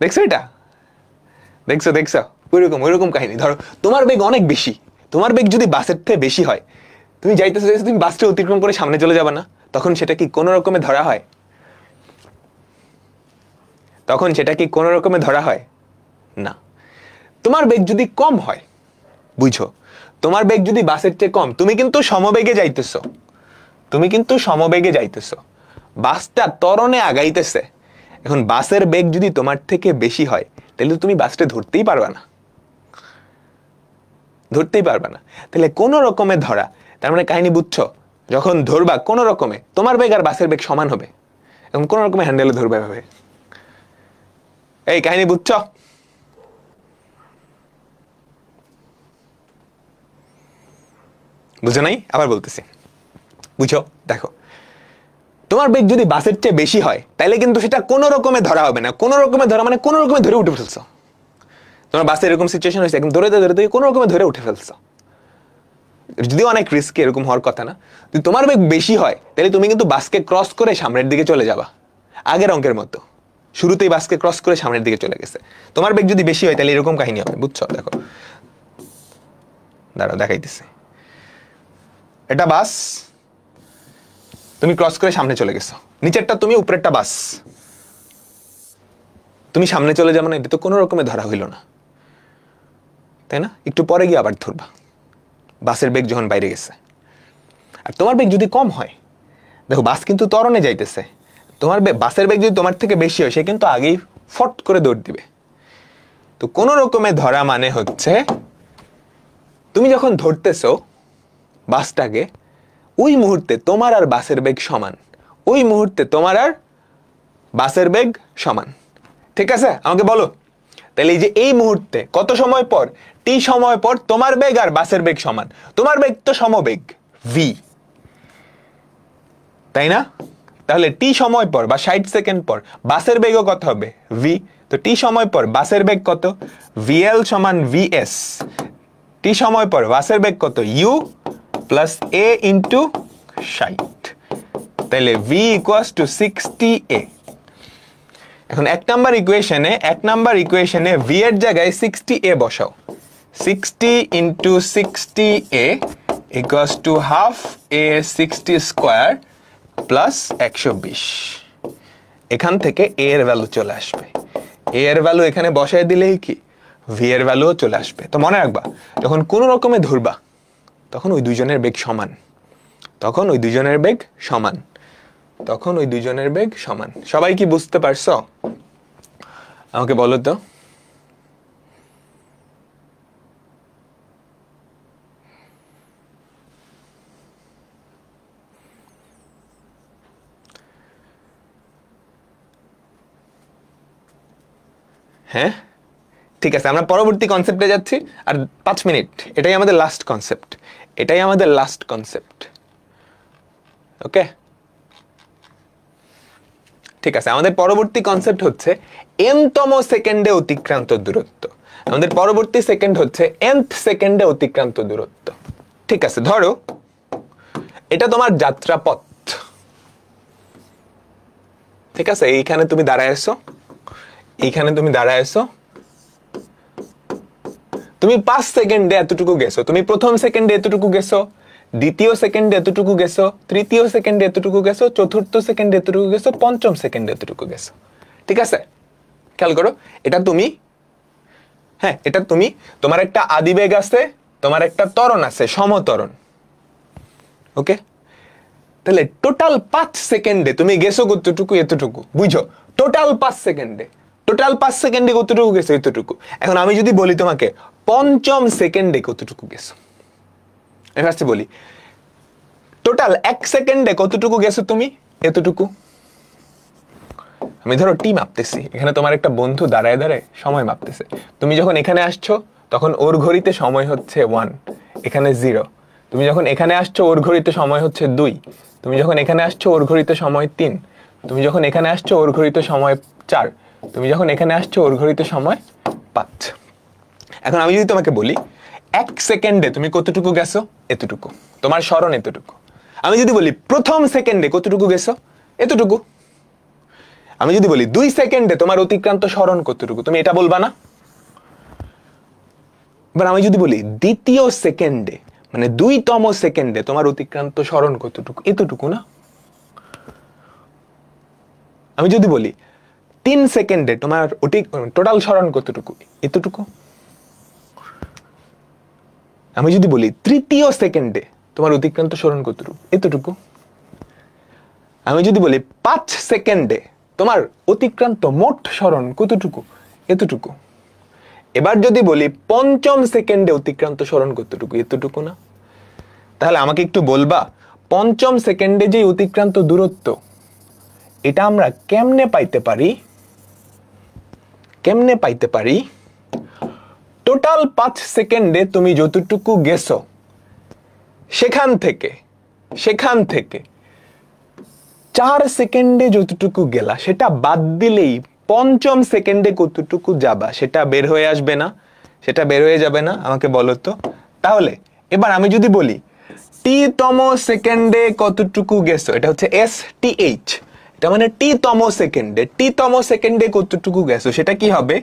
দেখছো এটা? দেখছো ওইরকম কাহিনী। ধরো তোমার বেগ অনেক বেশি, তোমার বেগ যদি বাসের থেকে বেশি হয়, তুমি যাইতেছো, তুমি বাসটা অতিক্রম করে সামনে চলে যাবে না? তখন সেটা কি কোনো রকমে ধরা হয়? না। তোমার বেগ যদি কম হয়, বুঝো, তোমার বেগ যদি বাসের চেয়ে কম, তুমি কিন্তু সমবেগে যাইতেছো, বাসটা ত্বরণে আগাইতেছে। এখন বাসের বেগ যদি তোমার থেকে বেশি হয়, তাহলে তুমি বাসটা ধরতেই পারবা না। তাহলে কোন রকমে ধরা, তার মানে কাহিনী বুঝছো? যখন ধরবা কোন রকমে, তোমার বেগ আর বাসের বেগ সমান হবে, এবং কোন রকমে হ্যান্ডেলে ধরবে ভাবে। এই কাহিনী বুঝছো? বুঝো নাই? আবার বলতেছি, বুঝো। দেখো, তোমার বেগ যদি বাসের চেয়ে বেশি হয়, তাহলে কিন্তু সেটা কোনো রকমে ধরা হবে না। কোনো রকমে ধরা মানে কোনো রকমে ধরে উঠে ফেলছো। তোমার বাসে এরকম সিচুয়েশন হয়েছে, একদম ধরে কোনো রকমে ধরে উঠে ফেলছো, যদিও অনেক রিস্কি, এরকম হওয়ার কথা না। যদি তোমার বেগ বেশি হয়, তাহলে তুমি কিন্তু বাসকে ক্রস করে সামনের দিকে চলে যাবা, আগের অঙ্কের মতো। শুরুতেই বাসকে ক্রস করে সামনের দিকে চলে গেছে। তোমার বেগ যদি বেশি হয়, তাহলে এরকম কাহিনী হবে, বুঝছো? দেখো, দাঁড়াও দেখাইতেছে। এটা বাস, তুমি ক্রস করে সামনে চলে গেছো, নিচেরটা তুমি, উপরেরটা বাস। তুমি সামনে চলে যাবে না, এটা তো কোনো রকমে ধরা হইল না, তাই না? একটু পরে গিয়ে আবার ধরবা, বাসের বেগ যখন বাইরে গেছে। আর তোমার বেগ যদি কম হয়, দেখো বাস কিন্তু ত্বরণে যাইতেছে, তোমার বাসের বেগ যদি তোমার থেকে বেশি হয়, সে কিন্তু আগেই ফট করে দৌড় দিবে। তো কোন রকমে ধরা মানে হচ্ছে, তুমি যখন ধরতেছো বাসটাকে, ওই মুহূর্তে তোমার আর বাসের বেগ সমান, ওই মুহূর্তে তোমার আর বাসের বেগ সমান। ঠিক আছে? আমাকে বলো, তাহলে এই যে এই মুহূর্তে কত সময় পর, টি সময় পর তোমার বেগ আর বাসের বেগ সমান। তোমার বেগ তো সমবেগ ভি, তাই না? তাহলে টি সময় পর বা 60 সেকেন্ড পর বাসের বেগও কত হবে? ভি। তো টি সময় পর বাসের বেগ কত? ভিএল সমান ভিএস। টি সময় পর বাসের বেগ কত? U plus a into 60। তাহলে ভি ইকুয়ালস টু 60 এ। এখন এক নাম্বার ইকুয়েশনে ভি এর জায়গায় 60 এ বসাও। 60 into 60 A equals to half A 60 square plus 120। এখান থেকে এ এর ভ্যালু চলে আসবে। এ এর ভ্যালু এখানে বসায় দিলেই কি ভি এর ভ্যালুও চলে আসবে। তো মনে রাখবা, যখন কোনো রকমে ধরবা, তখন ওই দুইজনের বেগ সমান। সবাই কি বুঝতে পারছো? আমাকে বলো তো। হ্যাঁ ঠিক আছে, আমরা পরবর্তী কনসেপ্টে যাচ্ছি। আর 5 মিনিট, এটাই আমাদের লাস্ট কনসেপ্ট, এটাই আমাদের লাস্ট কনসেপ্ট। ওকে ঠিক আছে, আমাদের পরবর্তী কনসেপ্ট হচ্ছে nতম সেকেন্ডে অতিক্রান্ত দূরত্ব। আমাদের পরবর্তী সেকেন্ড হচ্ছে nth সেকেন্ডে অতিক্রান্ত দূরত্ব। ঠিক আছে, ধরো এটা তোমার যাত্রাপথ। ঠিক আছে, এইখানে তুমি দাঁড়ায় আছো, এইখানে তুমি দাঁড়ায় আছো, তুমি 5 সেকেন্ডে এতটুকু গেছো, তুমি প্রথম সেকেন্ডে এতটুকু গেছো, দ্বিতীয় সেকেন্ডে এতটুকু গেছো, তৃতীয় সেকেন্ডে এতটুকু গেছো, চতুর্থ সেকেন্ডে এতটুকু গেছো, পঞ্চম সেকেন্ডে এতটুকু গেছো। ঠিক আছে, খেয়াল করো, এটা তুমি, হ্যাঁ এটা তুমি, তোমার একটা আদিবেগ আছে, তোমার একটা ত্বরণ আছে, সমত্বরণ। ওকে, তাহলে টোটাল 5 সেকেন্ডে তুমি গেছো কতটুকু? এতটুকু। বুঝো, টোটাল 5 সেকেন্ডে, টোটাল 5 সেকেন্ডে কতটুকু গেছো? এতটুকু। এখন আমি যদি বলি তোমাকে পঞ্চম সেকেন্ডে কতটুকু গেছো, আমি ফার্স্টে বলি টোটাল 1 সেকেন্ডে কতটুকু গেছো তুমি? এতটুকু। আমি ধরো টি মাপতেছি, এখানে তোমার একটা বন্ধু দাঁড়ায় দাঁড়ায় সময় মাপতেছে। তুমি যখন এখানে আসছো তখন ওর ঘড়িতে সময় হচ্ছে 1, এখানে 0। তুমি যখন এখানে আসছো ওর ঘড়িতে সময় হচ্ছে 2, তুমি যখন এখানে আসছো ওর ঘড়িতে সময় 3, তুমি যখন এখানে আসছো ওর ঘড়িতে সময় 4, তুমি যখন এখানে আসছো ওর ঘড়িতে সময় 5। এখন আমি যদি তোমাকে বলি 1 সেকেন্ডে তুমি কতটুকু গেছো? এতটুকু, তোমার স্মরণ এতটুকু। আমি যদি বলি প্রথম সেকেন্ডে কতটুকু গেছো? এতটুকু। আমি যদি বলি 2 সেকেন্ডে তোমার অতিক্রান্ত স্মরণ কতটুকু? তুমি এটা বলবা না? এবার আমি যদি বলি দ্বিতীয় সেকেন্ডে, মানে 2তম সেকেন্ডে তোমার অতিক্রান্ত স্মরণ কতটুকু? এতটুকু না? আমি যদি বলি 3 সেকেন্ডে তোমার টোটাল স্মরণ কতটুকু? এতটুকু। আমি যদি বলি তৃতীয় সেকেন্ডে তোমার অতিক্রান্ত স্মরণ কতটুকু? এতটুকু। আমি যদি বলি 5 সেকেন্ডে তোমার অতিক্রান্ত মোট স্মরণ কতটুকু? এতটুকু। এবার যদি বলি পঞ্চম সেকেন্ডে অতিক্রান্ত স্মরণ কতটুকু? এতটুকু না? তাহলে আমাকে একটু বলবা পঞ্চম সেকেন্ডে যে অতিক্রান্ত দূরত্ব, এটা আমরা কেমনে পাইতে পারি? কেমনে পাইতে পারি? টোটাল 5 সেকেন্ডে তুমি যতটুকু গেছো সেখান থেকে 4 সেকেন্ডে যতটুকু গেলা সেটা বাদ দিলেই পঞ্চম সেকেন্ডে কতটুকু যাবা সেটা বের হয়ে আসবে না? সেটা বের হয়ে যাবে না? আমাকে বলো তো। তাহলে এবার আমি যদি বলি টি-তম সেকেন্ডে কতটুকু গেছো, এটা হচ্ছে STH, এটা মানে টি-তম সেকেন্ডে কতটুকু গেছো, সেটা কি হবে?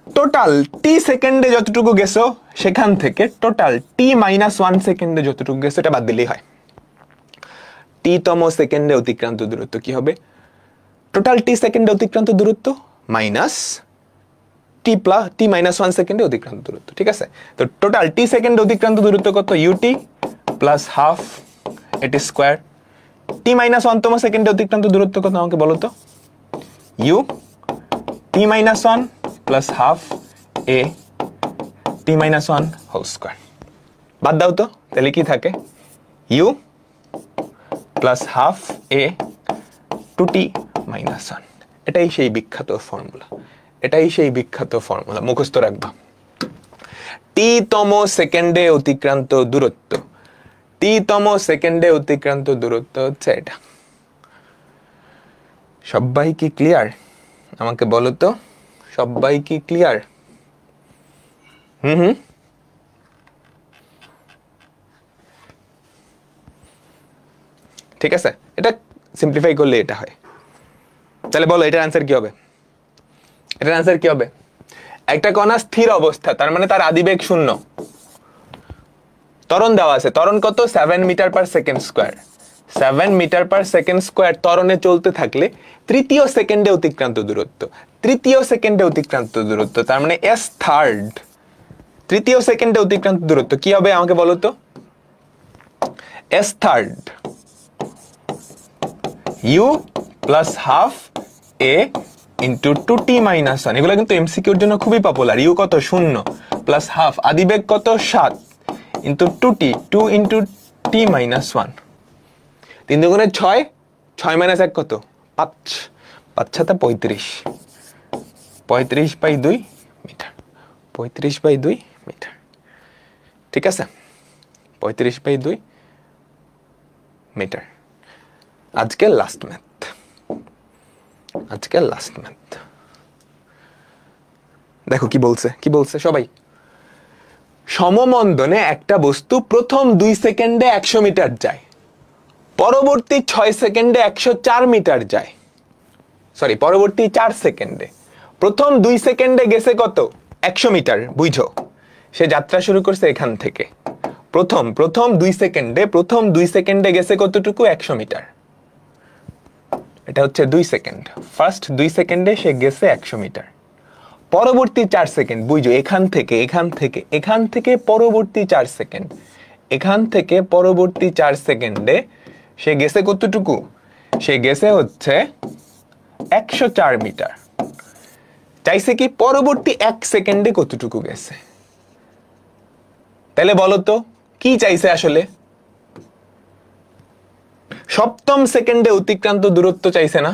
টোটাল টি সেকেন্ডে যতটুকু গেছো সেখান থেকে টোটাল T-1 সেকেন্ডে যতটুকু গেছো এটা বাদ দিলেই হয়। টি-তম সেকেন্ডে অতিক্রান্ত দূরত্ব কি হবে? টোটাল টি সেকেন্ডে অতিক্রান্ত দূরত্ব মাইনাস T-1 সেকেন্ডে অতিক্রান্ত দূরত্ব। ঠিক আছে, তো টোটাল টি সেকেন্ডে অতিক্রান্ত দূরত্ব কত? UT plus half a t square. T-1তম সেকেন্ডে অতিক্রান্ত দূরত্ব কত আমাকে বলো তো? U T-1 plus half A T-1 whole square. বাদ দাও তো, তাহলে কি থাকে? U plus half A 2T-1। এটাই সেই বিখ্যাত ফর্মুলা, এটাই সেই বিখ্যাত ফর্মুলা, মুখস্থ রাখবা। টি-তম সেকেন্ডে অতিক্রান্ত দূরত্ব, টি-তম সেকেন্ডে অতিক্রান্ত দূরত্ব হচ্ছে এটা। সবাই কি ক্লিয়ার? আমাকে বলো তো, সবাই কি ক্লিয়ার? ঠিক আছে, এটা সিম্পলিফাই করলে এটা হয়। তাহলে বলো এটার অ্যান্সার কি হবে? এটার অ্যান্সার কি হবে? একটা কণা স্থির অবস্থা, তার মানে তার আদিবেগ 0, ত্বরণ দেওয়া আছে, ত্বরণ কত? 7 metre per second square. 7 metre per second square ত্বরণে চলতে থাকলে তৃতীয় সেকেন্ডে অতিক্রান্ত দূরত্ব, তৃতীয় সেকেন্ডে অতিক্রান্ত দূরত্ব, তার মানে S থার্ড, তৃতীয় সেকেন্ডে অতিক্রান্ত দূরত্ব কি হবে আমাকে বলো তো? S third U plus half A into 2T-1। এগুলো কিন্তু এমসিকিউর জন্য খুবই পপুলার। ইউ কত? 0 প্লাস হাফ, আদিবেগ কত? 7 ইন্টু 2T, 2 ইন্টু T-1। 3 দুগুণে 6, 6 মাইনাস 1 কত? 5, 5 7 35, 35/2 মিটার, 35/2 মিটার। ঠিক আছে, 35/2 মিটার। আজকের লাস্ট ম্যাথ, আজকের লাস্ট ম্যাথ। দেখো কি বলছে, কি বলছে সবাই। সমমন্দনে একটা বস্তু প্রথম 2 সেকেন্ডে 100 মিটার যায়, পরবর্তী 6 সেকেন্ডে 104 মিটার যায়। সরি, পরবর্তী 4 সেকেন্ডে। প্রথম 2 সেকেন্ডে গেছে কত? 100 মিটার। বুঝো, সে যাত্রা শুরু করছে এখান থেকে। প্রথম 2 সেকেন্ডে গেছে কতটুকু? 100 মিটার। এটা হচ্ছে 2 সেকেন্ড। ফার্স্ট 2 সেকেন্ডে সে গেছে 100 মিটার। পরবর্তী 4 সেকেন্ড, বুঝো, এখান থেকে পরবর্তী 4 সেকেন্ড, এখান থেকে পরবর্তী 4 সেকেন্ডে সে গেছে কতটুকু? সে গেছে হচ্ছে 104 মিটার। চাইছে কি পরবর্তী 1 সেকেন্ডে কতটুকু গেছে। তাহলে বলো তো কি চাইছে আসলে? সপ্তম সেকেন্ডে অতিক্রান্ত দূরত্ব চাইছে না?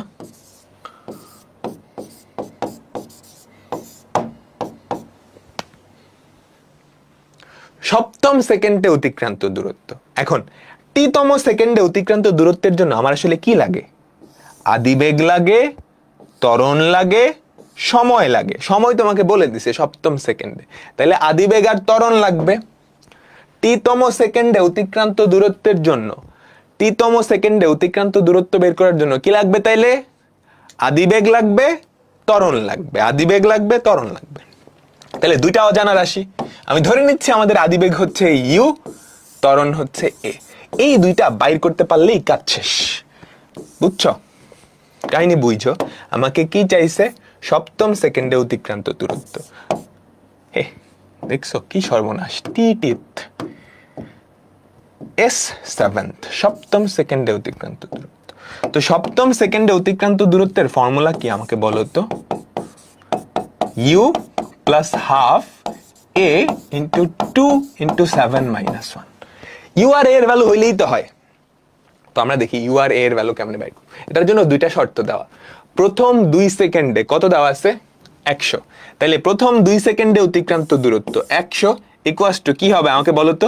সপ্তম সেকেন্ডে অতিক্রান্ত দূরত্ব। এখন টিতম সেকেন্ডে অতিক্রান্ত দূরত্বের জন্য আমার আসলে কি লাগে? আদিবেগ লাগে, ত্বরণ লাগে, সময় লাগে। সময় তোমাকে বলে দিছে সপ্তম সেকেন্ডে, তাহলে আদিবেগ আর ত্বরণ লাগবে। টিতম সেকেন্ডে অতিক্রান্ত দূরত্বের জন্য, টিতম সেকেন্ডে অতিক্রান্ত দূরত্ব বের করার জন্য কি লাগবে? তাইলে আদিবেগ লাগবে, ত্বরণ লাগবে, আদিবেগ লাগবে, ত্বরণ লাগবে। তাহলে দুইটা অজানা রাশি। আমি ধরে নিচ্ছি আমাদের আদিবেগ হচ্ছে ইউ, ত্বরণ হচ্ছে এ। এই দুইটা বাইর করতে পারলেই কাজ শেষ। বুঝছো কাহিনী? বুঝছো আমাকে কি চাইছে? সপ্তম সেকেন্ডে অতিক্রান্ত দূরত্ব। হে দেখছো কি সর্বনাশ! টিটিত এস সেভেন্থ, সপ্তম সেকেন্ডে অতিক্রান্ত দূরত্ব। তো সপ্তম সেকেন্ডে অতিক্রান্ত দূরত্বের ফর্মুলা কি আমাকে বলো তো? U plus half a into 2 into 7 minus 1। U আর এর ভ্যালু হইলেই তো হয়। তো আমরা দেখি ইউ আর এর ভ্যালু কেমনে বাইর করব। এটার জন্য দুইটা শর্ত দেওয়া। প্রথম 2 সেকেন্ডে কত দেওয়া আছে? 100। তাহলে প্রথম 2 সেকেন্ডে অতিক্রান্ত দূরত্ব 100 ইকুয়ালস টু কি হবে আমাকে বলো তো?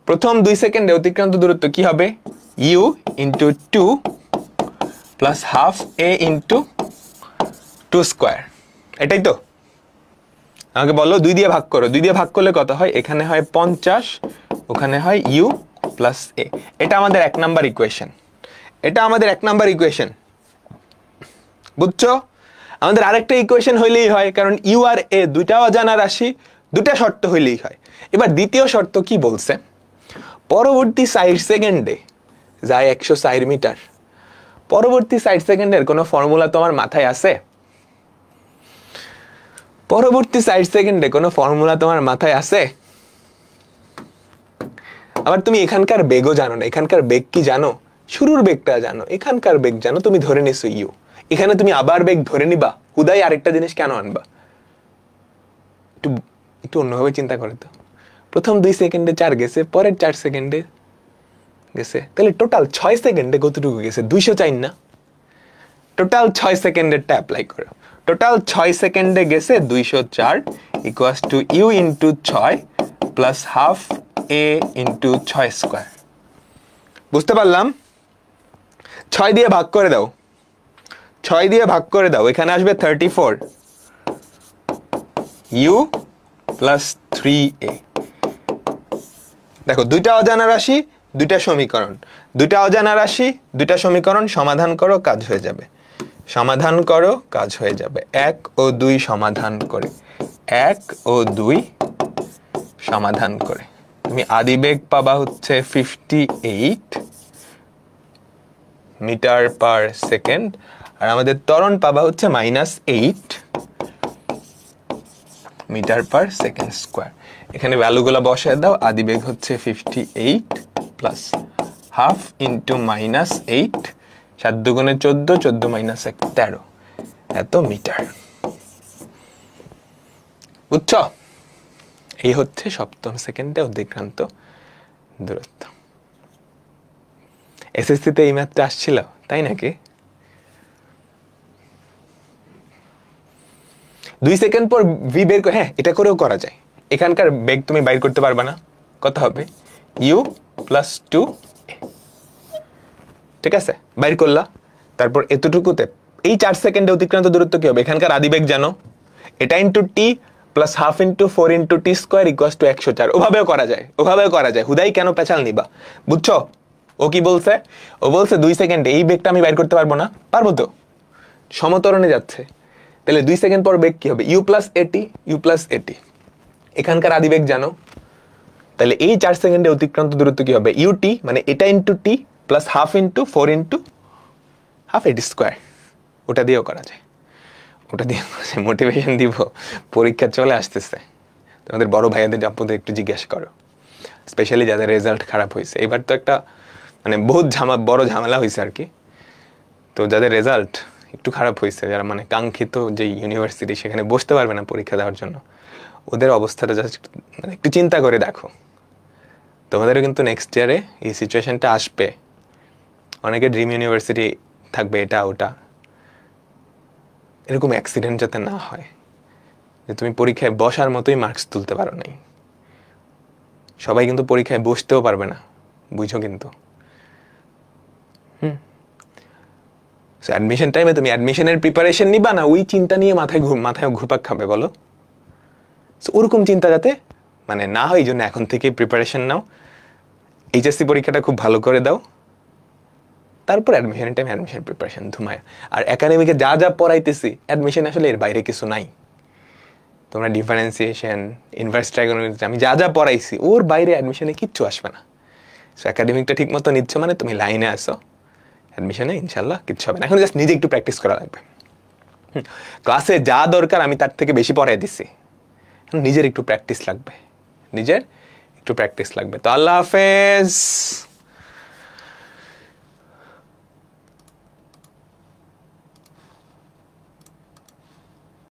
প্রথম 2 সেকেন্ডে অতিক্রান্ত দূরত্ব কি হবে? U into 2 plus half a into 2 square. এটাই তো? আমাকে বলো 2 দিয়ে ভাগ করো। 2 দিয়ে ভাগ করলে কত হয়? এখানে হয় 50, ওখানে হয় ইউ প্লাস এ। এটা আমাদের 1 নাম্বার ইকুয়েশন। এটা আমাদের 1 নাম্বার ইকুয়েশন। বুঝছো? আমাদের আরেকটা ইকুয়েশন হইলেই হয়, কারণ ইউ আর এ দুইটা অজানা রাশি, দুটা শর্ত হইলেই হয়। এবার দ্বিতীয় শর্ত কি বলছে? পরবর্তী 60 সেকেন্ডে যায় 160 মিটার। পরবর্তী 60 সেকেন্ডের কোনো ফর্মুলা তোমার মাথায় আছে? পরবর্তী 60 সেকেন্ডে কোনো ফর্মুলা তোমার মাথায় আছে? আবার তুমি এখানকার বেগও জানো না। এখানকার বেগ কি জানো? শুরুর বেগটা জানো, এখানকার বেগ জানো, তুমি ধরে নিছো ইউ। এখানে তুমি আবার বেগ ধরে নিবা? হুদাই আরেকটা জিনিস কেন আনবা? একটু একটু অন্যভাবে চিন্তা করে তো। প্রথম 2 সেকেন্ডে 4 গেছে, পরের 4 সেকেন্ডে গেছে, তাহলে টোটাল 6 সেকেন্ডে কতটুকু গেছে? 204 না? টোটাল 6 সেকেন্ডেরটা অ্যাপ্লাই করো। টোটাল 6 সেকেন্ডে গেছে 204 equals to u into 6 plus half a into 6 square. বুঝতে পারলাম? 6 দিয়ে ভাগ করে দাও, 6 দিয়ে ভাগ করে দাও, এখানে আসবে 34 ইউ প্লাস 3a। দেখো দুইটা অজানা রাশি, দুইটা সমীকরণ, দুইটা অজানা রাশি, দুইটা সমীকরণ, সমাধান করো কাজ হয়ে যাবে। সমাধান করো কাজ হয়ে যাবে। 1 ও 2 সমাধান করে, 1 ও 2 সমাধান করে তুমি আদিবেগ পাবা হচ্ছে 58 মিটার পার সেকেন্ড, আর আমাদের ত্বরণ পাবা হচ্ছে -8 মিটার পার সেকেন্ড স্কোয়ার। এখানে ভ্যালুগুলো বসায় দাও। আদিবেগ হচ্ছে 58 প্লাস হাফ ইন্টু -8, 7 দুগুণে 14, 14 মাইনাস 1 13, এত মিটার। বুঝছো? এই হচ্ছে সপ্তম সেকেন্ডে অতিক্রান্ত দূরত্ব। এসএসসিতে এই ম্যাথটা আসছিল, তাই নাকি? 2 সেকেন্ড পর ভি বের করে, হ্যাঁ এটা করেও করা যায়। এখানকার বেগ তুমি বাইর করতে পারবে না, কত হবে ইউ প্লাস 2, ঠিক আছে, বাইর করলা। তারপর এতটুকুতে এই 4 সেকেন্ডে অতিক্রান্ত দূরত্ব কি হবে, এখানকার আদিবেগ জানো, এটা into t plus half into 4 into t square equals to 104। ওভাবেও করা যায়, ওভাবেও করা যায়, হুদাই কেন পেঁচাল নিবা, বুঝছো? ও কি বলছে, ও বলছে 2 সেকেন্ডে এই বেগটা আমি বাইর করতে পারবো না, পারবো তো, সমতরণে যাচ্ছে, তাহলে 2 সেকেন্ড পর বেগ কি হবে, ইউ প্লাস এটি, ইউ প্লাস এটি। এখানকার আদিবেগ জানো, তাহলে এই 4 সেকেন্ডে অতিক্রান্ত দূরত্ব কি হবে, ইউটি মানে এটা into t plus half into 4 into half a t square. ওটা দিয়েও করা যায়, ওটা দিয়ে মোটিভেশন দিব, পরীক্ষা চলে আসতেছে, তোমাদের বড় ভাইয়াদের আপনাদের একটু জিজ্ঞাসা করো, স্পেশালি যাদের রেজাল্ট খারাপ হয়েছে। এবার তো একটা মানে বহুত বড় ঝামেলা হয়েছে আর কি। তো যাদের রেজাল্ট একটু খারাপ হয়েছে, যারা মানে কাঙ্ক্ষিত যে ইউনিভার্সিটি সেখানে বসতে পারবে না পরীক্ষা দেওয়ার জন্য, ওদের অবস্থাটা জাস্ট মানে একটু চিন্তা করে দেখো। তোমাদেরও কিন্তু নেক্সট ইয়ারে এই সিচুয়েশনটা আসবে, অনেকে ড্রিম ইউনিভার্সিটি থাকবে এটা ওটা, এরকম অ্যাক্সিডেন্ট যাতে না হয় যে তুমি পরীক্ষায় বসার মতোই মার্কস তুলতে পারো নাই। সবাই কিন্তু পরীক্ষায় বসতেও পারবে না, বুঝো কিন্তু। অ্যাডমিশন টাইমে তুমি অ্যাডমিশনের প্রিপারেশন নিবা না ওই চিন্তা নিয়ে মাথায় ঘুরপাক খাবে বলো? ওরকম চিন্তা যাতে মানে না হয়, এই জন্য এখন থেকে প্রিপারেশন নাও, এইচএসসি পরীক্ষাটা খুব ভালো করে দাও, তারপর অ্যাডমিশনের টাইম অ্যাডমিশন প্রিপারেশন ধুমায়। আর একাডেমিকে যা যা পড়াইতেছি অ্যাডমিশন আসলে এর বাইরে কিছু নাই। তোমরা ডিফারেন্সিয়েশন, ইনভার্স ট্রাইগোনোমেট্রি, আমি যা যা পড়াইছি ওর বাইরে অ্যাডমিশনে কিচ্ছু আসবে না। সো একাডেমিকটা ঠিক মতো নিচ্ছ মানে তুমি লাইনে আসো, অ্যাডমিশনে ইনশাল্লাহ কিচ্ছু হবে না। এখন জাস্ট নিজে একটু প্র্যাকটিস করা লাগবে। ক্লাসে যা দরকার আমি তার থেকে বেশি পড়াই দিছি, নিজের একটু প্র্যাকটিস লাগবে, নিজের একটু প্র্যাকটিস লাগবে। তো আল্লাহ হাফেজ।